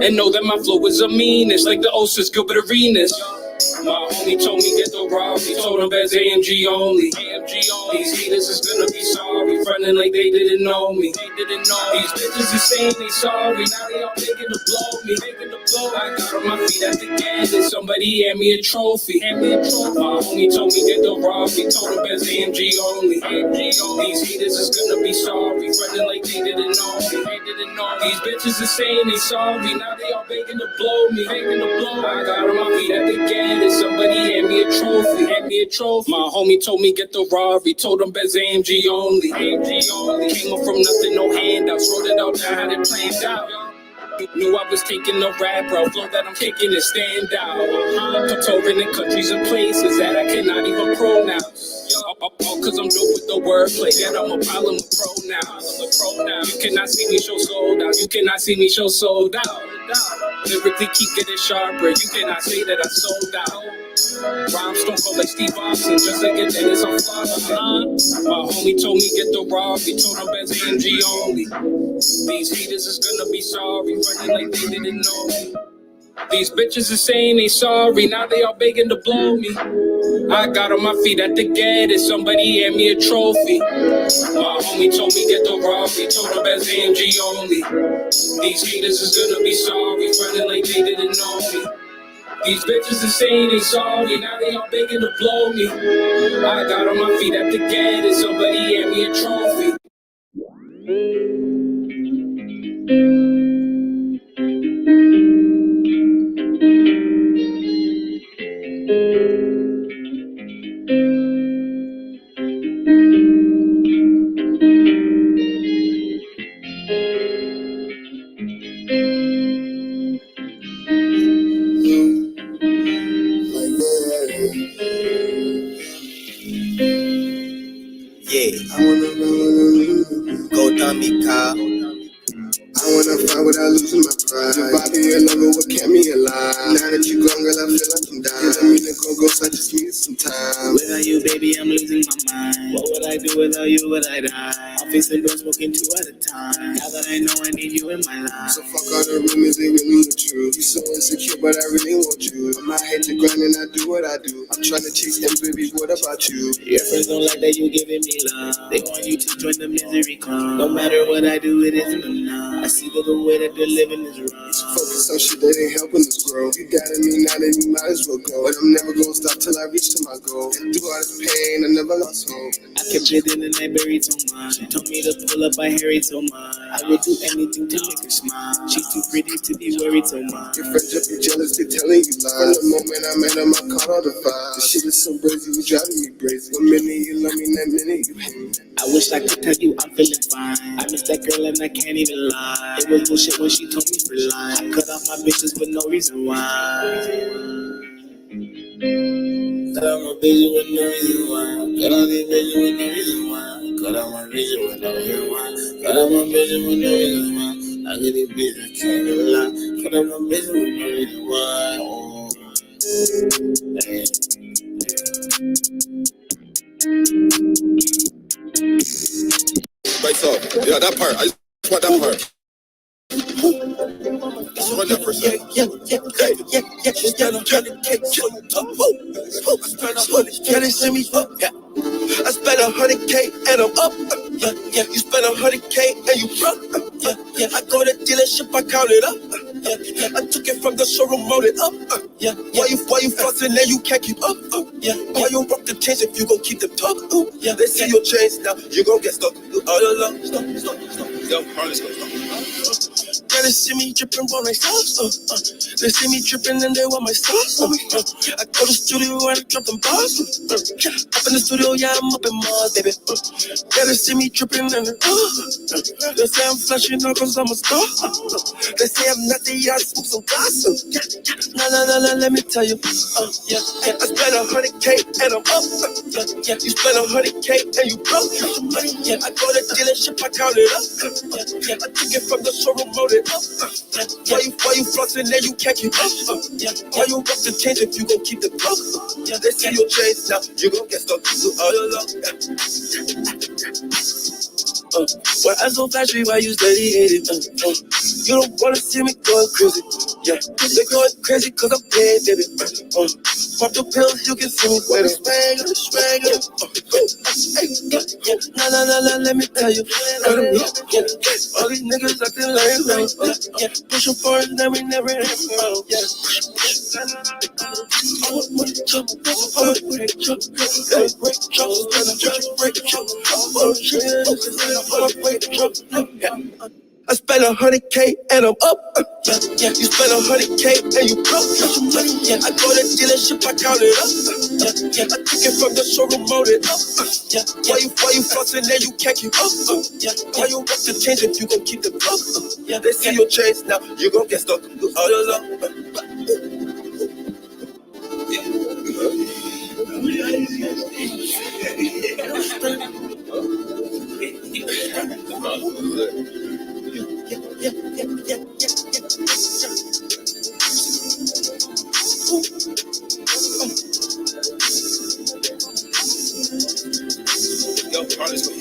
And know that my flow is a meanest, like the Osa's Gilbert Arenas. My homie told me get the Rari, told him best AMG only. These haters is gonna be sorry, running running like they didn't know me. These bitches is saying they sorry, now they all making to blow me. I got on my feet at the gas and somebody hand me a trophy. My homie told me get the robbery, told him best AMG only. These haters is gonna be sorry, running like they didn't know me. These bitches is saying they sorry, now they all begging to blow me. I got on my feet at the gas and somebody hand me a trophy. My homie told me get the Rari, told him best AMG only. Came up from nothing, no handouts, wrote it out down, had it planned out. Knew I was taking the rap route, flow that I'm kicking and stand out. Touring in countries and places that I cannot even pronounce. Cause I'm dope with the wordplay, and I'm a problem with pronouns. You cannot see me show sold out, you cannot see me show sold out. Lyrically keep getting sharper, you cannot say that I sold out. Rhymes don't go like Steve Austin, just like it then it's on fire. My homie told me get the Rari, told him best AMG only. These haters is gonna be sorry, running like they didn't know me. These bitches is saying they sorry, now they all begging to blow me. I got on my feet at the gate and somebody hand me a trophy. My homie told me get the Rari, told him best AMG only. These haters is gonna be sorry, running like they didn't know me. These bitches is saying they sorry, now they all begging to blow me. I got on my feet at the gate and somebody hand me a trophy. I wanna go dummy car. I wanna fight without losing my pride. Your body, your lover, what kept me alive. Now that you gone, girl, I feel like I'm dying. Giving me the go-go, I just need some time. Without you, baby, I'm losing my mind. What would I do without you? Would I die? I'm facing doors, smoking two at a time. Now that I know I need you in my life. So fuck all the rumors, they really the truth. You so insecure, but I really want you. I'm not hate the grind and I do what I do. I'm trying to chase them, baby, what about you? Your friends don't like that you giving me love. They want you to join the misery club. No matter what I do, it isn't enough. I see the way that they're living is wrong. So focus on shit that ain't helping us grow. You got in me now, then you might as well go. But I'm never gonna stop till I reach to my goal. And through all this pain, I never lost hope. I kept it in and I buried so much. She told me to pull up, I hurried so much. I would do anything to make her smile. She's too pretty to be worried so much. Your friends just be jealous, they telling you lies. From the moment I met him, I caught all the vibes. This shit is so crazy, you driving me crazy. 1 minute you love me, that minute you hate me. I wish I could tell you I'm feeling fine. I miss that girl and I can't even lie. It was bullshit when she told me for lying. I cut off my bitches with no reason why. Cut out my bitches with no reason why. Cut out these bitches with no reason why. Cut out my bitches with no reason why. Cut out my bitches with no reason why. I get these bitches, I can't even lie. Cut out my bitches with no reason why. Oh, damn. Right, so, yeah, that part. I just want that part. Let's run that for a second. I spent 100K and I'm up. You spent 100K and you broke. I go to dealership, I count it up. I took it from the showroom, rolled it up. Why you flossing and you can't keep up? Why you rock the chains if you gon' keep them tucked? They see your chains now, you gon' get stuck. All along, stop. Yo, let's go. They see me dripping, want my sauce. They see me dripping and they want my sauce. I go to the studio and I drop them bars. Up in the studio, yeah, I'm up in Mars, baby. They see me dripping and they say I'm flashing out cause I'm a star. They say I'm not the I smoke some glass. Nah, let me tell you. I spent 100K and I'm up. You spent 100K and you broke. I go to dealership, I count it up. I took it from the showroom, rolled it up. Why you flossing and you can't keep up? Why you rock the chains if you gon' keep the clock? They see your chains now, you gon' get stuck. So all along. Why I so flashy, why you steady hating? You don't wanna see me going crazy. Yeah, they going crazy cause I'm paid, baby. Pop the pills, you can see me with a swagger. Nah, let me tell you. All these niggas acting like push them for it, then we never hit them. I spent 100K and I'm up. You spent 100K and you broke. I go to dealership, I count it up. I took it from the showroom, wrote it up. Why you flossing and you can't keep up? Why you want to change if you gon' keep the up? They see your chains now, you gon' get stuck all alone. Yo, let's go.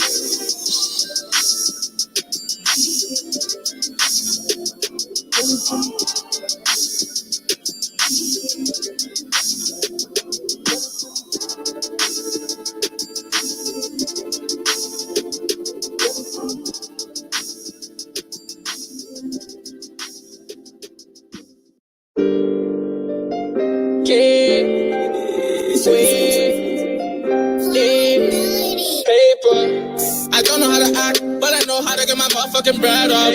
I don't know how to act, but I know how to get my motherfucking bread up.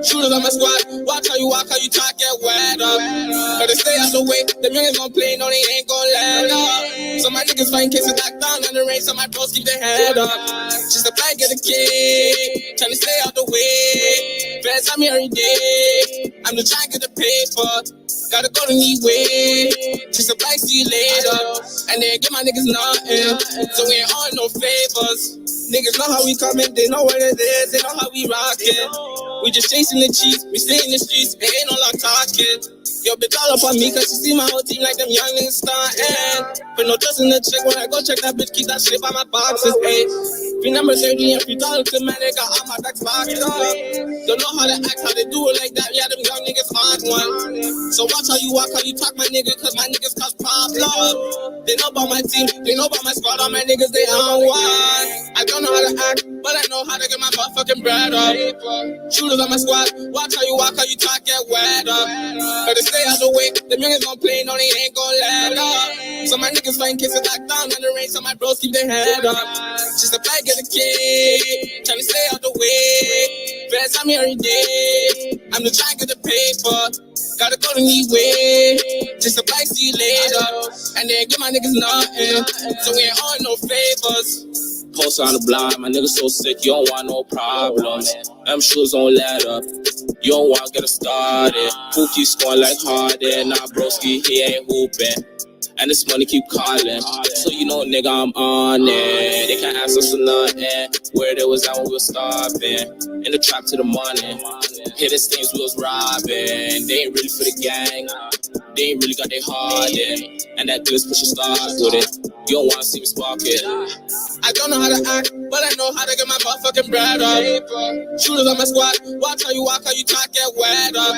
Shooters on my squad, watch how you talk, get wet up. Better stay out the way, the millions gon' play, no they ain't gon' let up. So my niggas fighting cases locked down on the rain, so my bros keep their head up. Just a blank get a kid, tryna stay out the way. Fans on me every day, I'm just trying to get the paper. Gotta go the neat way, just a blank, see you later. And then get my niggas nothing, so we ain't on no favors. Niggas know how we coming, they know what it is, they know how we rockin'. We just chasing the cheese, we stay in the streets, it ain't no long talking. Yo, bitch, all up on me, cause you see my whole team like them young niggas startin'. Put no trust in the check, when I go check that bitch, keep that shit by my boxes, ayy. Free number 30 and free dollar to man, they got all my backs locked up. Don't know how to act, how they do it like that, yeah, them young niggas hard one. So watch how you walk, how you talk, my nigga, cause my niggas cause problem. They know about my team, they know about my squad, all my niggas, they on one. I don't know how to act, but I know how to get my motherfucking bread up. Shooters on my squad, watch how you walk, how you talk, get wet up. Better stay out the way, the millions gon' play, no they ain't gon' let up. So my niggas fighting cases locked down on the rain, so my bros keep their head up. Just a bag get a kid, tryna stay out the way. Fans on me every day, I'm just trying to get the paper. Gotta go the neat way, just a bike, see you later. And then get my niggas nothing, so we ain't on no favors. Post on the block, my niggas so sick, you don't want no problems. Them shoes don't let up, you don't want to get us started. Pookie scoring like Harden, nah broski, he ain't hooping. And this money keep calling, so you know nigga I'm on it. They can't ask us for nothing, where they was at when we was starving. In the trap to the morning, hitting things we was robbing. They ain't really for the gang, they ain't really got their heart in. And that glitz push a start with it, you don't wanna see me spark it. I don't know how to act, but I know how to get my motherfucking bread up. Shooters on my squad, watch how you walk, how you talk, get wet up.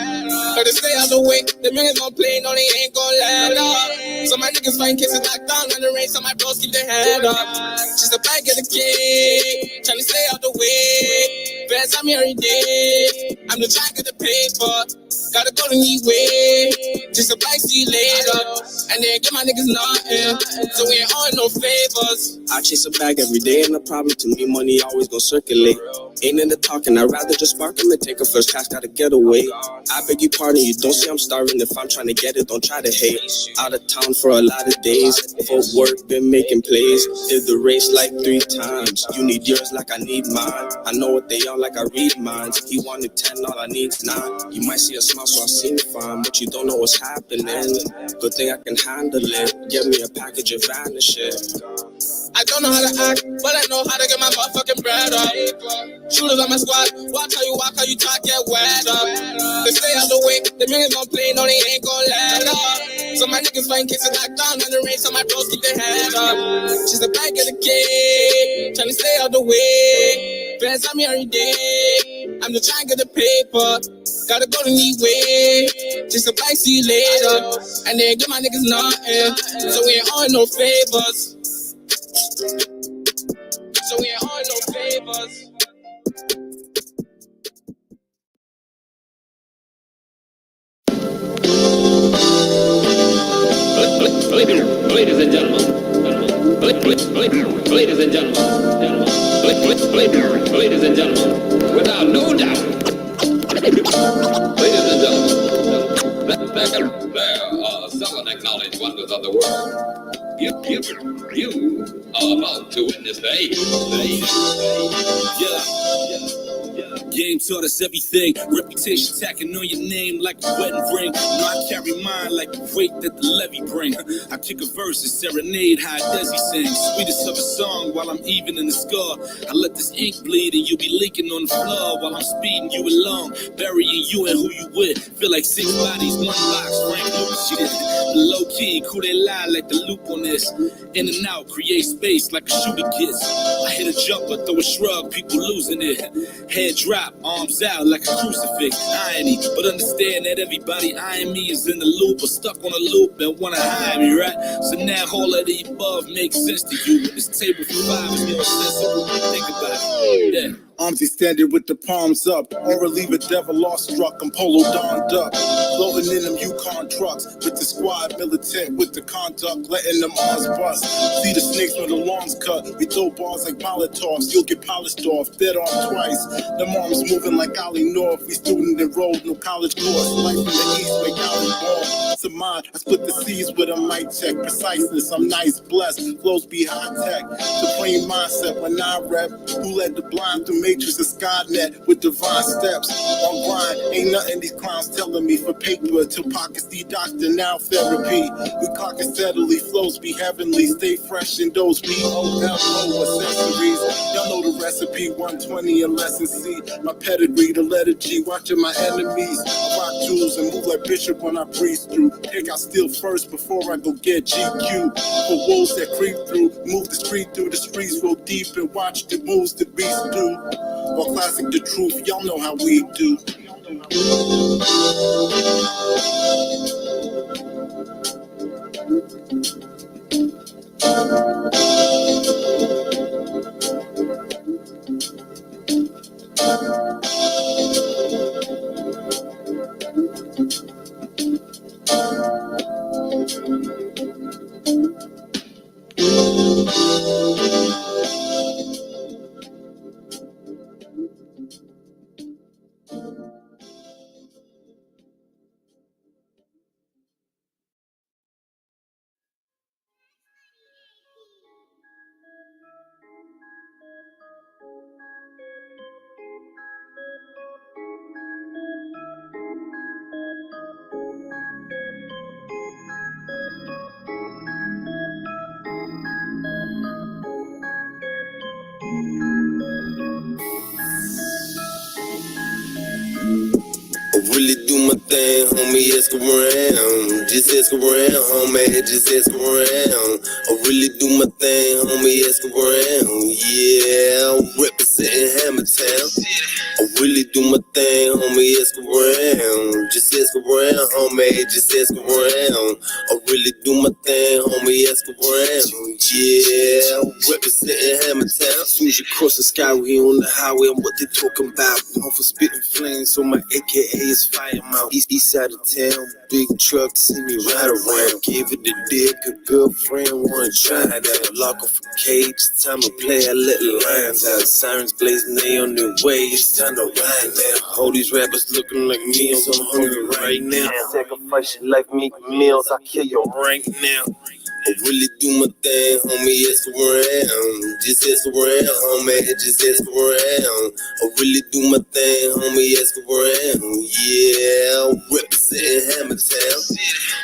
Better stay out the way, the millions gon' play, no they ain't gon' let up. So my niggas fighting cases locked down on the rain, so my bros keep their head up. Just a bag get a kid, tryna stay out the way. Fans on me every day, I'm just trying to get the paper. Gotta go the neat way, just a bag, see you later. And then get my niggas nothing, so we ain't on no favors. I chase a bag every day, and the problem to me, money always gon' circulate. Ain't in the talking, I'd rather just spark him and take a first class, gotta get away. I beg you pardon, you don't see I'm starving. If I'm trying to get it, don't try to hate. Out of town for a lot of days, for work, been making plays. Did the race like 3 times. You need yours like I need mine. I know what they are like I read mine. He wanted 10, all I need's 9. You might see a smile, so I seem fine, but you don't know what's happening. Good thing I can handle it. Give me a package of vanish it. I don't know how to act, but I know how to get my motherfucking bread up. Shooters on my squad, watch how you walk, how you talk, get wet up. They stay out the way, the millions gon' play, no they ain't gon' let up. So my niggas fighting cases locked down on the range, so my bros keep their head up. She's the back of the gate, trying to stay out the way. Fans on me every day, I'm just trying to get the paper. Gotta go the neat way, just a bite, see you later. And they ain't give my niggas nothing, so we ain't on no favors. So we ain't on no favors. Ladies and gentlemen, ladies and gentlemen, ladies and gentlemen, without no doubt, ladies and gentlemen, there someone acknowledge wonders of the world. You are about to witness the age. Game taught us everything. Reputation tacking on your name like a wedding ring. No, I carry mine like the weight that the levee bring. I kick a verse and serenade how Desi sings. Sweetest of a song while I'm even in the score. I let this ink bleed and you be leaking on the floor while I'm speeding you along, burying you and who you with. Feel like 6 bodies, 1 box, Frank Lucas shit. Low key, cool they lie like the loop on this. In and out, create space like a shooter gets. I hit a jumper, throw a shrug, people losing it. Head drop, arms out like a crucifix. Irony, but understand that everybody eyeing me is in the loop or stuck on a loop and wanna hire me, right? So now all of the above makes sense to you. When this table for 5 is more sensible, think about it. Yeah. Arms extended with the palms up. Or leave a devil lost struck. I'm polo donned up. Floating in them Yukon trucks. With the squad militant with the conduct. Letting them arms bust. See the snakes when the lawns cut. We throw bars like Molotovs. You'll get polished off. Dead on twice. Them arms moving like Ollie North. We student enrolled. No college course. Life in the east make Ollie ball. To mine. I split the seas with a mic check. Preciseness. I'm nice. Blessed. Flows be high tech. Supreme mindset when I rep. Who led the blind through Matrix of Skynet with divine steps on grind. Ain't nothing these clowns telling me for paper till pockets the doctor now therapy. We clock it steadily, flows be heavenly, stay fresh in those POLO accessories. Y'all know the recipe, 120 and less and C. My pedigree, the letter G, watching my enemies. Rock jewels and move like Bishop when I breeze through. Take out steel first before I go get GQ. For wolves that creep through, move the street through the streets, roll deep and watch the moves the beast do. Or classic the truth, y'all know how we do. Really do my thing, homie, ask around. Just ask around, homie, just ask around. I really do my thing, homie, ask around. Yeah, I'm representing Hammertown. I really do my thing, homie, ask around. Just ask around, homie, just ask around. I really do my thing, homie, ask around. Yeah, I'm representing Hammertown. Soon as you cross the sky, we on the highway, I'm what they talking about. Known for spitting flames, so my AKA is fire mouth. East side of town, big truck, see me ride around. Give it a dick, a girlfriend, wanna try it out. Lock off a cage, time to play, I let the lines out. Sirens blazing, they on their way, it's time to ride now. All these rappers looking like meals, I'm hungry right now. Sacrifice your life, make meals, I kill you right now. I really do my thing, homie, ask around. Just ask around, homie, just ask around. I really do my thing, homie, ask around. Yeah, I'm representing Hammer Town.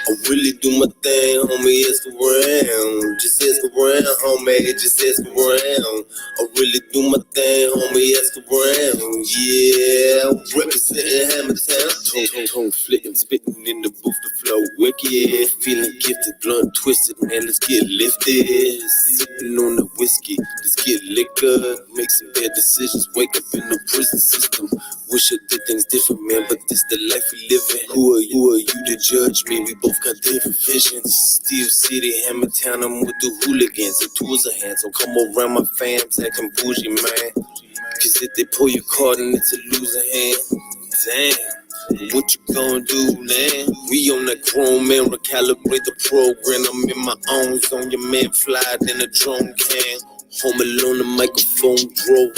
I really do my thing, homie, ask around. Just ask around, homie, just ask around. I really do my thing, homie, ask around. Yeah, representing Hammer Town. Tone flicking, spitting in the booth, the flow wicked. Feeling gifted, blunt twisted, man, let's get lifted. Sipping on the whiskey, let's get liquor. Make some bad decisions, wake up in the prison system. Wish I did things different, man, but this the life we live in. Who are you to judge me? We both got different visions. Steel City, Hammer Town, I'm with the hooligans. The tools are hands, so come around my fams, acting bougie, man. Cause if they pull your card and it's a losing hand, damn, what you gonna do, man? We on that grown man, recalibrate the program. I'm in my own zone, your man fly in a drone can. Home alone, the microphone,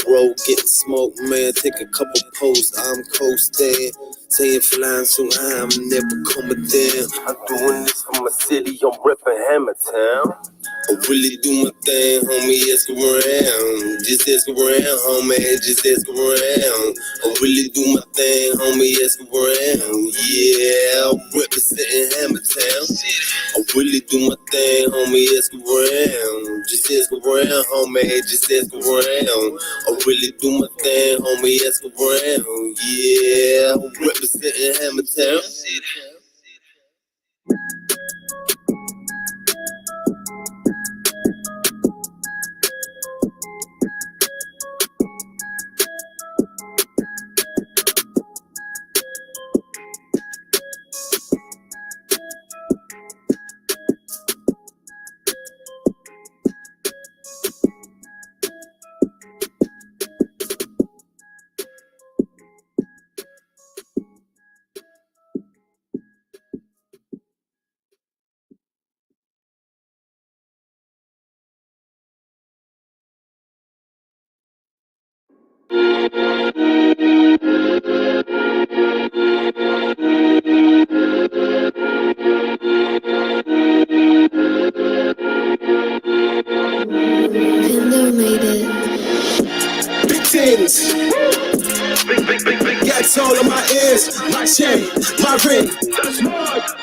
roll, getting smoke, man. Take a couple posts, I'm coasting. Saying flying so high, I'm never coming down. I'm doing this for my city, I'm reppin' Hammer Town. I really do my thing, homie, ask around. Just ask around, homie, just ask around. I really do my thing, homie, ask around. Yeah, I'm representing Hammer Town. I really do my thing, homie, ask around. Just ask around, homie, just ask around. I really do my thing, homie, ask around. Yeah, I'm representing Hammer Town. Pindo made it. Big things. Got all in my ears, my chain, my ring.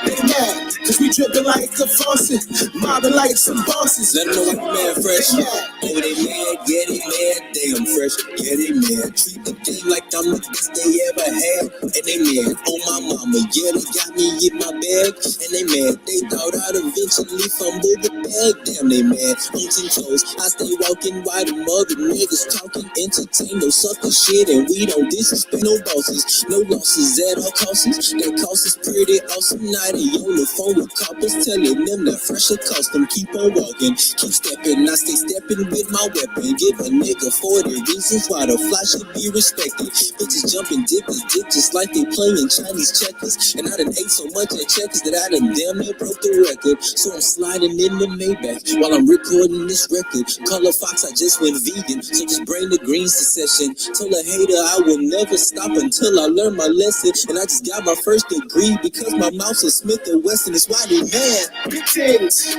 They mad, cause we drippin' like a faucet, mobbing like some bosses. Let them know I'm mad fresh. Oh, they mad, yeah, they mad, damn fresh. Yeah, they mad. Treat the game like I'm the best they ever had. And they mad, oh my mama, yeah, they got me in my bag. And they mad, they thought I'd eventually fumble the bag. Damn, they mad, on 10 toes. I stay walking while the mother niggas talking. Entertain no sucker shit, and we don't disrespect no bosses. No losses at all costs. That cost is pretty awesome. Now they on the phone with coppers, telling them that fresh or custom. Keep on walking, keep stepping. I stay stepping with my weapon. Give a nigga 40 reasons why the fly should be respected. Bitches jumping dippers, dip just like they playing Chinese checkers. And I done ate so much at checkers that I done damn near broke the record. So I'm sliding in the Maybach while I'm recording this record. Color Fox, I just went vegan, so just bring the greens to session. Told a hater I would never stop until I learned my lesson. And I just got my first degree because my mouth's a Smith & Wesson. It's why they mad. Big things.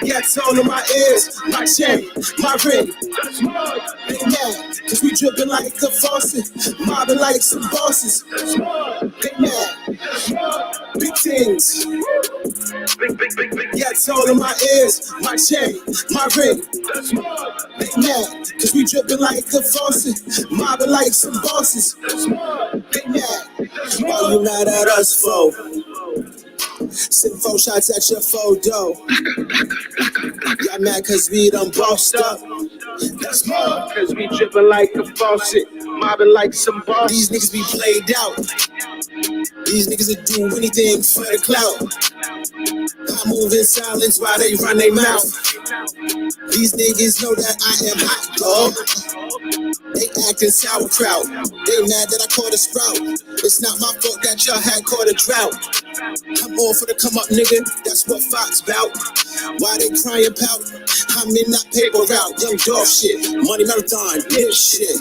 Got all in my ears, my chain, my ring. They mad, cause we drippin' like a faucet, mobbing like some bosses. They mad. Big things. Got all in my ears, my chain, my ring. They mad, cause we drippin' like a faucet, mobbing like some bosses. They mad. Why you mad at us for? Send 4 shots at your photo. Y'all mad cause we done bossed up. That's more, cause we drippin' like a faucet, mobbing like some boss. These niggas be played out. These niggas will do anything for the clout. I move in silence while they run their mouth. These niggas know that I am hot, dog. They actin' sauerkraut. They mad that I caught a sprout. It's not my fault that y'all had caught a drought. I'm all for the come up, nigga. That's what Fox bout. Why they crying pout? I'm in that paper route. Young dog shit. Money marathon, bitch shit.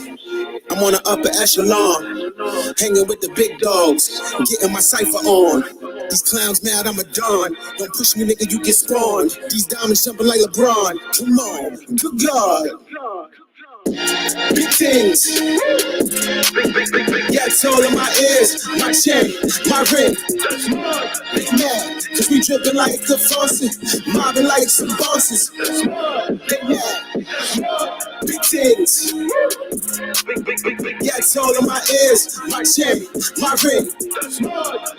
I'm on the upper echelon, hanging with the big dogs, getting my cipher on. These clowns mad, I'm a don. Don't push me, nigga, you get spawned. These diamonds jumping like LeBron. Come on, good God. Big things. Yeah, it's all in my ears, my chain, my ring. Big mad, cause we drippin' like the faucet, mobbing like some bosses. Big mad, big things. Yeah, it's all in my ears, my chain, my ring.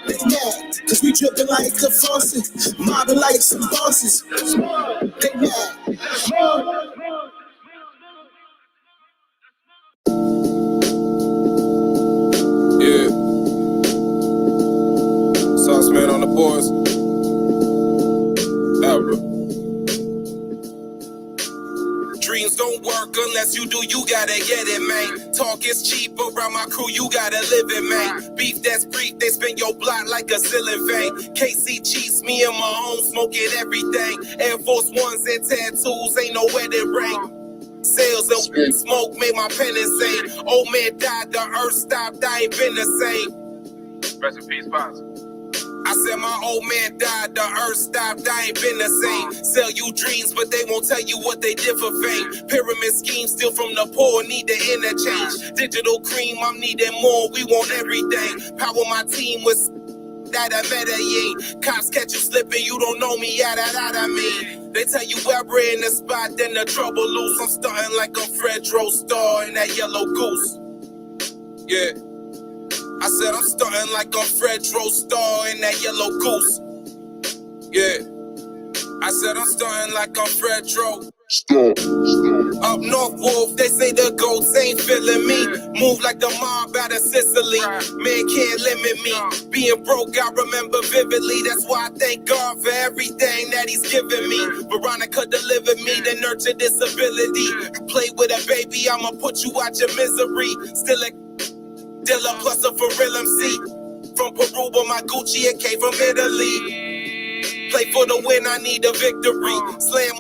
Big mad, cause we drippin' like the faucet, mobbing like some bosses. Big mad. Yeah. Sauce man on the boards. Albert. Dreams don't work unless you do, you gotta get it, man. Talk is cheap around my crew, you gotta live it, man. Beef that's brief, they spin your block like a ceiling vein. KC cheats, me and my home smoking everything. Air Force Ones and tattoos, ain't no wedding ring. Sales and smoke made my pen insane. Old man died, the earth stopped, I ain't been the same. Rest in peace, Pops. I said my old man died, the earth stopped, I ain't been the same. Sell you dreams, but they won't tell you what they did for fame. Pyramid schemes, steal from the poor, need the interchange. Digital cream, I'm needing more, we want everything. Power my team with that I Medellin. Cops catch you slipping, you don't know me, yada yada mean. They tell you ever in the spot, then the trouble loose. I'm starting like I'm Fred Star in that yellow goose. Yeah. I said I'm starting like I'm Fred Star in that yellow goose. Yeah. I said I'm starting like I'm Fred Up north, Wolf, they say the goats ain't feeling me. Move like the mob out of Sicily. Man can't limit me. Being broke, I remember vividly. That's why I thank God for everything that he's given me. Veronica delivered me to nurture this ability. You play with a baby, I'ma put you out your misery. Still a dealer plus a for real MC. From Peru, but my Gucci, it came from Italy. Play for the win, I need a victory. Slam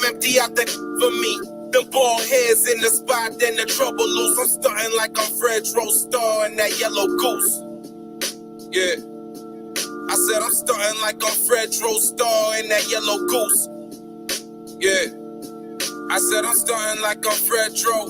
empty out the for me. Them bald heads in the spot, then the trouble loose. I'm starting like I'm Fred Star in that yellow goose. Yeah. I said I'm starting like I'm Fred Star in that yellow goose. Yeah. I said I'm starting like I'm Fred Star.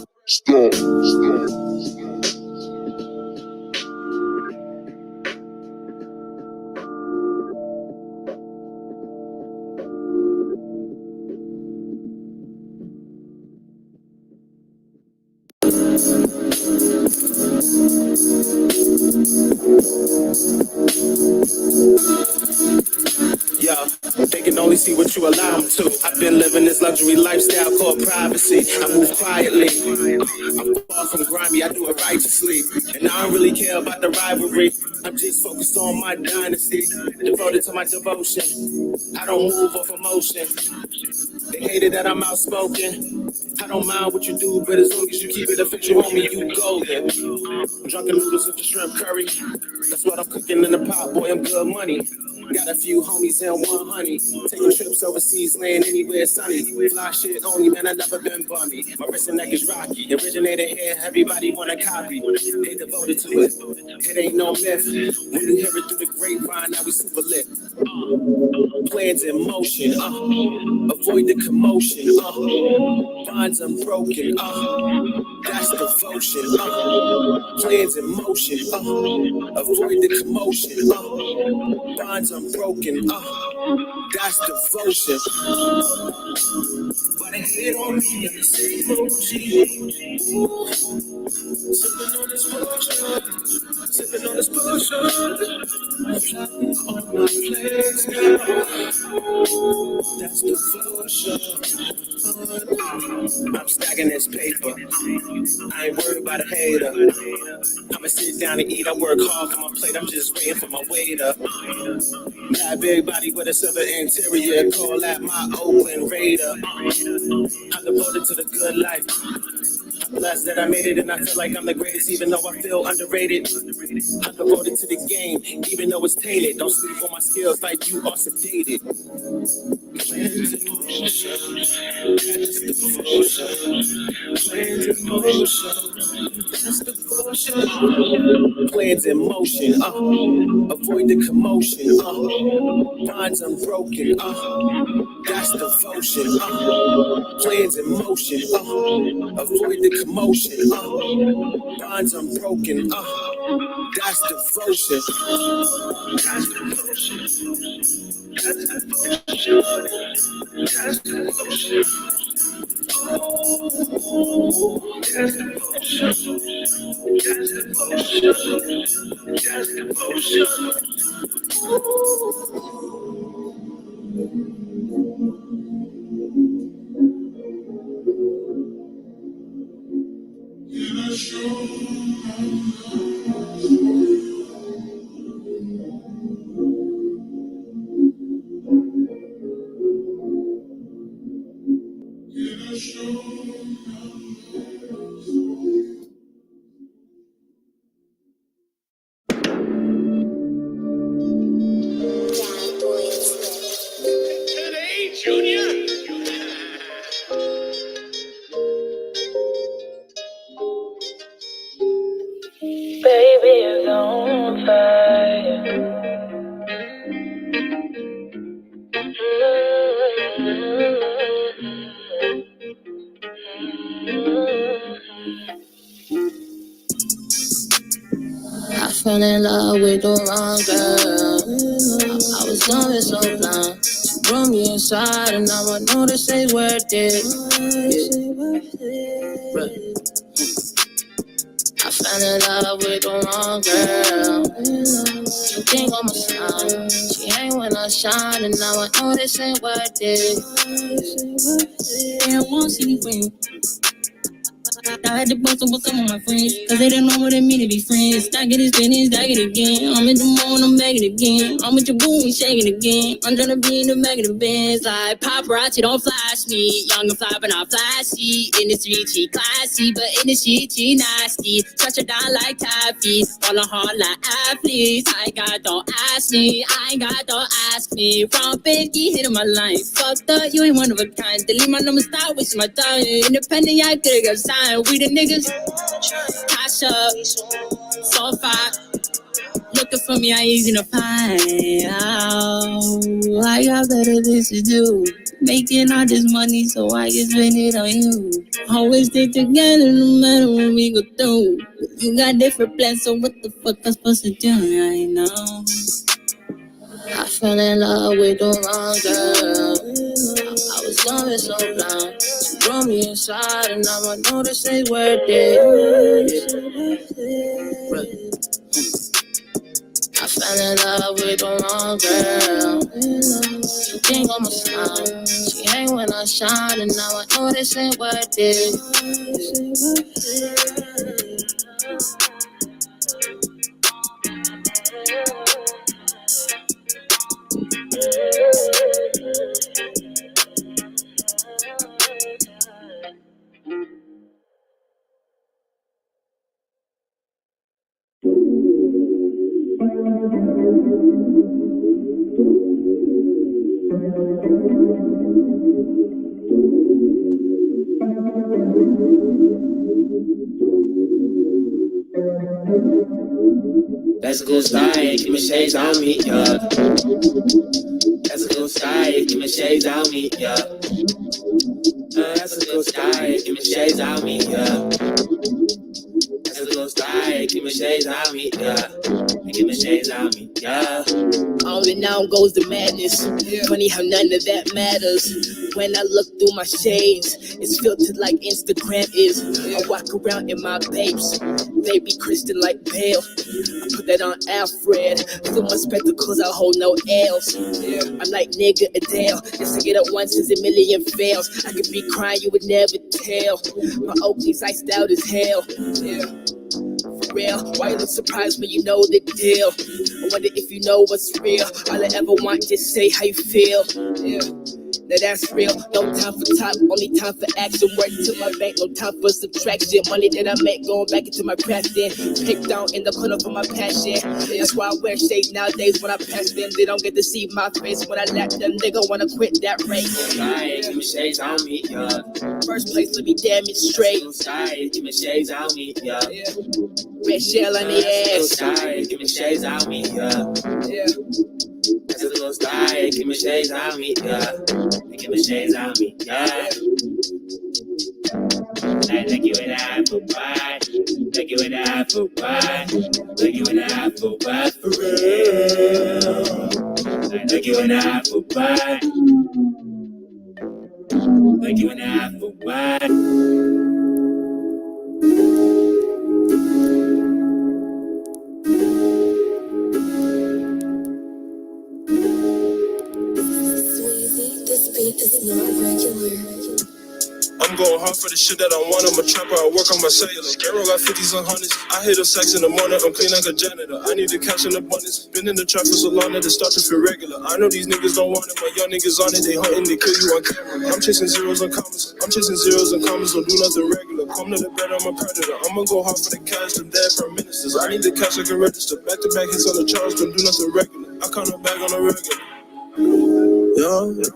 Yo, they can only see what you allow them to. I've been living this luxury lifestyle called privacy. I move quietly. I'm far from grimy, I do it righteously. And I don't really care about the rivalry. I'm just focused on my dynasty, devoted to my devotion. I don't move off emotion. They hated that I'm outspoken. I don't mind what you do, but as long as you keep it official, homie, you golden. Drunken noodles with the shrimp curry. That's what I'm cooking in the pot, boy, I'm good money. Got a few homies and one honey. Taking trips overseas, laying anywhere sunny. Fly shit only, man, I never been bummy. My wrist and neck is rocky. Originated here, everybody wanna copy. They devoted to it. It ain't no myth. When you hear it through the grapevine, now we super lit. Plans in motion, avoid the commotion, bonds unbroken, that's devotion, plans in motion, avoid the commotion, bonds unbroken, that's devotion. But I hit on me and say sipping on this potion, sipping on this potion. I'm shouting on my place now. That's devotion. I'm stacking this paper. I ain't worried about a hater. I'ma sit down and eat. I work hard for my plate. I'm just waiting for my waiter. Got a big body with a silver interior. Call that my Oakland Raider. I'm devoted to the good life. Blessed that I made it and I feel like I'm the greatest even though I feel underrated. I'm devoted to the game even though it's tainted. Don't sleep on my skills like you are sedated. Plans in motion. That's devotion. Plans in motion. That's devotion. Plans in motion. Avoid the commotion. Bonds unbroken. That's devotion. Plans in motion. Avoid the commotion. Bonds unbroken. That's devotion. That's devotion. That's devotion. That's devotion. That's devotion. That's devotion. That's Today, Junior. Baby is on fire. I fell in love with the wrong girl. I was going so blind. She brought me inside and now I know this ain't worth it. I fell in love with the wrong girl. You think I'm a slime. She ain't when I shine and now I know this ain't worth it. They don't want to see me win. I had to bust up with some of my friends, cause they didn't know what it mean to be friends. Stack it, spinning, stack it again. I'm in the moon, I'm back it again. I'm with your boo, we shaking again. I'm trying to be in the back of the Benz. Like paparazzi, don't flash me. Young and fly, but not flashy. In the street, she classy, but in the street, she nasty. Touch her down like taffy. On her heart like athletes. I ain't got, don't ask me. I ain't got, don't ask me. From 50, hitting my line. Fucked up, you ain't one of a kind. Delete my number, stop wasting my time. Independent, I could've got signed. We the niggas, cash up, so far. Looking for me, I easy to find. Oh, I got better things to do. Making all this money so I can spend it on you. Always stick together no matter what we go through. You got different plans, so what the fuck I'm supposed to do? I know. I fell in love with the wrong girl. I was going so blind. She brought me inside and now I know this ain't worth it. I fell in love with the wrong girl. You think I'm a slime. She ain't when I shine and now I know this ain't worth it. That's a good start, keep my shades on me, yeah. That's a good start, keep my shades on me, yeah. That's a good start, keep my shades on me, yeah. That's a good start, keep my shades on me, yeah. Keep my shades on me, yeah. On and on goes the madness. Funny how none of that matters. When I look through my shades, it's filtered like Instagram is. I walk around in my babes, they be Christian like Bale. I put that on Alfred. Through my spectacles, I hold no L's. I'm like nigga Adele. Just to get up once is a million fails. I could be crying, you would never tell. My Oakley's iced out as hell. For real, why you look surprised when you know the deal? I wonder if you know what's real. All I ever want, just say how you feel. Now that's real. No time for talk, only time for action. Work to my bank, no time for subtraction. Money that I make going back into my craft. Then picked down in the corner for my passion. That's why I wear shades nowadays. When I pass them, they don't get to see my face. When I lap them, they gon' wanna quit that race. Sky, give me shades on me, yeah. First place, let me damage straight. Sky, give me shades on me, yeah. Red shell on the ass. Sky, give me shades on me, yeah. That's a little sky, give me shades on me, yeah. Give me shades on me, yeah. Like you and I for why, like you and I for why, like you and I for why for real. Like you and I for why, like you and I for why. I'm going hard for the shit that I want. I'm a trapper, I work on my cellular. Scarrow got 50s and 100s. I hit up sex in the morning, I'm clean like a janitor. I need the cash in abundance. Been in the trap for so long that it start to feel regular. I know these niggas don't want it, but young niggas on it. They hunting, they kill you on camera. I'm chasing zeros and commas. I'm chasing zeros and commas, don't do nothing regular. Come to the bed, I'm a predator. I'ma go hard for the cash, them dead prime ministers. I need the cash, I can register. Back to back hits on the charge, don't do nothing regular. I count a bag on a regular. Yeah.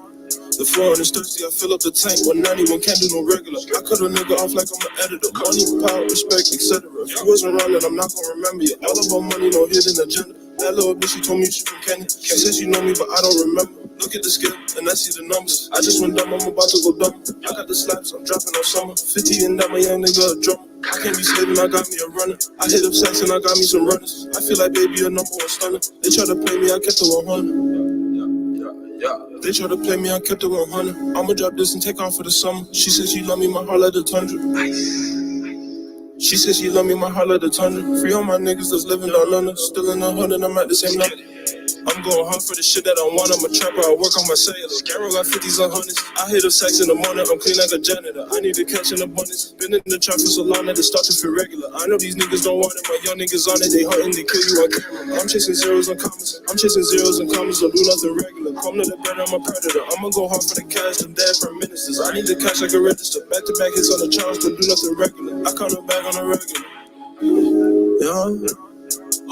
The foreign is thirsty, I fill up the tank when 91 can't do no regular. I cut a nigga off like I'm an editor. Money, power, respect, etc. If you wasn't around then I'm not gonna remember you. All about money, no hidden agenda. That little bitch, she told me she from Kenya. She said she know me, but I don't remember. Look at the scale, and I see the numbers. I just went dumb, I'm about to go dumb. I got the slaps, I'm dropping on summer. 50 and that, my young nigga a drummer. I can't be slaving, I got me a runner. I hit up sacks and I got me some runners. I feel like baby a number one stunner. They try to play me, I kept it 100. They try to play me, I kept it 100. I'ma drop this and take off for the summer. She said she love me, my heart like the tundra. She said she love me, my heart like the tundra. Free all my niggas that's living down under. Still in the hood and I'm at the same number. I'm going hard for the shit that I want. I'm a trapper, I work on my cellular. Scarrow got 50s and 100s. I hit up sex in the morning, I'm clean like a janitor. I need the cash in abundance. Been in the trap for so long that it start to feel regular. I know these niggas don't want it, but young niggas on it. They hunting, they kill you on camera. I'm chasing zeros and commas. I'm chasing zeros and commas, don't do nothing regular. Come to the bed, I'm a predator. I'ma go hard for the cash, them dead prime ministers. I need the cash, I can register. Back to back hits on the charge, don't do nothing regular. I count a bag on a regular. Yeah.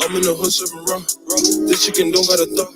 I'm in the hood serving raw. This chicken don't got a thought.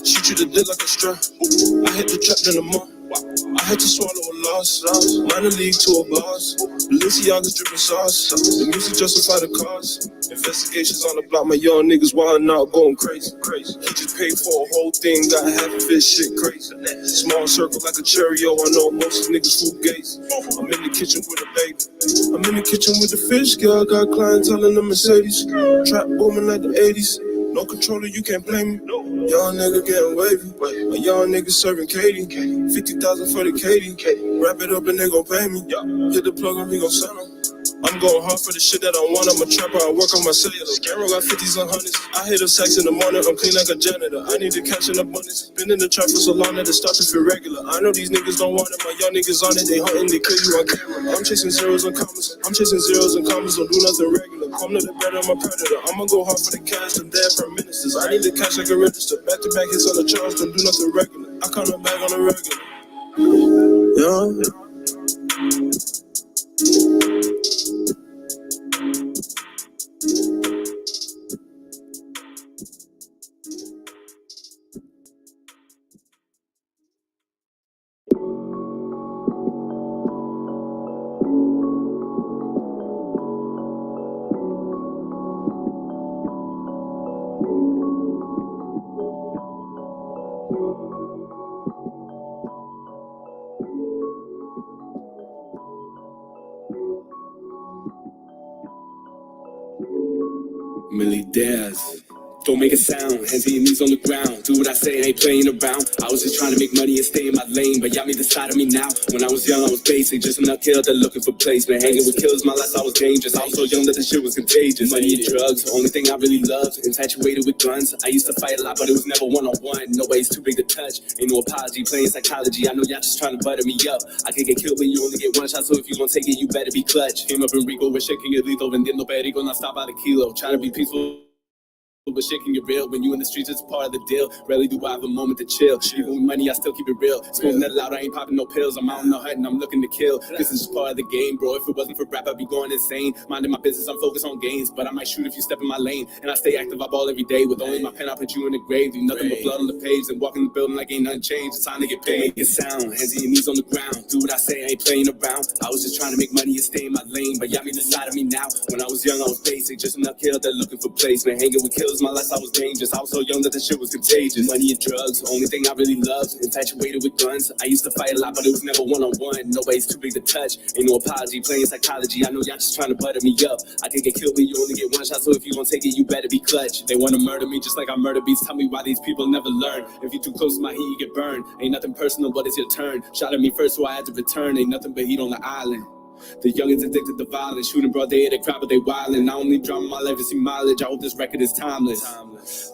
Shoot you the dick like a strap. I hit the trap in the mall. I had to swallow a loss. Minor league to a boss. Balenciaga's dripping sauce. The music justify the cause. Investigations on the block. My young niggas wildin' out, going crazy. He just paid for a whole thing. Got half of his shit crazy. Small circle like a Cheerio. I know most of niggas food gates. I'm in the kitchen with a baby. I'm in the kitchen with the fish girl. Got clientele in the Mercedes. Trap booming like the 80s. No controller, you can't play me. Young nigga getting wavy. A young nigga serving Katie. 50,000 for the Katie. Wrap it up and they gon' pay me. Hit the plug and we gon' sell them. I'm going hard for the shit that I want. I'm a trapper, I work on my cellular. Scarrow got 50s and 100s. I hit up sex in the morning, I'm clean like a janitor. I need the cash in abundance. Been in the trap for so long that it start to feel regular. I know these niggas don't want it, my young niggas on it. They hunting, they kill you on camera. I'm chasing zeros and commas. I'm chasing zeros and commas, don't do nothing regular. Come to the bed, I'm a predator. I'ma go hard for the cash, them dead prime ministers. I need the cash, I can register. Back to back hits on the charge, don't do nothing regular. I count a bag on a regular. Yeah. Millie dares. Don't make a sound, hands and your knees on the ground. Do what I say, I ain't playing around. I was just trying to make money and stay in my lane, but y'all made the side of me now. When I was young, I was basic, just a nut killer that looking for placement. Hanging with killers, my life, I was dangerous. I was so young that the shit was contagious. Money and drugs, the only thing I really loved. Infatuated with guns, I used to fight a lot, but it was never one-on-one. Nobody's too big to touch, ain't no apology. Playing psychology, I know y'all just trying to butter me up. I could get killed when you only get one shot, so if you gon' take it, you better be clutch. Came up in Rico with shit, king of lethal, vendiendo perico, not stop by the kilo. Trying to be peaceful but shit can get real when you in the streets. It's part of the deal. Rarely do I have a moment to chill. Even with money, I still keep it real. Smoking that loud, I ain't popping no pills. I'm out in the hut and I'm looking to kill. This is just part of the game, bro. If it wasn't for rap, I'd be going insane. Minding my business, I'm focused on gains, but I might shoot if you step in my lane. And I stay active, I ball every day. With only my pen, I put you in the grave. Leave nothing but blood on the page and walk in the building like ain't nothing changed. It's time to get paid. Make it sound, hands and your knees on the ground. Do what I say, I ain't playing around. I was just trying to make money and stay in my lane, but y'all be the side of me now. When I was young, I was basic, just enough killed that looking for placement. Hanging with kills, my life I was dangerous. I was so young that the shit was contagious. Money and drugs, only thing I really loved. Infatuated with guns. I used to fight a lot, but it was never one-on-one. Nobody's too big to touch. Ain't no apology, playing psychology. I know y'all just trying to butter me up. I can get killed, but you only get one shot, so if you gon' take it, you better be clutch. They wanna murder me just like I murder beats. Tell me why these people never learn. If you too close to my heat, you get burned. Ain't nothing personal, but it's your turn. Shot at me first, so I had to return. Ain't nothing but heat on the island. The youngins addicted to violence, shooting broad day at a crowd, but they wildin'. I only drama my legacy mileage. I hope this record is timeless.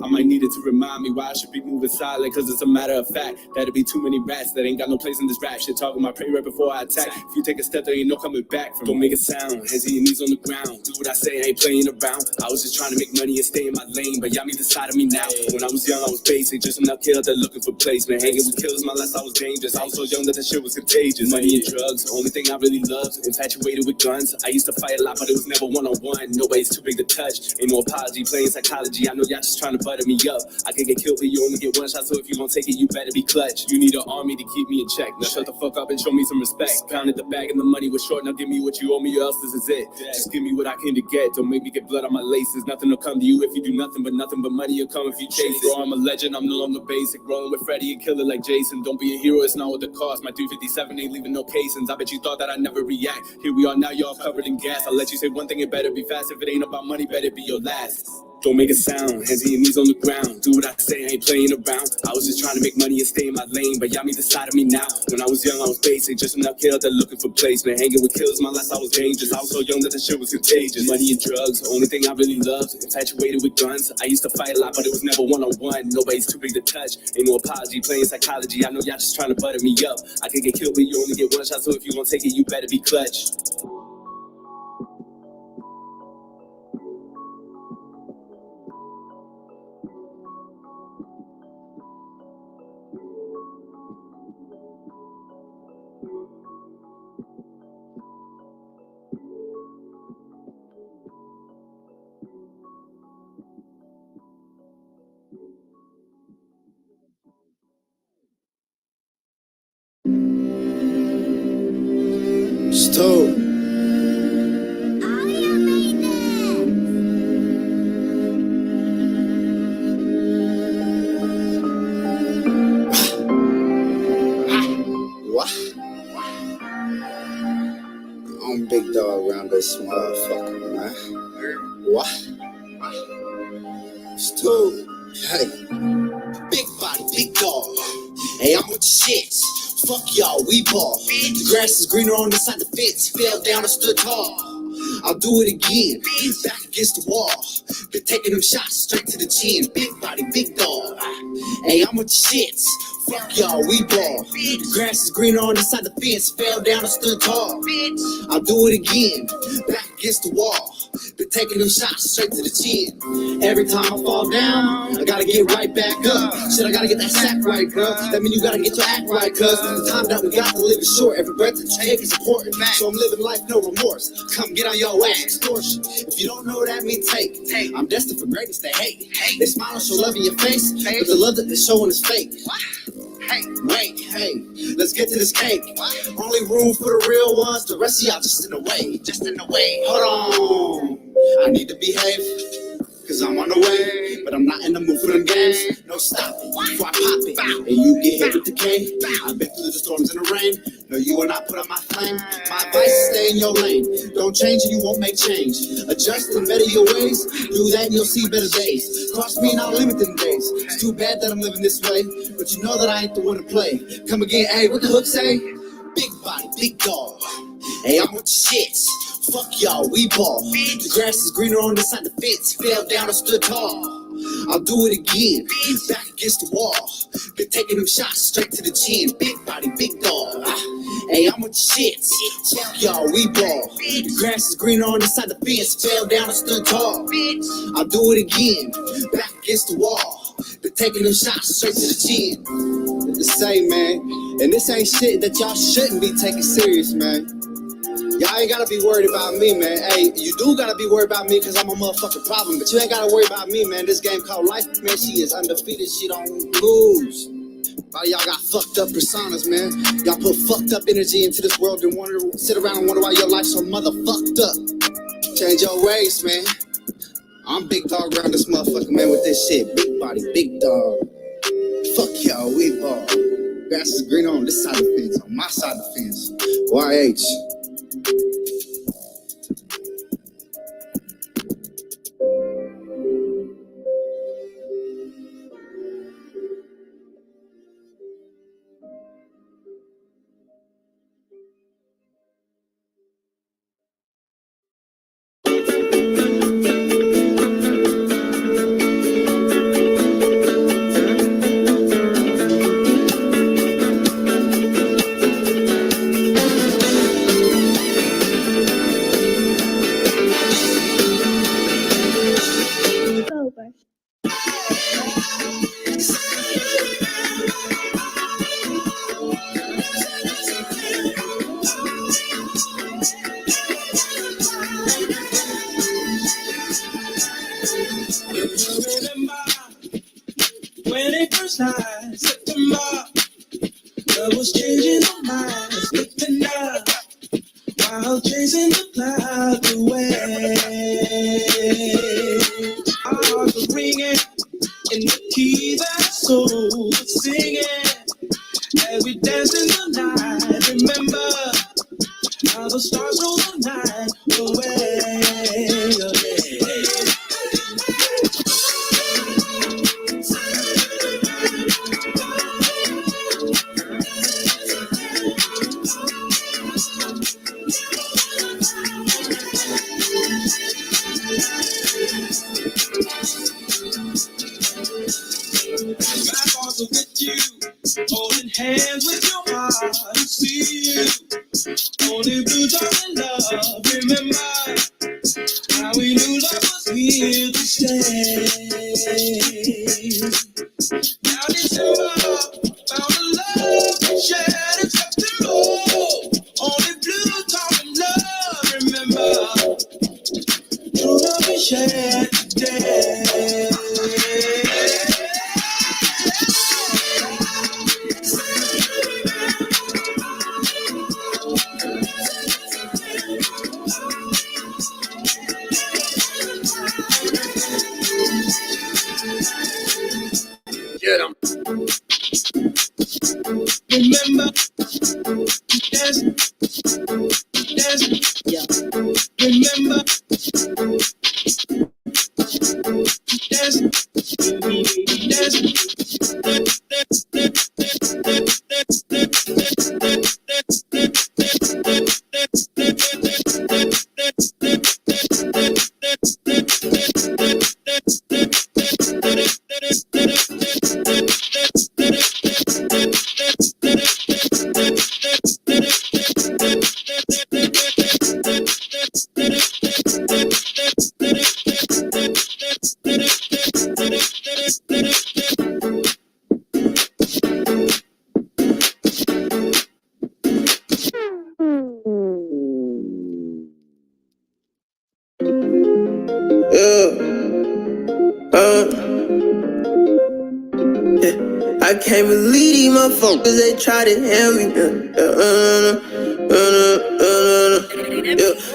I might need it to remind me why I should be moving silent, cause it's a matter of fact that'll be too many rats that ain't got no place in this rap shit. Talking my prey right before I attack. If you take a step, there ain't no coming back from. Don't make a sound, hands and your knees on the ground. Do what I say, I ain't playing around. I was just trying to make money and stay in my lane, but y'all need the side of me now. When I was young, I was basic, just enough killed that looking for placement. Hanging with killers, my last I was dangerous. I was so young that the shit was contagious. Money and drugs, only thing I really loved. Infatuated with guns. I used to fight a lot, but it was never one-on-one. Nobody's too big to touch. Ain't no apology, playing psychology. I know y'all just trying to butter me up. I can get killed, but you only get one shot, so if you gon' take it, you better be clutch. You need an army to keep me in check. Now shut the fuck up and show me some respect. Pounded the bag and the money was short. Now give me what you owe me, or else this is it. Just give me what I came to get. Don't make me get blood on my laces. Nothing will come to you if you do nothing but money will come if you chase it. Bro, I'm a legend, I'm no longer basic. Rolling with Freddy and Killer like Jason. Don't be a hero, it's not what the cost. My 357 ain't leaving no casings. I bet you thought that I'd never react. Here we are now, y'all covered in gas. I'll let you say one thing, it better be fast. If it ain't about money, better be your last. Don't make a sound, hands and your knees on the ground. Do what I say, I ain't playing around. I was just trying to make money and stay in my lane, but y'all need the side of me now. When I was young, I was basic, just enough killed that looking for placement. Hanging with killers, my last I was dangerous. I was so young that the shit was contagious. Money and drugs, only thing I really loved. Infatuated with guns. I used to fight a lot, but it was never one-on-one. Nobody's too big to touch. Ain't no apology, playing psychology. I know y'all just trying to butter me up. I can get killed, but you only get one shot, so if you gon' take it, you better be clutch. Stop. What? I'm big dog around this motherfucker, man. What? Stop. Hey. Big body, big dog. Hey, I'm with the shits. Fuck y'all, we ball. The grass is greener on the side of the fence. Fell down and stood tall. I'll do it again. Back against the wall. Been taking them shots straight to the chin. Big body, big dog. Hey, I'm with the shits. Fuck y'all, we ball. The grass is greener on the side of the fence. Fell down and stood tall. I'll do it again. Back against the wall. Been taking them shots straight to the chin. Every time I fall down, I gotta get right back up. Shit, I gotta get that sack right, bro. That mean you gotta get your act right, cuz the time that we got to live is short. Every breath that you take is important. So I'm living life, no remorse. Come get on your ass, extortion. If you don't know what that means, take. I'm destined for greatness, they hate. They smile and show love in your face, but the love that they're showing is fake. Hey, wait, hey, let's get to this cake. Only room for the real ones, the rest of y'all just in the way. Just in the way. Hold on, I need to behave, cause I'm on the way. But I'm not in the mood for them games. No stopping before I pop it, and you get hit with the K. I've been through the storms and the rain. No, you will not put out my flame. My advice is stay in your lane. Don't change and you won't make change. Adjust and better your ways. Do that and you'll see better days. Cross me and I'll limit them days. It's too bad that I'm living this way, but you know that I ain't the one to play. Come again, hey, what the hook say? Big body, big dog. Hey, I'm with the shits. Fuck y'all, we ball. The grass is greener on the side of the fence. Fell down and stood tall. I'll do it again. Back against the wall. Been taking them shots straight to the chin. Big body, big dog. Hey, I'm with the shits. Fuck y'all, we ball. The grass is greener on the side of the fence. Fell down and stood tall. I'll do it again. Back against the wall. Been taking them shots straight to the chin. The same, man. And this ain't shit that y'all shouldn't be taking serious, man. Y'all ain't gotta be worried about me, man. Hey, you do gotta be worried about me because I'm a motherfucking problem. But you ain't gotta worry about me, man. This game called life, man, she is undefeated. She don't lose. A lot of y'all got fucked up personas, man. Y'all put fucked up energy into this world and sit around and wonder why your life's so motherfucked up. Change your ways, man. I'm big dog around this motherfucker, man, with this shit. Big body, big dog. Fuck y'all, we ball. Grass is green on this side of the fence, on my side of the fence. YH. When they first lied, set them up. Love was changing our minds, lifting up while chasing the clouds away. Our hearts were ringing in the key that our souls were singing as we danced in the night. Remember how the stars roll the night away. My thoughts are with you, holding hands with your heart. See you, only blue dark in love. Remember how we knew love was here to stay. Now December found a love we shared and kept it low. Only blue talking love. Remember true love we shared today. Get 'em. Remember, dance, yeah. Remember, dance, I can't believe these motherfuckers, they try to help me.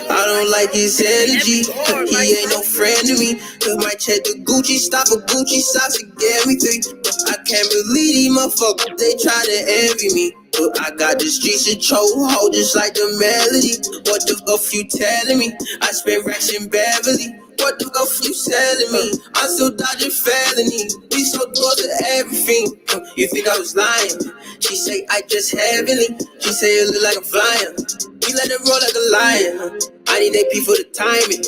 I don't like his energy, he ain't no friend to me. Cause my check the Gucci, stop a Gucci socks and get me 3. I can't believe these motherfuckers, they try to envy me. But I got the streets to chokehold just like the melody. What the fuck you telling me? I spent racks in Beverly. What the fuck you telling me? I'm still dodging felony. We so close to everything. You think I was lying? She say I just heavily. She say it look like I'm flying. We let it roll like a lion. I need AP for the timing.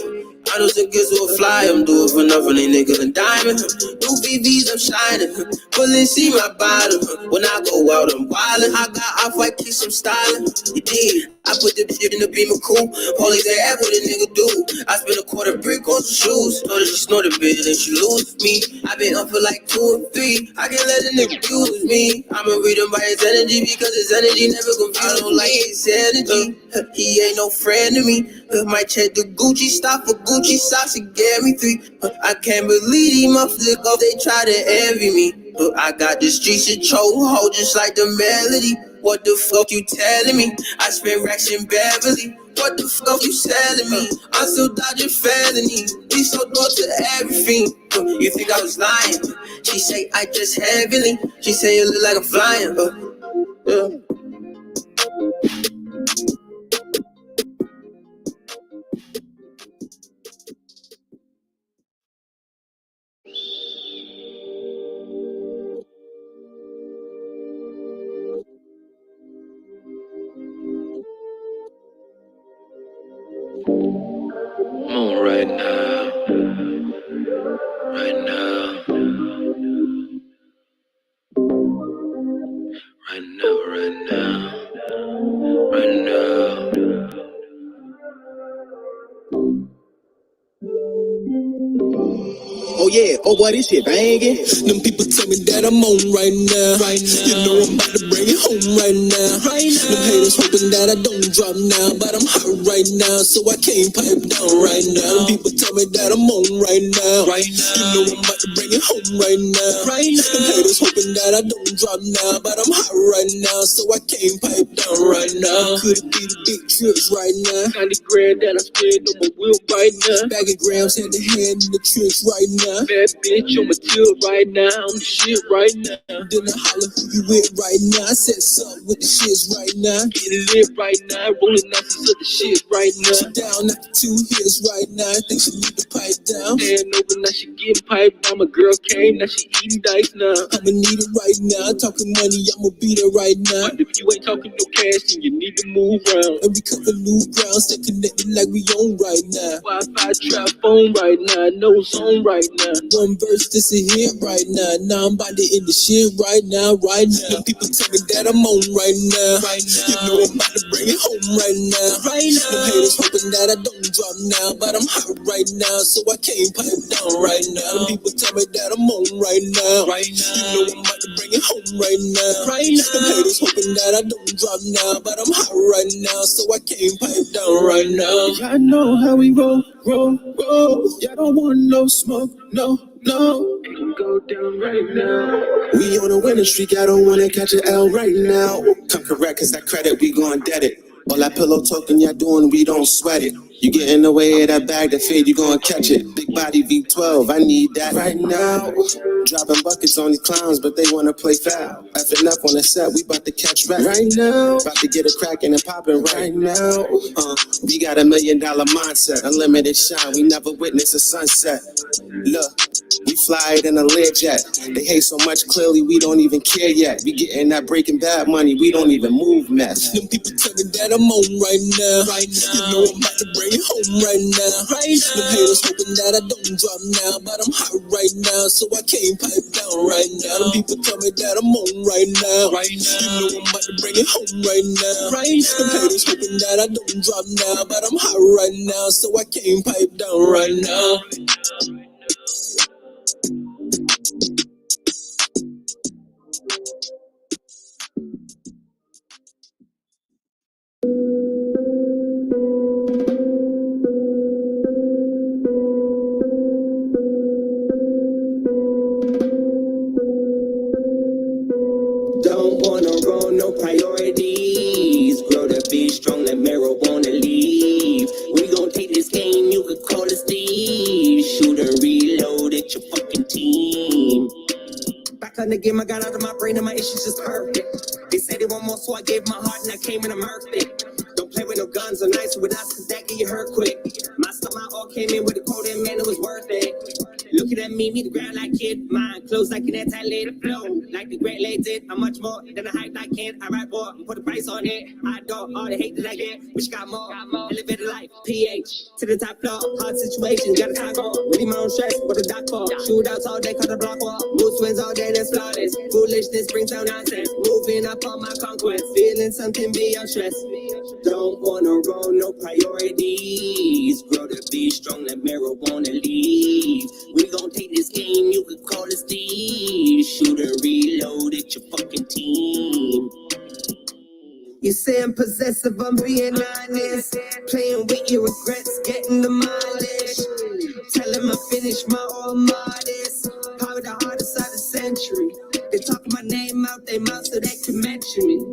Finals and gets will fly. I'm doing for nothing, they nigga and diamond. New VVs, I'm shining. Bullets see my bottom. When I go out, I'm wildin'. I got off-white kicks, I'm styling. You did. I put the shit in the beam of cool. Police they ask what a nigga do. I spent a quarter brick on some shoes. Know that she snorted bitch and she lose me. I been up for like 2 or 3. I can't let a nigga use me. I'ma read him by his energy because his energy never confused. I don't like his energy. He ain't no friend to me. Might check the Gucci stop for Gucci socks and gave me 3. I can't believe these motherfuckers off. They try to envy me. I got the streets in chokehold just like the melody. What the fuck you telling me? I spent racks in Beverly. What the fuck you telling me? I'm still dodging felony. We so door to everything. You think I was lying? She say I just heavily. She say you look like I'm flying. Yeah. I'm on right now. Right now. Right now, right now. Right now. Oh yeah, oh boy, this shit bangin'. Them people tell me that I'm on right now. You know I'm about to bring it home right now. Them haters hoping that I don't drop now, but I'm hot right now, so I can't pipe down right now. Them people tell me that I'm on right now. You know I'm about to bring it home right now. Them haters hoping that I don't drop now, but I'm hot right now, so I can't pipe down right now. Could it be the big trips right now? 90 grand that I spend on my wheel right now. Bagging grams hand to hand in the tricks right now. Bad bitch on my tilt right now, on the shit right now. Then I holler who you with right now. I said something with the shits right now. Getting lit right now, rolling ounces of the shit right now. She down after 2 hits right now. I think she need to pipe down. Stand over now, she getting piped down. My girl came, now she eating dice now. I'ma need it right now. Talking money, I'ma beat her right now. But if you ain't talking no cash, then you need to move around. And we cover new ground, stay connected like we own right now. Wi-Fi trap phone right now, no zone right now. One verse, this a hit right now. Now I'm about to end the shit right now, right now. Them people tell me that I'm on right now. You know I'm about to bring it home right now. Them haters hoping that I don't drop now, but I'm hot right now, so I can't pipe down right now. Them people tell me that I'm on right now. You know I'm about to bring it home right now. Them haters hoping that I don't drop now, but I'm hot right now, so I can't pipe down right now. Y'all know how we roll. Y'all don't want no smoke, no. It can go down right now. We on a winning streak, I don't wanna catch an L right now. Come correct, cause that credit, we gon' debt it. All that pillow talking y'all doing, we don't sweat it. You get in the way of that bag, that fade, you gon' catch it. Big body V12, I need that right now. Dropping buckets on these clowns, but they wanna play foul. Effing up on the set, we bout to catch rap right now. About to get it cracking and popping right now. We got $1 million mindset, unlimited shine, we never witness a sunset. Look, we fly it in a Learjet. They hate so much, clearly we don't even care yet. We getting that Breaking Bad money, we don't even move mess. Them people tell me that I'm on right now. You know I'm about to bring it home right now. Them haters hoping that I don't drop now, but I'm hot right now, so I can't pipe down right now. Them people tell me that I'm on right now. You know I'm about to bring it home right now. Them haters hoping that I don't drop now, but I'm hot right now, so I can't pipe down right now. Don't wanna roll no priorities. Grow the beat strong like marijuana leaves. We gon' take this game, you could call us thieves. Shoot and reload at your fucking team. Back on the game, I got out of my brain and my issues just perfect. They said they want more, so I gave my heart and I came and I murked it. Don't play with no guns or knives with us, cause that get you hurt quick. My all came in with a quote and man, it was worth it. Looking at me the ground like kid. Mind closed like an anti-later flow. Like the great lady did, I'm much more than a hype I can. I write more and put a price on it. I don't all the hate that I get. Wish got more. Elevated life, PH to the top floor. Hard situation, got a time for. Ready my own stress, what a doc for. Shootouts all day, cut the block wall. Mood swings all day, that's flawless. Foolishness brings down nonsense. Moving up on my conquest. Feeling something beyond stress. Don't wanna roll no priorities. Grow to be strong, let marijuana leave. We gon' take this game, you could call it Steve. Shoot and reload at your fucking team. You say I'm possessive, I'm being honest. Playing with your regrets, getting demolished. Tell him I finished my all modest. Probably the hardest of the century. They talk my name out their mouth so they can mention me.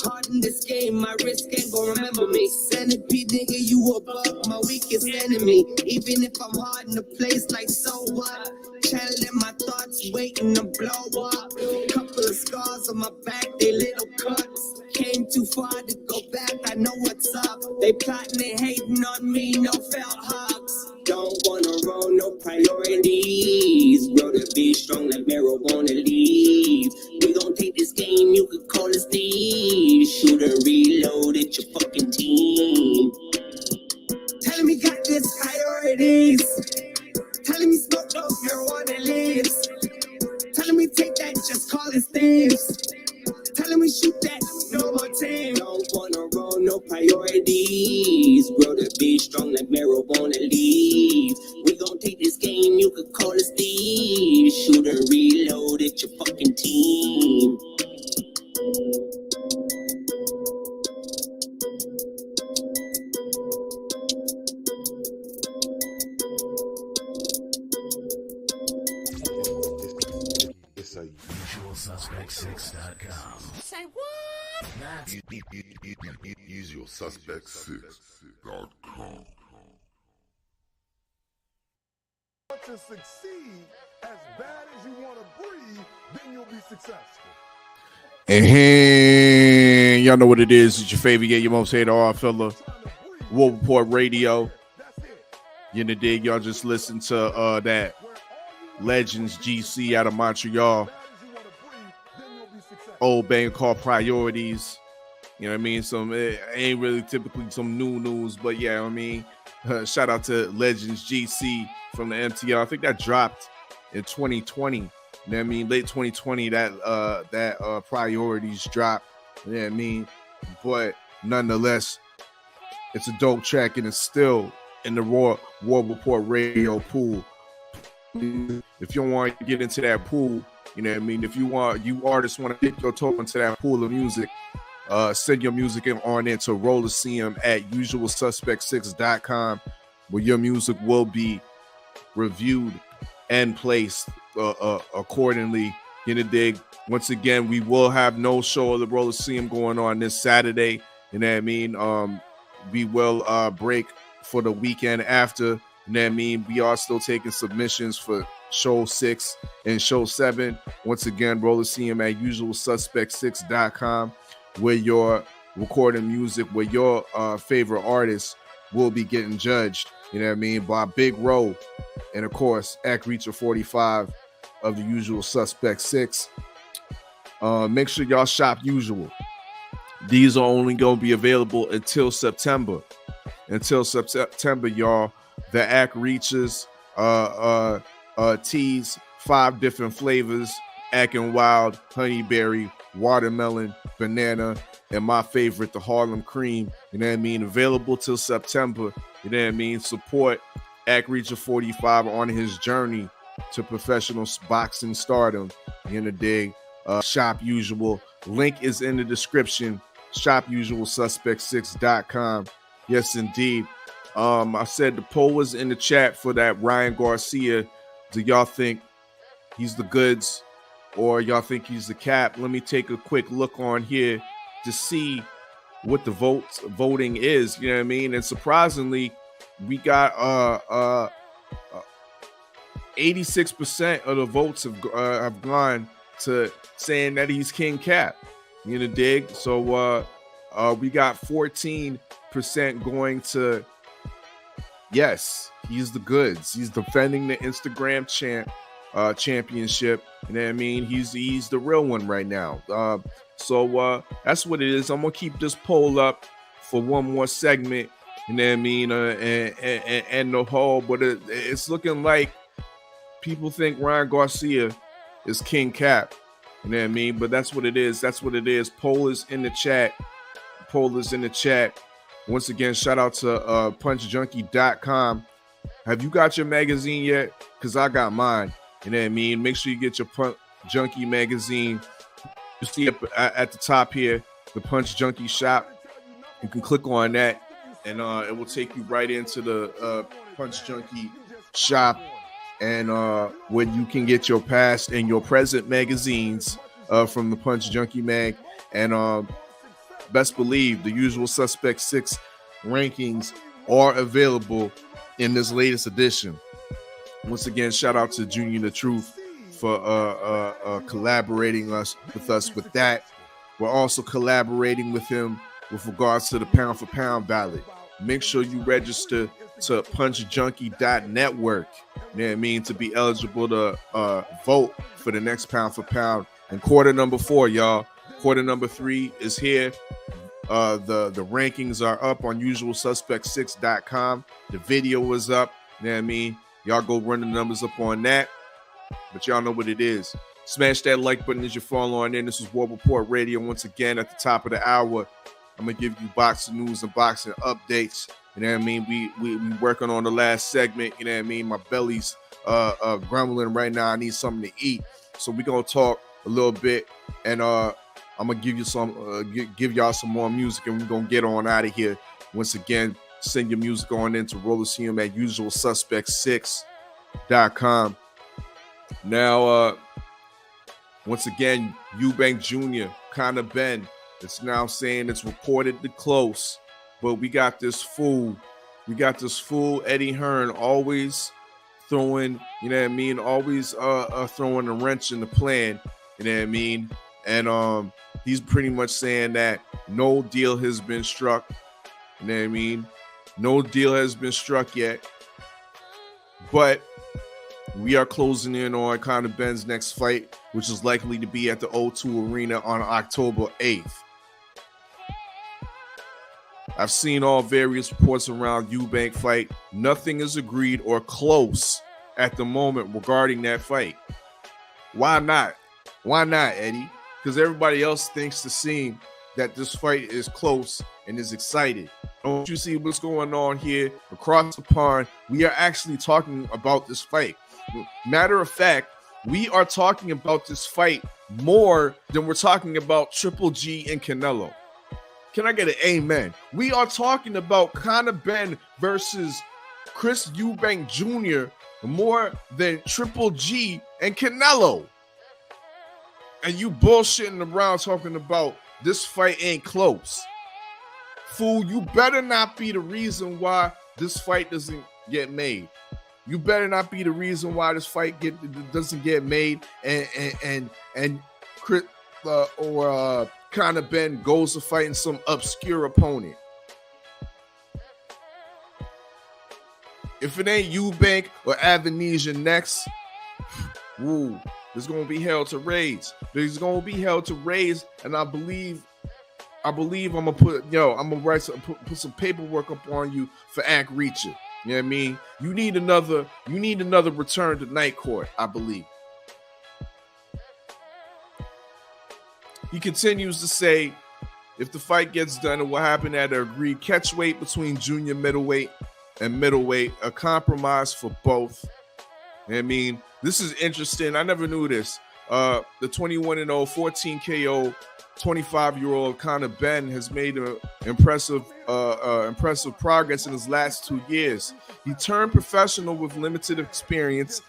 Hard in this game, my wrist ain't gon' remember me. Centipede nigga, you a bug, my weakest enemy. Even if I'm hard in the place, like so what? Channeling my thoughts, waiting to blow up. Couple of scars on my back, they little cuts. Came too far to go back, I know what's up. They plotting and hating on me, no felt hugs. Don't wanna roll no priorities. Grow to be strong like marijuana leaves. We gon' take this game, you could call it Steve. Shoot and reload at your fucking team. Telling me got this priorities. Telling me smoke those marijuana leaves. Telling me take that, just call it thieves. Telling me shoot that, no more team. Don't wanna roll no priorities. Grow to be strong like marijuana leaves. We gon' take this game, you could call it Steve. Shoot and reload at your fucking team. It's a usualsuspect6.com. Say what? That's usualsuspect6.com. To succeed as bad as you want to breathe, then you'll be successful. And y'all know what it is. It's your favorite, your most hated R fella, War Report Radio. You know, dig, y'all just listen to that Legends GC out of Montreal. Old band called Priorities. You know what I mean? It ain't really typically some new news, but yeah, I mean, shout out to Legends GC from the MTL. I think that dropped in 2020. You know what I mean? Late 2020, that Priorities dropped. You know what I mean? But nonetheless, it's a dope track and it's still in the War Report Radio pool. If you want to get into that pool, you know what I mean? If you artists want to dip your toe into that pool of music, send your music on into rowleeseum at usualsuspect6.com, where your music will be reviewed and placed accordingly. You know, dig. Once again, we will have no show of the rowleeseum going on this Saturday. You know what I mean? We will break for the weekend after. You know what I mean? We are still taking submissions for show 6 and show 7. Once again, rowleeseum at usualsuspect6.com, where your recording music, where your favorite artists will be getting judged. You know what I mean? By Big Row and, of course, Act Reacher 45 of the Usual Suspect 6. Make sure y'all shop Usual. These are only going to be available until September. Until September, y'all. The Act Reachers teas, 5 different flavors: Act and Wild, Honeyberry, Watermelon, Banana, and my favorite, the Harlem Cream. You know what I mean? Available till September. You know what I mean? Support Act Reacher 45 on his journey to professional boxing stardom. You know, dig. Shop Usual. Link is in the description. ShopUsualSuspect6.com. Yes, indeed. I said the poll was in the chat for that Ryan Garcia. Do y'all think he's the goods or y'all think he's the cap? Let me take a quick look on here to see what the voting is. You know what I mean? And surprisingly, we got 86% of the votes have gone to saying that he's King Cap. You know, dig? So we got 14% going to Yes, he's the goods. He's defending the Instagram championship. You know what I mean? He's the real one right now. So that's what it is. I'm gonna keep this poll up for one more segment. You know what I mean? And the whole, but it's looking like people think Ryan Garcia is King Cap. You know what I mean? But that's what it is. That's what it is. Poll is in the chat. Poll is in the chat. Once again, shout out to punchjunkie.com. Have you got your magazine yet? Because I got mine. You know what I mean? Make sure you get your Punch Junkie magazine. You see up at the top here, the Punch Junkie shop. You can click on that, and it will take you right into the Punch Junkie shop, and where you can get your past and your present magazines from the Punch Junkie mag. And best believe the Usual Suspect 6 rankings are available in this latest edition. Once again, shout out to Junior the Truth for collaborating with us with that. We're also collaborating with him with regards to the pound for pound ballot. Make sure you register to punchjunkie.network. You know what I mean? To be eligible to vote for the next pound for pound. And quarter number 4, y'all. Quarter number 3 is here. The rankings are up on usualsuspect6.com. The video is up. You know what I mean? Y'all go run the numbers up on that. But y'all know what it is. Smash that like button as you fall on in. This is War Report Radio. Once again, at the top of the hour, I'm going to give you boxing news and boxing updates. You know what I mean? We working on the last segment. You know what I mean? My belly's grumbling right now. I need something to eat. So we're going to talk a little bit. And I'm going to give you give y'all some more music. And we're going to get on out of here. Once again, send your music on into rowleeseum at usualsuspect6.com. Now, once again, Eubank Jr., Conor Ben, it's now saying it's reportedly close, but we got this fool. Eddie Hearn, always throwing, you know what I mean, always throwing a wrench in the plan, you know what I mean, and he's pretty much saying that no deal has been struck, you know what I mean, no deal has been struck yet, but we are closing in on Conor Ben's next fight, which is likely to be at the O2 Arena on October 8th. I've seen all various reports around Eubank fight. Nothing is agreed or close at the moment regarding that fight. Why not? Why not, Eddie? Because everybody else thinks the same, that this fight is close and is excited. Don't you see what's going on here across the pond? We are actually talking about this fight. Matter of fact, we are talking about this fight more than we're talking about Triple G and Canelo. Can I get an amen? We are talking about Conor Ben versus Chris Eubank Jr. more than Triple G and Canelo. And you bullshitting around talking about this fight ain't close. Fool, you better not be the reason why this fight doesn't get made. You better not be the reason why this fight doesn't get made, and Chris or Conor Ben goes to fighting some obscure opponent. If it ain't Eubank or Avenisia next, woo, there's gonna be hell to raise. There's gonna be hell to raise, and I believe I'm gonna put some paperwork up on you for Act Reacher. You know what I mean? You need another return to Night Court, I believe. He continues to say, if the fight gets done, it will happen at an agreed catch weight between junior middleweight and middleweight, a compromise for both. You know what I mean, this is interesting. I never knew this. The 21-0, 14 KO, 25-year-old Conor Ben has made impressive progress in his last 2 years. He turned professional with limited experience.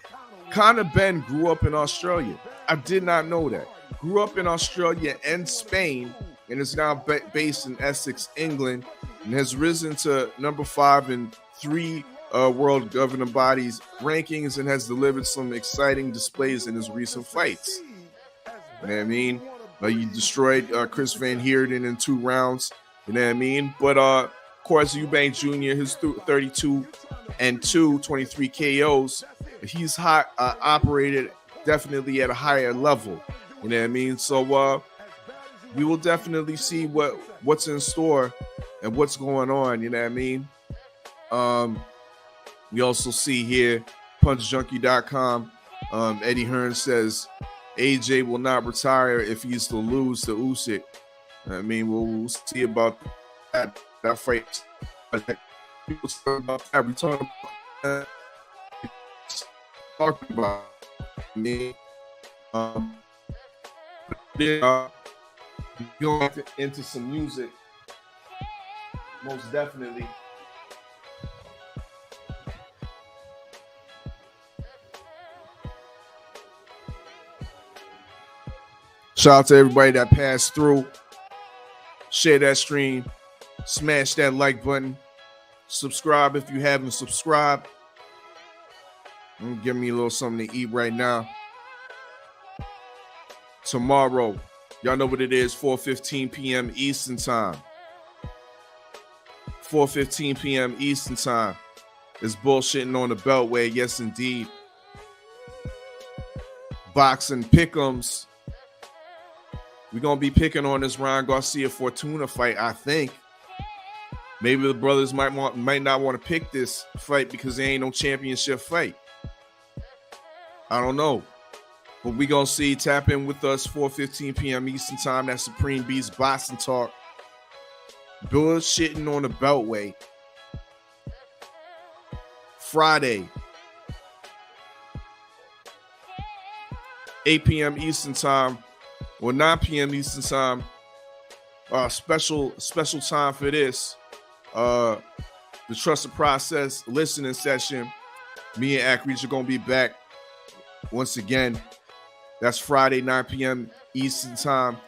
Conor Ben grew up in Australia. I did not know that. Grew up in Australia and Spain, and is now based in Essex, England, and has risen to number 5 in 3 world governing bodies rankings, and has delivered some exciting displays in his recent fights. You know what I mean? You destroyed Chris Van Heerden in 2 rounds. You know what I mean? But of course, Eubank Jr., his 32 and 23 KOs. He's operated definitely at a higher level. You know what I mean? So we will definitely see what's in store and what's going on. You know what I mean? We also see here, punchjunkie.com. Eddie Hearn says AJ will not retire if he's to lose to Usyk. I mean, we'll see about that fight. People talk about that. We talking about me. Going into some music, most definitely. Shout out to everybody that passed through. Share that stream. Smash that like button. Subscribe if you haven't subscribed. Give me a little something to eat right now. Tomorrow, y'all know what it is, 4:15 p.m. Eastern Time. 4:15 p.m. Eastern Time. It's bullshitting on the Beltway. Yes, indeed. Boxing pick'ems. We're going to be picking on this Ryan Garcia-Fortuna fight, I think. Maybe the brothers might not want to pick this fight because there ain't no championship fight. I don't know. But we're going to see. Tap in with us, 4:15 p.m. Eastern Time. That's Supreme Beast Boxing Talk. Bullshitting on the Beltway. Friday, 8 p.m. Eastern Time. Or 9 p.m. Eastern Time. Special time for this. The Trust the Process listening session. Me and Akreach are going to be back once again. That's Friday, 9 p.m. Eastern Time.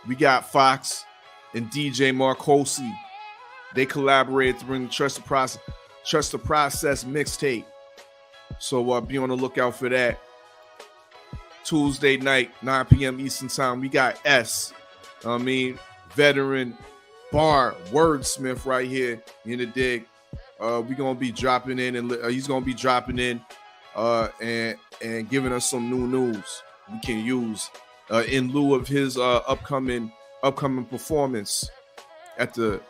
We got Fox and DJ Marcosi. They collaborated to bring the Trust the Process mixtape. So be on the lookout for that. Tuesday night, 9 p.m. Eastern Time. We got veteran bar wordsmith right here in the dig. We're gonna be dropping in, and he's gonna be dropping in and giving us some new news we can use in lieu of his upcoming performance at the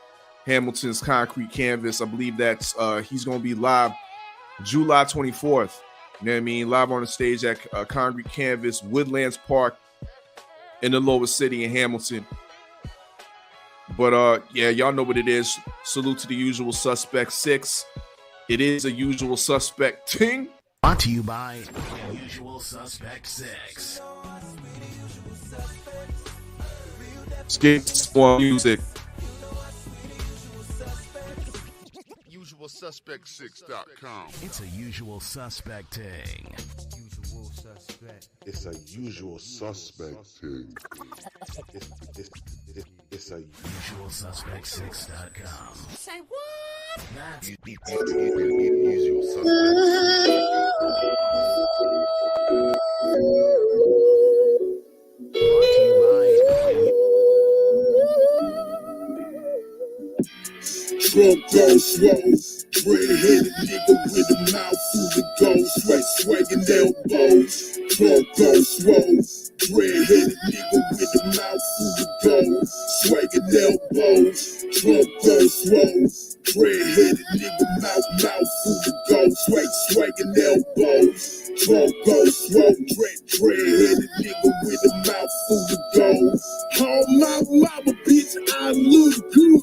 Hamilton's Concrete Canvas. I believe that's he's gonna be live July 24th. You know what I mean? Live on the stage at Concrete Canvas, Woodlands Park in the Lower City in Hamilton. But yeah, y'all know what it is. Salute to the Usual Suspect 6. It is a Usual Suspect ting. Brought to you by Usual Suspect 6. Let's get some more music. UsualSuspect6.com. It's a Usual Suspect ting. Usual Suspect. It's a Usual Suspect thing. It's a UsualSuspect6.com. Say what? That's Usual Suspect. Brought to you by Trump goes slow, red-headed nigga with a mouth full of gold, swagging elbows. Trump goes slow, red-headed nigga with a mouth full of gold, swagging elbows. Trump goes slow, red-headed nigga mouth full of gold, swagging elbows. Trump goes slow, red-headed nigga with a mouth full of gold. Oh my mama, bitch, I look good.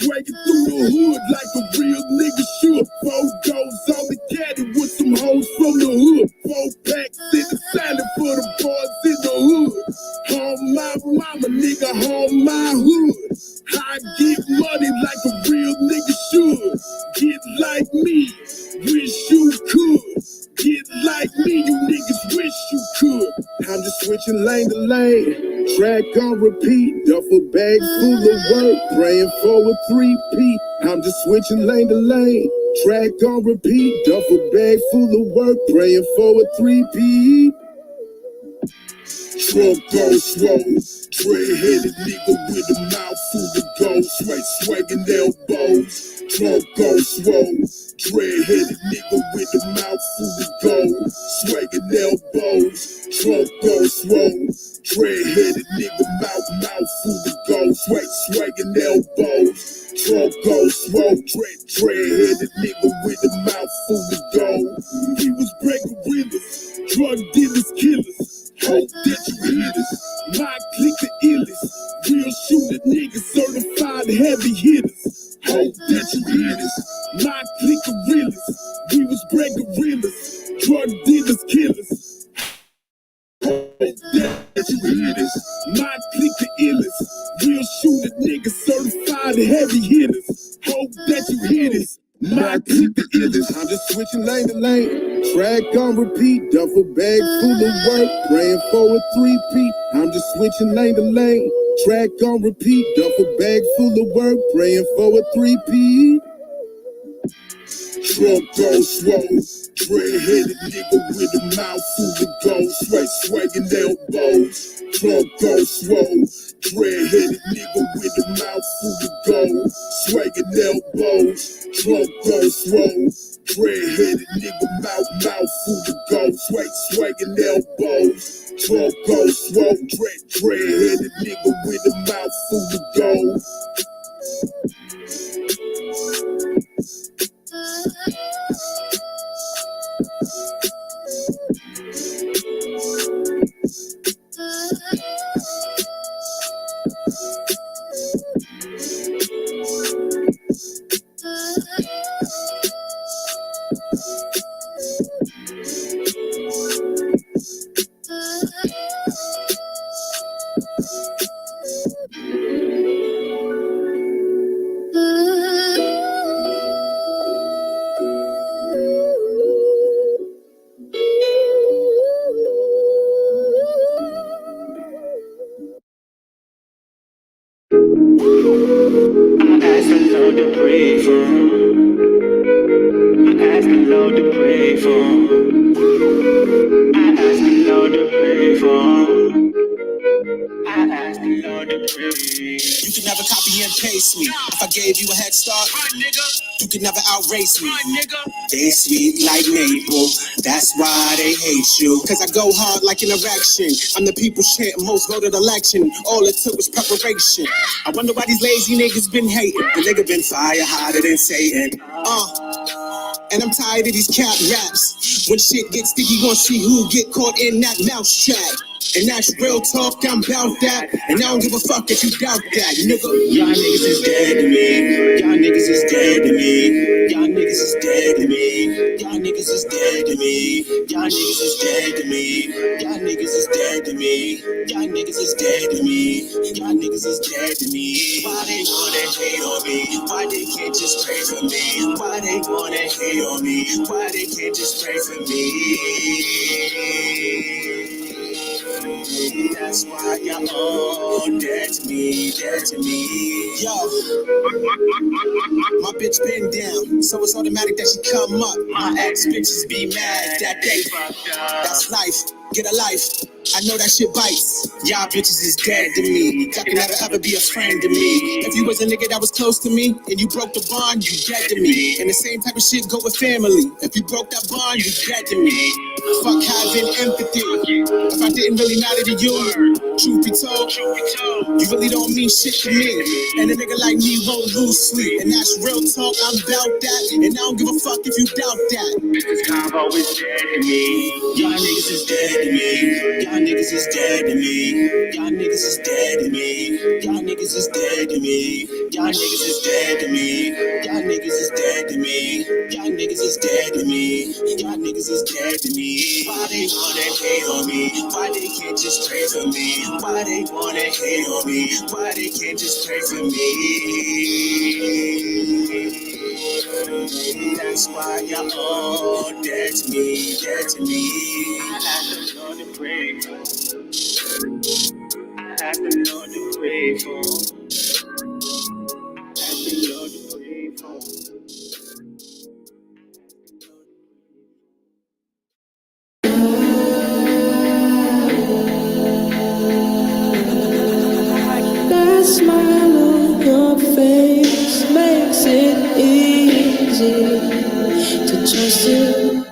Swagging through the hood like a real nigga should. 4 goes on the caddy with some hoes from the hood. 4 packs in the salad for the boys in the hood. Home my mama, nigga, home my hood. I get money like a real nigga should. Get like me, wish you could. Get like me, you niggas wish you could. I'm just switching lane to lane. Track on repeat, duffel bag full of work, praying for a 3P. I'm just switching lane to lane. Track on repeat, duffel bag full of work, praying for a 3P. Trump goes slow, dread-headed nigga with a mouth full of gold, swagging elbows. Trump goes slow, Dread-headed nigga with a mouth full of gold, swagging elbows, trunk gold swole. Dread-headed nigga mouth full of gold, swagging elbows, trunk gold swole. Dread-headed nigga with a mouth full of gold. He was breaking gorillas, drug dealers, killers. Hope that you hear this. My click the illest, real shooter niggas, certified heavy hitters. Hope that you hear this. My click gorillas, we was break gorillas, drug dealers, killers. Hope that you hear this. My click the illest, real shooter niggas, certified heavy hitters. Hope that you hear this. My click the illest. I'm just switching lane to lane. Track on repeat, duffel bag full of work, praying for a 3-peat. I'm just switching lane to lane. Track on repeat, duffel bag full of work, praying for a 3-peat. Trunk gold swole, dread-headed nigga with a mouth full of gold, swagging elbows. Trunk gold swole, dread-headed nigga with a mouth full of gold, swagging elbows. Trunk gold swole, dread-headed nigga mouth full of gold, swagging elbows. Trunk gold swole, dread-headed nigga with a mouth full of gold. You can never copy and paste me. If I gave you a head start, you can never outrace me. They sweet like maple, that's why they hate you. Cause I go hard like an erection. I'm the people's champ, most voted election. All it took was preparation. I wonder why these lazy niggas been hating. The nigga been fire harder than Satan. And I'm tired of these cap raps. When shit gets sticky, you gon' see who get caught in that mouse trap. And that's real talk, I'm bout that. And I don't give a fuck if you doubt that, nigga. Y'all niggas is dead to me. Y'all niggas is dead to me. Y'all niggas is dead to me. Y'all niggas is dead to me. Y'all niggas is dead to me. Y'all niggas is dead to me. Y'all niggas is dead to me. Y'all niggas is dead to me. Why they wanna hate on me? Why they can't just pray for me? Why they wanna hate on me? Why they can't just pray for me? That's why y'all all dead to me, dead to me. Yo, my bitch been down, so it's automatic that she come up. My ex bitches be mad that they fucked up. That's life, get a life. I know that shit bites. Y'all bitches is dead to me. Y'all can never ever be a friend to me. If you was a nigga that was close to me and you broke the bond, you dead to me. And the same type of shit go with family. If you broke that bond, you dead to me. Fuck having empathy. If I didn't really matter to you, truth be told, you really don't mean shit to me. And a nigga like me won't lose sleep. And that's real talk, I'm about that. And I don't give a fuck if you doubt that. This combo is dead to me. Y'all niggas is dead to me. Y'all niggas is dead to me. Y'all niggas is dead to me. Y'all niggas is dead to me. Y'all niggas is dead to me. Y'all niggas is dead to me. Y'all niggas is dead to me. Y'all niggas is dead to me. Why they wanna hate on me? Why they can't just pray for me? Why they wanna hate on me? Why they can't just pray for me? That's why y'all all dead to me, dead to me. I ask the Lord to pray for. I ask the Lord to pray for. I ask the Lord to pray for. That smile on your face makes it easy. Trust you.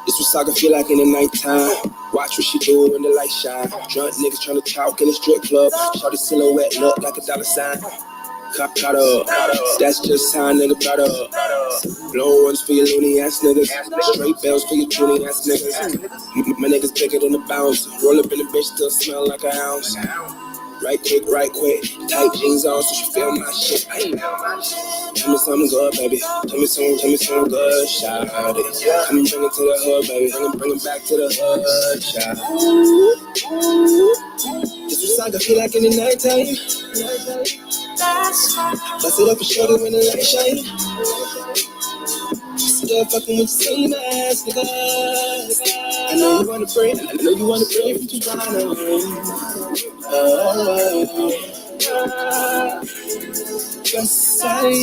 This what Saga feel like in the nighttime. Watch what she do when the light shine. Drunk niggas tryna talk in the strip club. Shorty silhouette look like a dollar sign. Caught up. That's just how a nigga brought up. Blow ones for your loony ass niggas. Straight bells for your puny ass niggas. My niggas bigger than a bounce. Roll up in the bitch, still smell like an ounce. Right quick. Tight jeans on, so she feel my shit. Tell me something good, baby. Tell me something good, shout it. Come and bring it to the hood, baby. Bring it back to the hood, shout it. This what Saga feel like in the nighttime. Bust it up and shorty when the light shine. Still fucking with the same ass nigga. I know you wanna pray from Toronto. West side,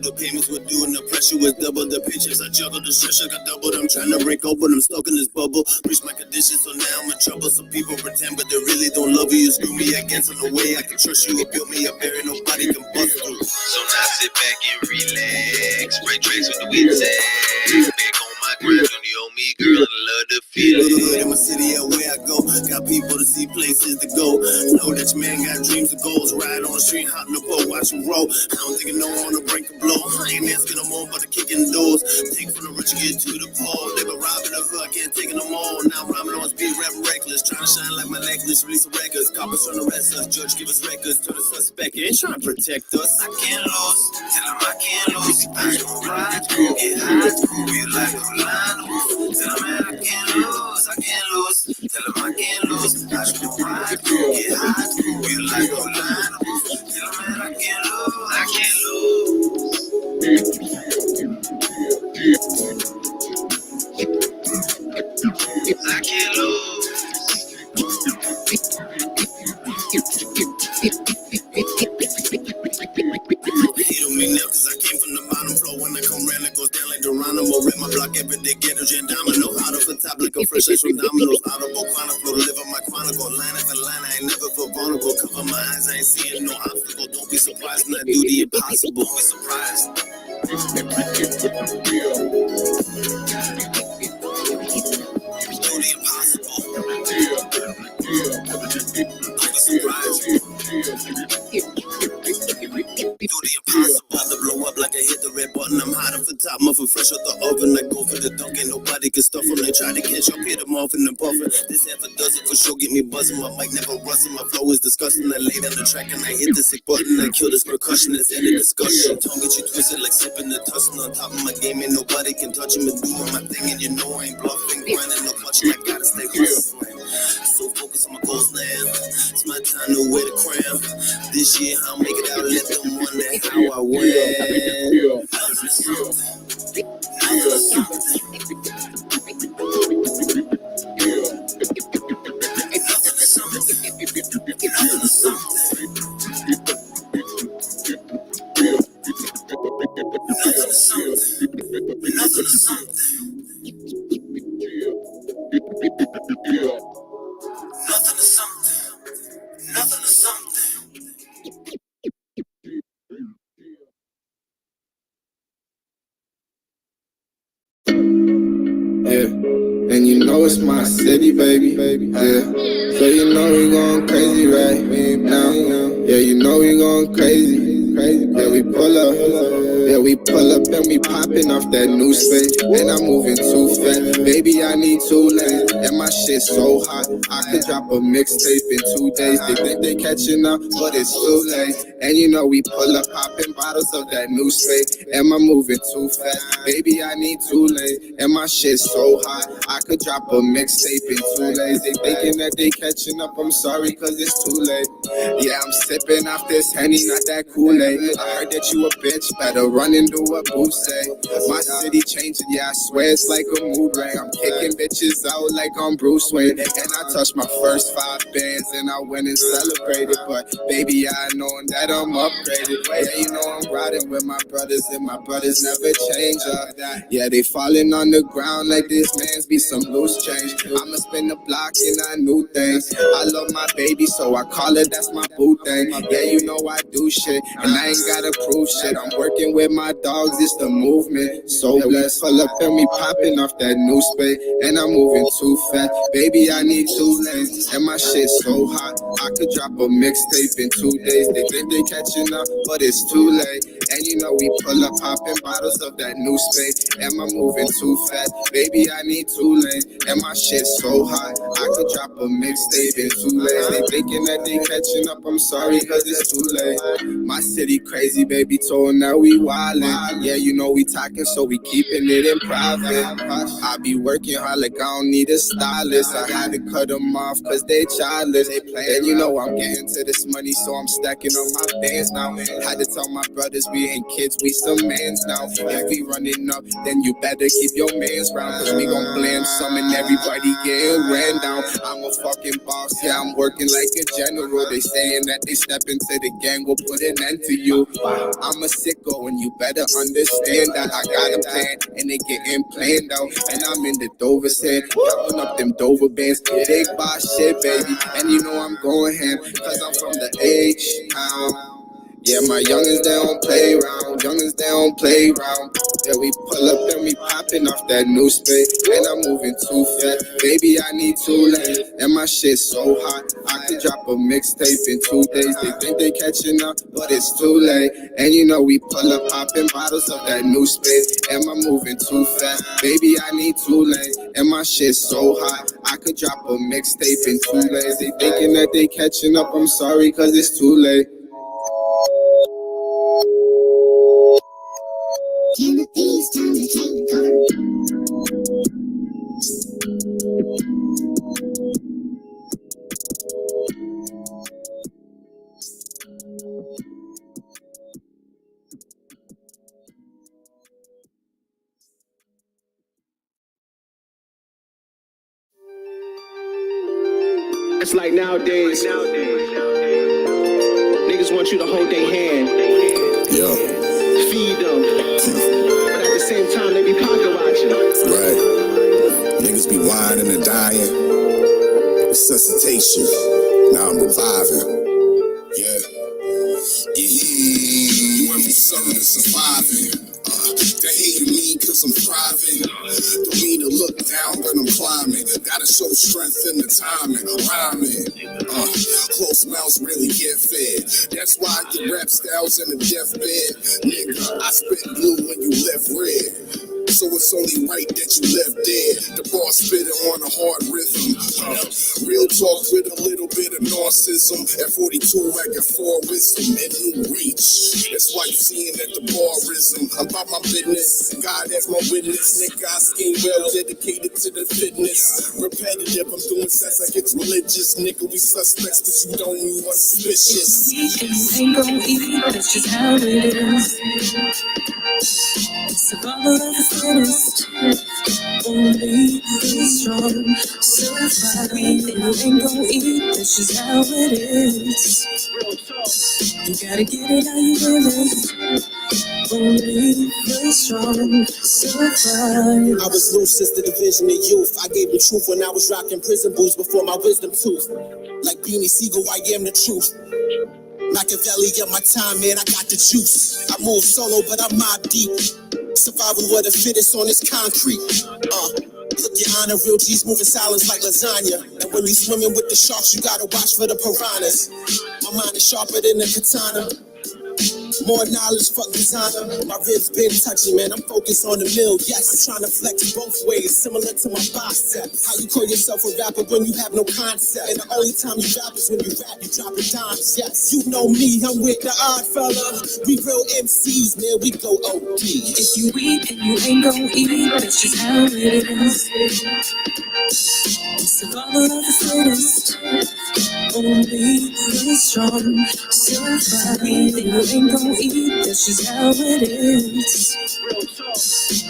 The payments were due and the pressure was double. The pictures I juggled, the stress I got doubled. I'm trying to break open, I'm stuck in this bubble. Reach my condition, so now I'm in trouble. Some people pretend, but they really don't love you. You screw me against on the way I can trust you. You build me up there and nobody can bust through. So now sit back and relax. Write tracks with the wits at. Back on my grind, don't you owe me, girl? I love the feeling. In my city, where I go, got people to see, places to go. Know that your man got dreams and goals. Ride on the street, hop in the boat, watch him roll. I don't think I know on the brink of blow. I ain't asking no more, but I kick in the doors. Take from the rich and get to the poor. They been robbing the hood, I can't take it no more. Now I'm rhyming on speed, rapping reckless. Trying to shine like my necklace, release the records. Coppers trying to arrest us, judge give us records. Turn the suspect, ain't trying to protect us. I can't lose, tell him I can't lose. I just gon' ride, get high, be like a line. Tell him man I can't lose, I can't lose. Tell him I can't lose, I just gon' ride, get high, be like a line. Tell him man I can't lose, I can't lose. I can't lose. Hate on me now cause I came from the bottom floor. When I come round it goes down like Geronimo. Rip my block every day, get a gen domino. Out of the top like a fresh ice from dominoes. Audible chronicle, live on my chronicle. Line after line, I ain't never feel vulnerable. Cover my eyes, I ain't seeing no obstacle. Don't be surprised when I do the impossible. Don't be surprised. Do the impossible. Don't be surprised. Do the impossible. About to blow up like I hit the red button. I'm hot off the top, muffin fresh out the oven. I go for the dunk, ain't nobody can stuff them. They try to catch up, hit them off in the buffer. This half a dozen for sure, get me buzzing. My mic never rusting, my flow is disgusting. I lay down the track and I hit the sick button. I kill this percussion, it's end of discussion. Tongue get you twisted like sipping the tussin. On top of my game, ain't nobody can touch him. And doing my thing, and you know I ain't bluffing. Grinding no clutching, I gotta stay hustling. So focused on my goals now. It's my time to wear the crown. This year I'll make it out, let them wonder how I win. Nothing is something. Nothing is something. Nothing is something. Nothing is something. Nothing is something. Nothing is something. Nothing is something. Nothing is something. you know we going crazy right now. Yeah, you know we going crazy. Yeah, we pull up. Yeah, we pull up and we popping off that new space. And I'm moving too fast. Baby, I need 2 lanes. And my shit so hot. I could drop a mixtape in 2 days. They think they catching up, but it's too late. And you know we pull up popping bottles of that new space. Am I moving too fast? Baby, I need 2 lanes. And my shit so hot. I could drop a mixtape in 2 days. They thinking that they catching up. I'm sorry, cause it's too late. Yeah, I'm sipping off this Henny, not that Kool-Aid. I heard that you a bitch, better run into what Boo say. My city changing, yeah, I swear it's like a mood ring. I'm kicking bitches out like I'm Bruce Wayne. And I touched my first 5 bands and I went and celebrated. But baby, I know that I'm upgraded. Yeah, you know I'm riding with my brothers and my brothers never change up. Yeah, they falling on the ground like this man's be some loose change. I'ma spin the block and I new things. I love my baby, so I call her, that's my boo thing. Yeah, you know I do shit, and I ain't gotta prove shit. I'm working with my dogs, it's the movement. So blessed, pull up and me popping off that new space. And I'm moving too fast. Baby, I need 2 lanes, and my shit so hot. I could drop a mixtape in 2 days. They think they catching up, but it's too late. And you know we pull up popping bottles of that new space. Am I moving too fast? Baby, I need 2 lanes, and my shit so hot. I could drop a mixtape in 2 days. They thinking that they catching up, I'm sorry, cause it's too late. My city crazy, baby, told now we wildin'. Yeah, you know we talking, so we keeping it in private. I be working hard like I don't need a stylist. I had to cut them off cause they childless. And you know I'm getting to this money, so I'm stacking on my bands now. Had to tell my brothers we ain't kids, we some mans now. If we running up, then you better keep your mans round, cause we gon' blame some and everybody getting ran down. I'm a fucking boss, yeah, I'm working like a general. They saying that they step into the gang, we'll put an end to you. I'm a sicko and you better understand that I got a plan and they getting planned out. And I'm in the Dover set, counting up them Dover bands. Big boss shit, baby, and you know I'm going ham, cause I'm from the H-Town. Yeah, my youngins, they don't play round. Youngins, they don't play round. Yeah, we pull up and we popping off that new space. And I'm moving too fast. Baby, I need 2 lanes. And my shit so hot. I could drop a mixtape in 2 days. They think they catching up, but it's too late. And you know we pull up popping bottles of that new space. Am I moving too fast? Baby, I need 2 lanes. And my shit so hot. I could drop a mixtape in 2 days. They thinking that they catching up. I'm sorry, cause it's too late. Can the thieves turn to take cover? It's like nowadays, niggas want you to hold their hand. Yeah. Feed them. But at the same time, they be pocket watching. Right. Niggas be whining and dying. Resuscitation. Now I'm reviving. Yeah. You went from suffering to surviving. They hating me cause I'm thriving. Don't mean to look down when I'm climbing. Gotta show strength in the timing. Rhyming. Close mouths really get fed. That's why your rap style's in the deathbed. Nigga, I spit blue when you left red. So it's only right that you left dead. The bar spitting on a hard rhythm. Real talk with a little bit of narcissism. At 42, I got 4 wisdom and new reach. That's why you seeing that the barism. I'm about my business. God as my witness. Nigga, I scheme well, dedicated to the fitness. Repetitive, I'm doing sex like it's religious. Nigga, we suspects, but you don't need one suspicious. Ain't gon' eat, that's just how it is. Survival of the fittest. Only the strong survive. You ain't gon' eat, that's just how it is. You gotta get it how you live it. Only the strong survive. I was loose since the division of youth. I gave the truth when I was rocking prison boots before my wisdom tooth. Like Beanie Siegel, I am the truth. Machiavelli at my time, man, I got the juice. I move solo, but I'm mob deep. Survival of the fittest on this concrete. Look, Your Honor, real G's moving silence like lasagna. And when you swimming with the sharks, you gotta watch for the piranhas. My mind is sharper than a katana. More knowledge, fuck designer. My ribs been touchy, man. I'm focused on the mill. Yes, I'm trying to flex both ways, similar to my biceps. How you call yourself a rapper when you have no concept? And the only time you rap is when you rap, you dropping dimes. Yes, you know me, I'm with the odd fella. We real MCs, man. We go OD. If you weak and you ain't gon' eat, that's just how it is. Survival of the fittest. Only the strong survive. And you ain't gon' eat, that's just how it is.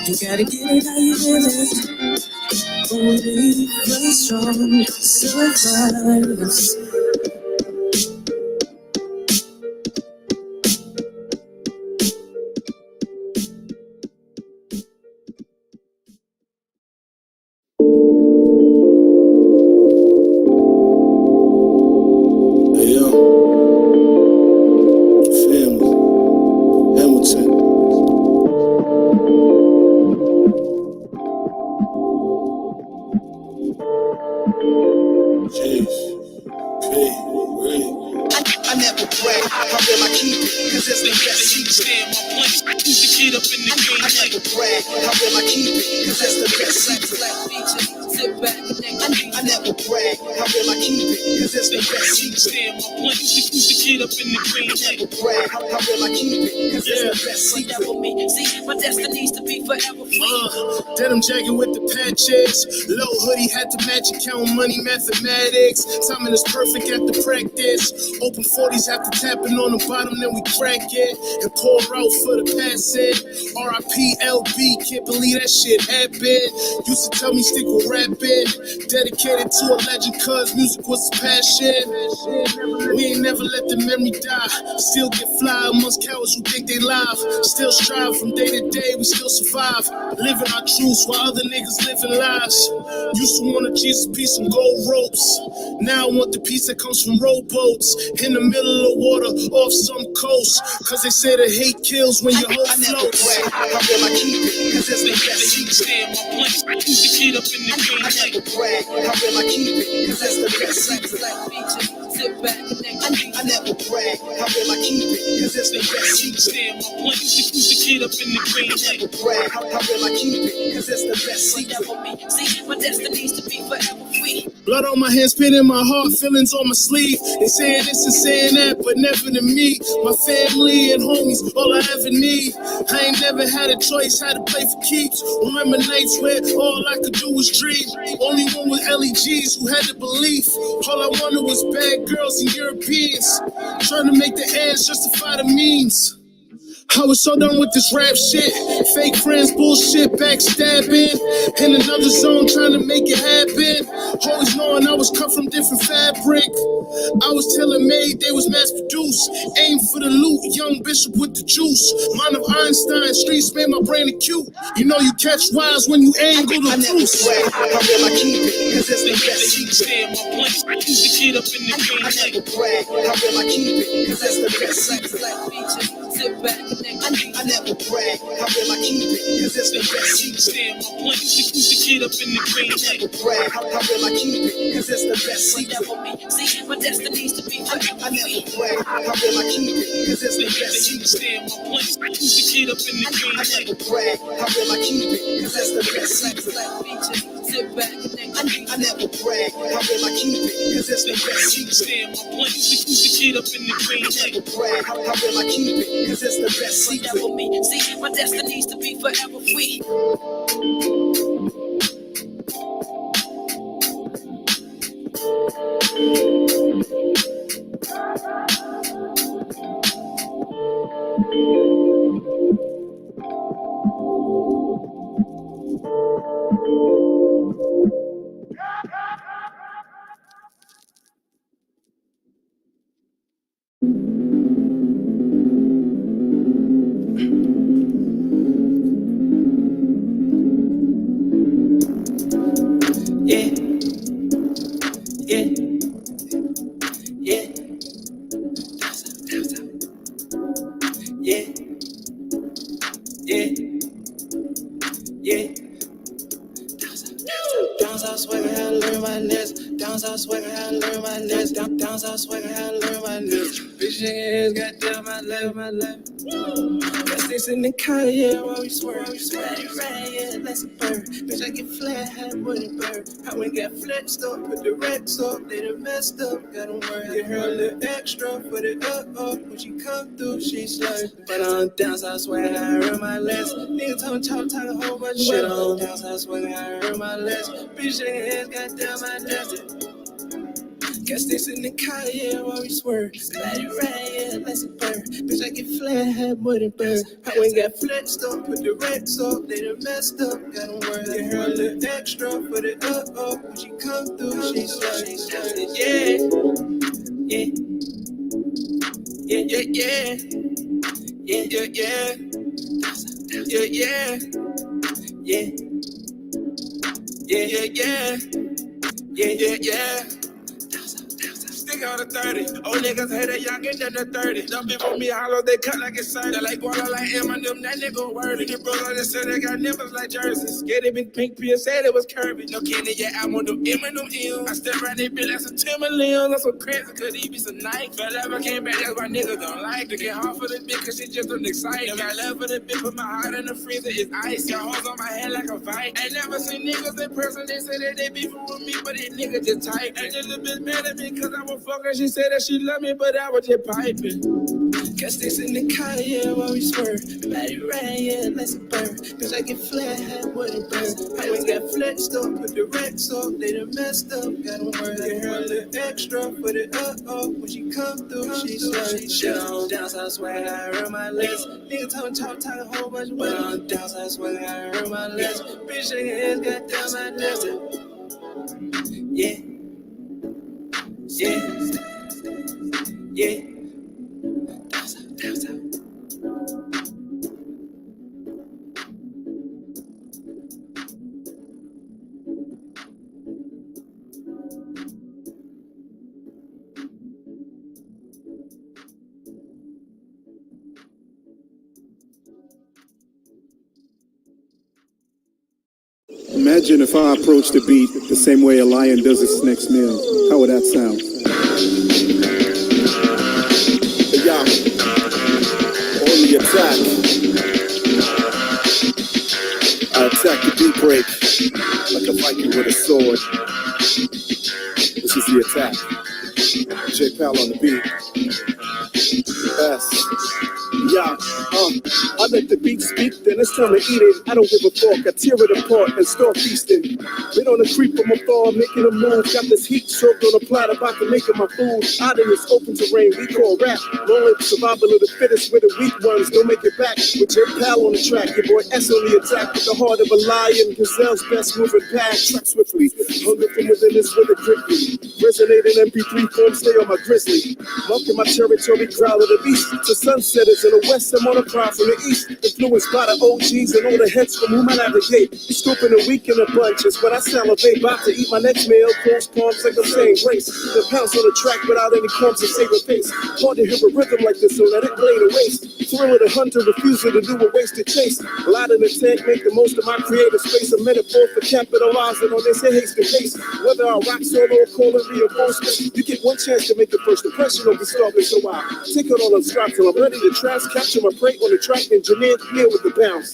You gotta get it how you live it. Only the strong survives. I never brag, how real I keep it, cause it's the best secret. I never brag, how real I keep it, cause it's the best secret. Sit back and I never brag, how real I keep it, cause it's the best secret. I never brag, how real I keep it, cause it's the best secret. See, my destiny's to be forever free. Denim jacket with the patches, low hoodie had to match account money mathematics. Timing is perfect at the practice. Open 40s after tapping on the bottom, then we crack it and pour out for the passing. RIP LB, can't believe that shit happened. Used to tell me stick with rapping, dedicated to a legend, cause music was his passion. We ain't never let the memory die. Still get fly amongst cowards who think they live. Still strive from day to day, we still survive. Living our truths while other niggas living lies. Used to want a Jesus piece, some gold ropes. Now I want the piece that comes from rowboats. In the middle of water, off some coast. Cause they say the hate kills when your whole floats. How real I keep it, cause it's the best secret. I never brag, how real I keep it, cause it's the best secret. Sit back and I never brag, how real I keep it, cause it's the best secret. I never brag, how real I keep it, cause it's the best secret. see, my destiny's to be forever free. Blood on my hands, pain in my heart, feelings on my sleeve. They saying this and saying that, but never to me. My family and homies, all I ever need. I ain't never had a choice, had to play for keeps. Remember nights where all I could do was dream. Only one with LEGs who had the belief. All I wanted was bad girls and Europeans. Trying to make the ends justify the means. I was so done with this rap shit. Fake friends, bullshit, backstabbing. In another zone trying to make it happen. Always knowing I was cut from different fabric. I was tailor-made, they was mass-produced. Aim for the loot, young bishop with the juice. Mind of Einstein, streets made my brain acute. You know you catch wise when you angle the I never swear, how real I keep it, cause it's the best secret. I never brag, how real I keep it, cause it's the best secret. Sit back and I never brag, how real I keep it, cause it's the best secret. I never brag, how real I keep it, cause it's the best secret. see, my destiny's to be forever I never brag, how real I keep it, cause it's the best secret. I never brag, how real I keep it, cause it's the best secret. Sit back and I never brag, how real I keep it, cause it's the best secret. I never brag, how real I keep it, cause it's the best secret. see, my destiny's to be forever free. down south swagger, I learn my lips. Bitch, nigga, goddamn, my left. Got sticks in the car, yeah, while we swerve. Right, yeah, that's a bird. Bitch, I get flat, hot with a bird. I went got flexed up, put the racks up, they done messed up. Got them work, get her a little extra, put it up. When she come through, she slurp. But on down south swagger, I heard my list. Nigga talk a whole bunch of shit on down south swagger, I heard my list. Bitch, shaking hands, goddamn, my left. Got sticks in the car, yeah, while we swerve. Glad right, yeah, that's a bird. Bitch, I get flat, had more than bird. I went got flexed up, put the racks up, they done messed up. Got them work, get her a little extra, put it up. When she come through, she slurp. Yeah. Stick out of 30. Old niggas hate a youngin' than the 30. Them people me hollow, they cut like it's 30. Like Guala, like Eminem, that nigga worthy. The brother that said they got nipples like jerseys. Get it big pink Pia said it was curvy. No kidding, yeah, I'm on them Eminem M's. I step right there, bitch, that's a Timberland. That's so crazy, cause he be some nice. Fell ever came back, that's why niggas don't like to get hard for the bitch, cause she just don't excite. Got love for the bitch, put my heart in the freezer, it's ice. Got hoes on my head like a fight. Ain't never seen niggas in person, they say that they beefing with me, but these niggas just tight. Ain't just a bitch mad at me, cause I'm a fucker. She said that she love me, but I was just piping. Got sticks in the car, yeah, while we swerve. Body right, yeah, that's a bird. Cause I get flat, had with a bird. I went got flexed up, put the racks up, they done messed up. Got them work, get her a little extra, put it up. When she come through, she slurp. Shit on down south swagger, I heard my list. Nigga talk a whole bunch of weight on down south swagger, I heard my list. Bitch shaking hands, goddamn, my list. Yeah. Down south. Imagine if I approached the beat the same way a lion does its next meal. How would that sound? Yeah. On the attack. I attack the beat break like a Viking with a sword. This is the attack. J Pal on the beat. S. Yeah, I let the beat speak, then it's time to eat it. I don't give a fuck, I tear it apart and start feasting. Been on a creep from afar, making a move. Got this heat soaked on a platter, about to make it my food. Out in this open terrain, we call rap. Rolling survival of the fittest, where the weak ones don't make it back. With your pal on the track, your boy S on the attack. With the heart of a lion, gazelle's best moving past. Track swiftly, hunger from within this with a quickly. Resonating MP3 form, stay on my grizzly. Marking my territory, growl of the beast. To sunsetters in the west, I'm on a prowl from the east. Influenced by the OGs and all the heads from whom I navigate. Scooping a week in a bunch is when I salivate. About to eat my next meal, close palms like I'm saying grace. The pounce on the track without any crumbs and saving face. Hard to hear a rhythm like this, so let it play the waste. Thrill of the hunter, refusing to do a wasted chase. A lot in the tank, make the most of my creative space. A metaphor for capitalizing on this hasty pace. Whether I rock solo or call it reinforcement, you get one chance to make a first impression of the stalker. So I take it all on strap till I'm ready to trash, capture my prey on the track, engineer clear with the bounce.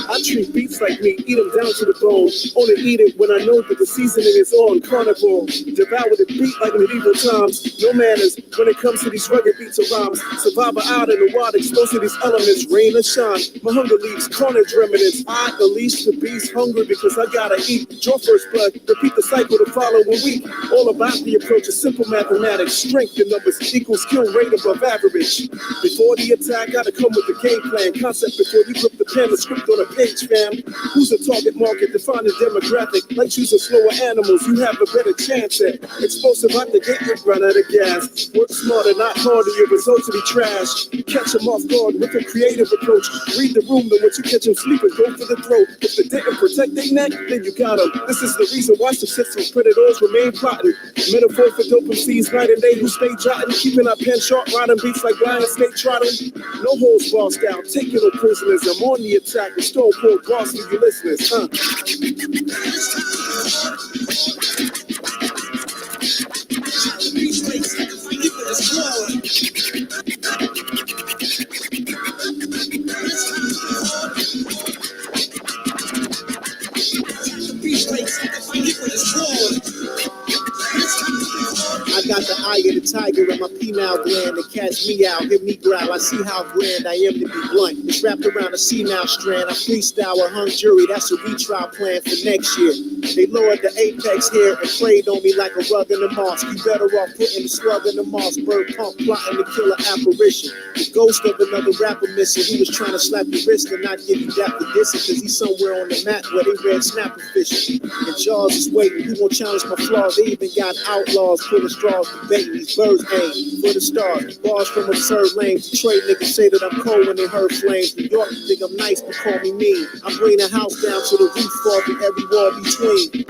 I treat beats like me, eat them down to the bone. Only eat it when I know that the seasoning is on. Carnivore, devour the beat like medieval times. No manners when it comes to these rugged beats of rhymes. Survivor out in the wild, exposed to these elements, rain or shine. My hunger leaves carnage remnants. I unleash the beast, hungry because I gotta eat. Draw first blood, repeat the cycle the following week. All about the approach of simple mathematics. Strength in numbers equals skill rate above average. Before the attack, gotta come with the game plan. Concept before you grip the pen, the script on a page, fam. Who's the target market? Define the demographic. Like choosing slower animals, you have a better chance at. Explosive out the gate, you run out of gas. Work smarter, not harder, your results will be trash. Catch them off guard with a creative approach. Read the room, then once you catch them sleeping, go for the throat. If they didn't protect their neck, then you got them. This is the reason why successful predators remain plotting. Metaphor for dope MCs night and day who stay jotting. Keeping our pen sharp, riding beats like Lion State trotting. No holds barred style, taking no prisoners. I'm on the attack with Stone Cold Boss for you listeners, huh? I got the eye of the tiger in my penile gland to catch me out, hear me growl. I see how grand I am to be blunt. It's wrapped around a senile strand. I freestyle a hung jury. That's a retrial plan for next year. They lowered the apex here and played on me like a rug in the mosque. You better off putting the slug in the mosque. Bird pump plotting to kill an apparition. The ghost of another rapper missing who was trying to slap your wrist and not give you that for dissing, cause he's somewhere on the map where they red snapper fishing. And Jaws is waiting. Who won't challenge my flaws? They even got outlaws pulling straws debating. These birds aim for the stars. Bars from absurd lanes. Detroit niggas say that I'm cold when they heard flames. New York think I'm nice but call me mean. I bring the house down to the roof, fall through every wall between.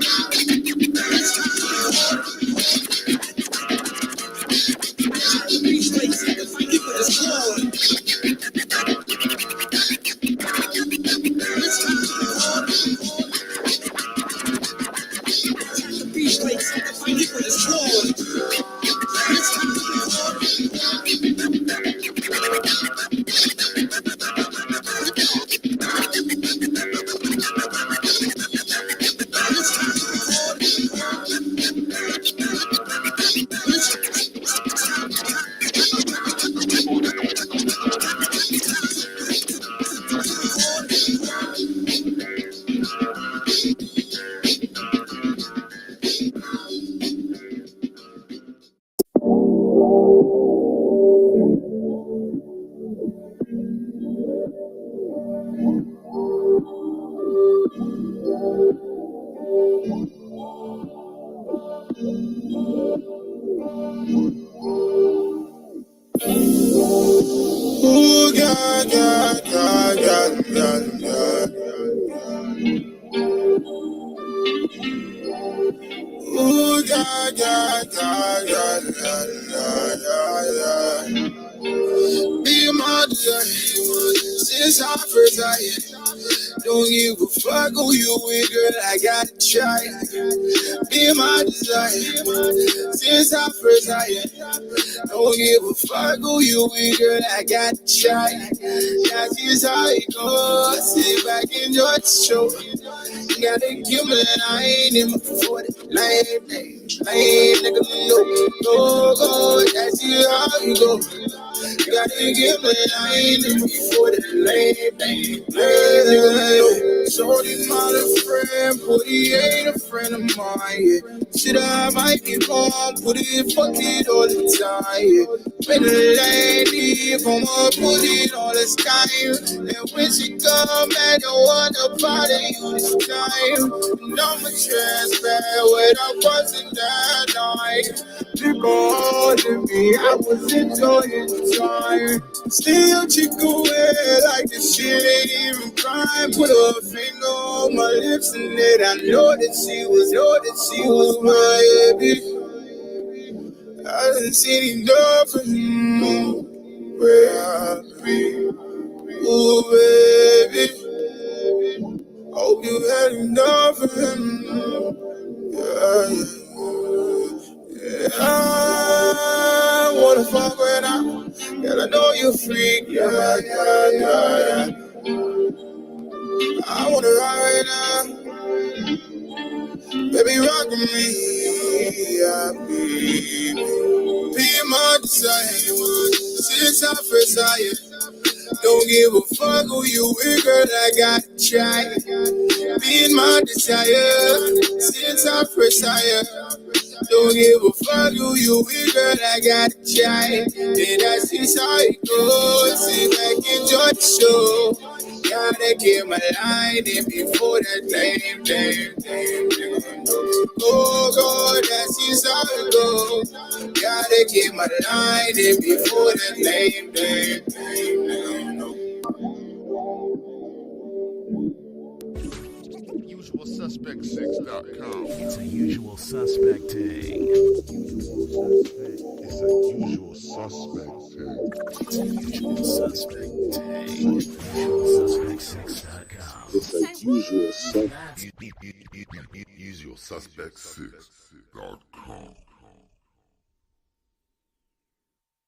Be my desire since I first saw you. Don't give a fuck who you with, girl. I gotta try. Be my desire since I first saw you. Don't give a fuck who you with, girl. I gotta try. That is how it goes. Sit back and enjoy the show. You gotta give me that I ain't in my 40. Lame, nigga, no, go. That's how you go. You gotta give me that I ain't in my 40. Lame, nigga, shorty not a friend, Putty ain't a friend of mine, yeah. Shit, I might get on, Putty fuck it all the time, yeah. When the lady come up, put it all the time. And when she come, man, you wanna party you this time. And I'm a transfer without busting that night. Because of me, I was enjoying the time. Still chicken away like the shit ain't even crime. Put her finger on my lips and then I know that she was my baby. I didn't see enough of you where I be. Ooh, baby. Hope you had enough of him. Yeah. I wanna fuck right now. Girl, I know you freak. Yeah. I wanna ride right now. Baby, rock with me. Yeah, baby. Be my desire. Since I first saw you. Don't give a fuck who you with, girl, I gotta try. Being my desire, since I first saw you. Don't give a fuck who you with, girl, I gotta try. And that's just how it goes. Sit back, enjoy the show. Gotta keep my line in before that time. Oh God, that's his how it go. Gotta keep my line in before that time. UsualSuspect6.com. It's a usual suspect thing. It's a usual suspect thing. It's a usual suspect thing. UsualSuspect6.com. It's a usual suspect. Usual suspect6.com.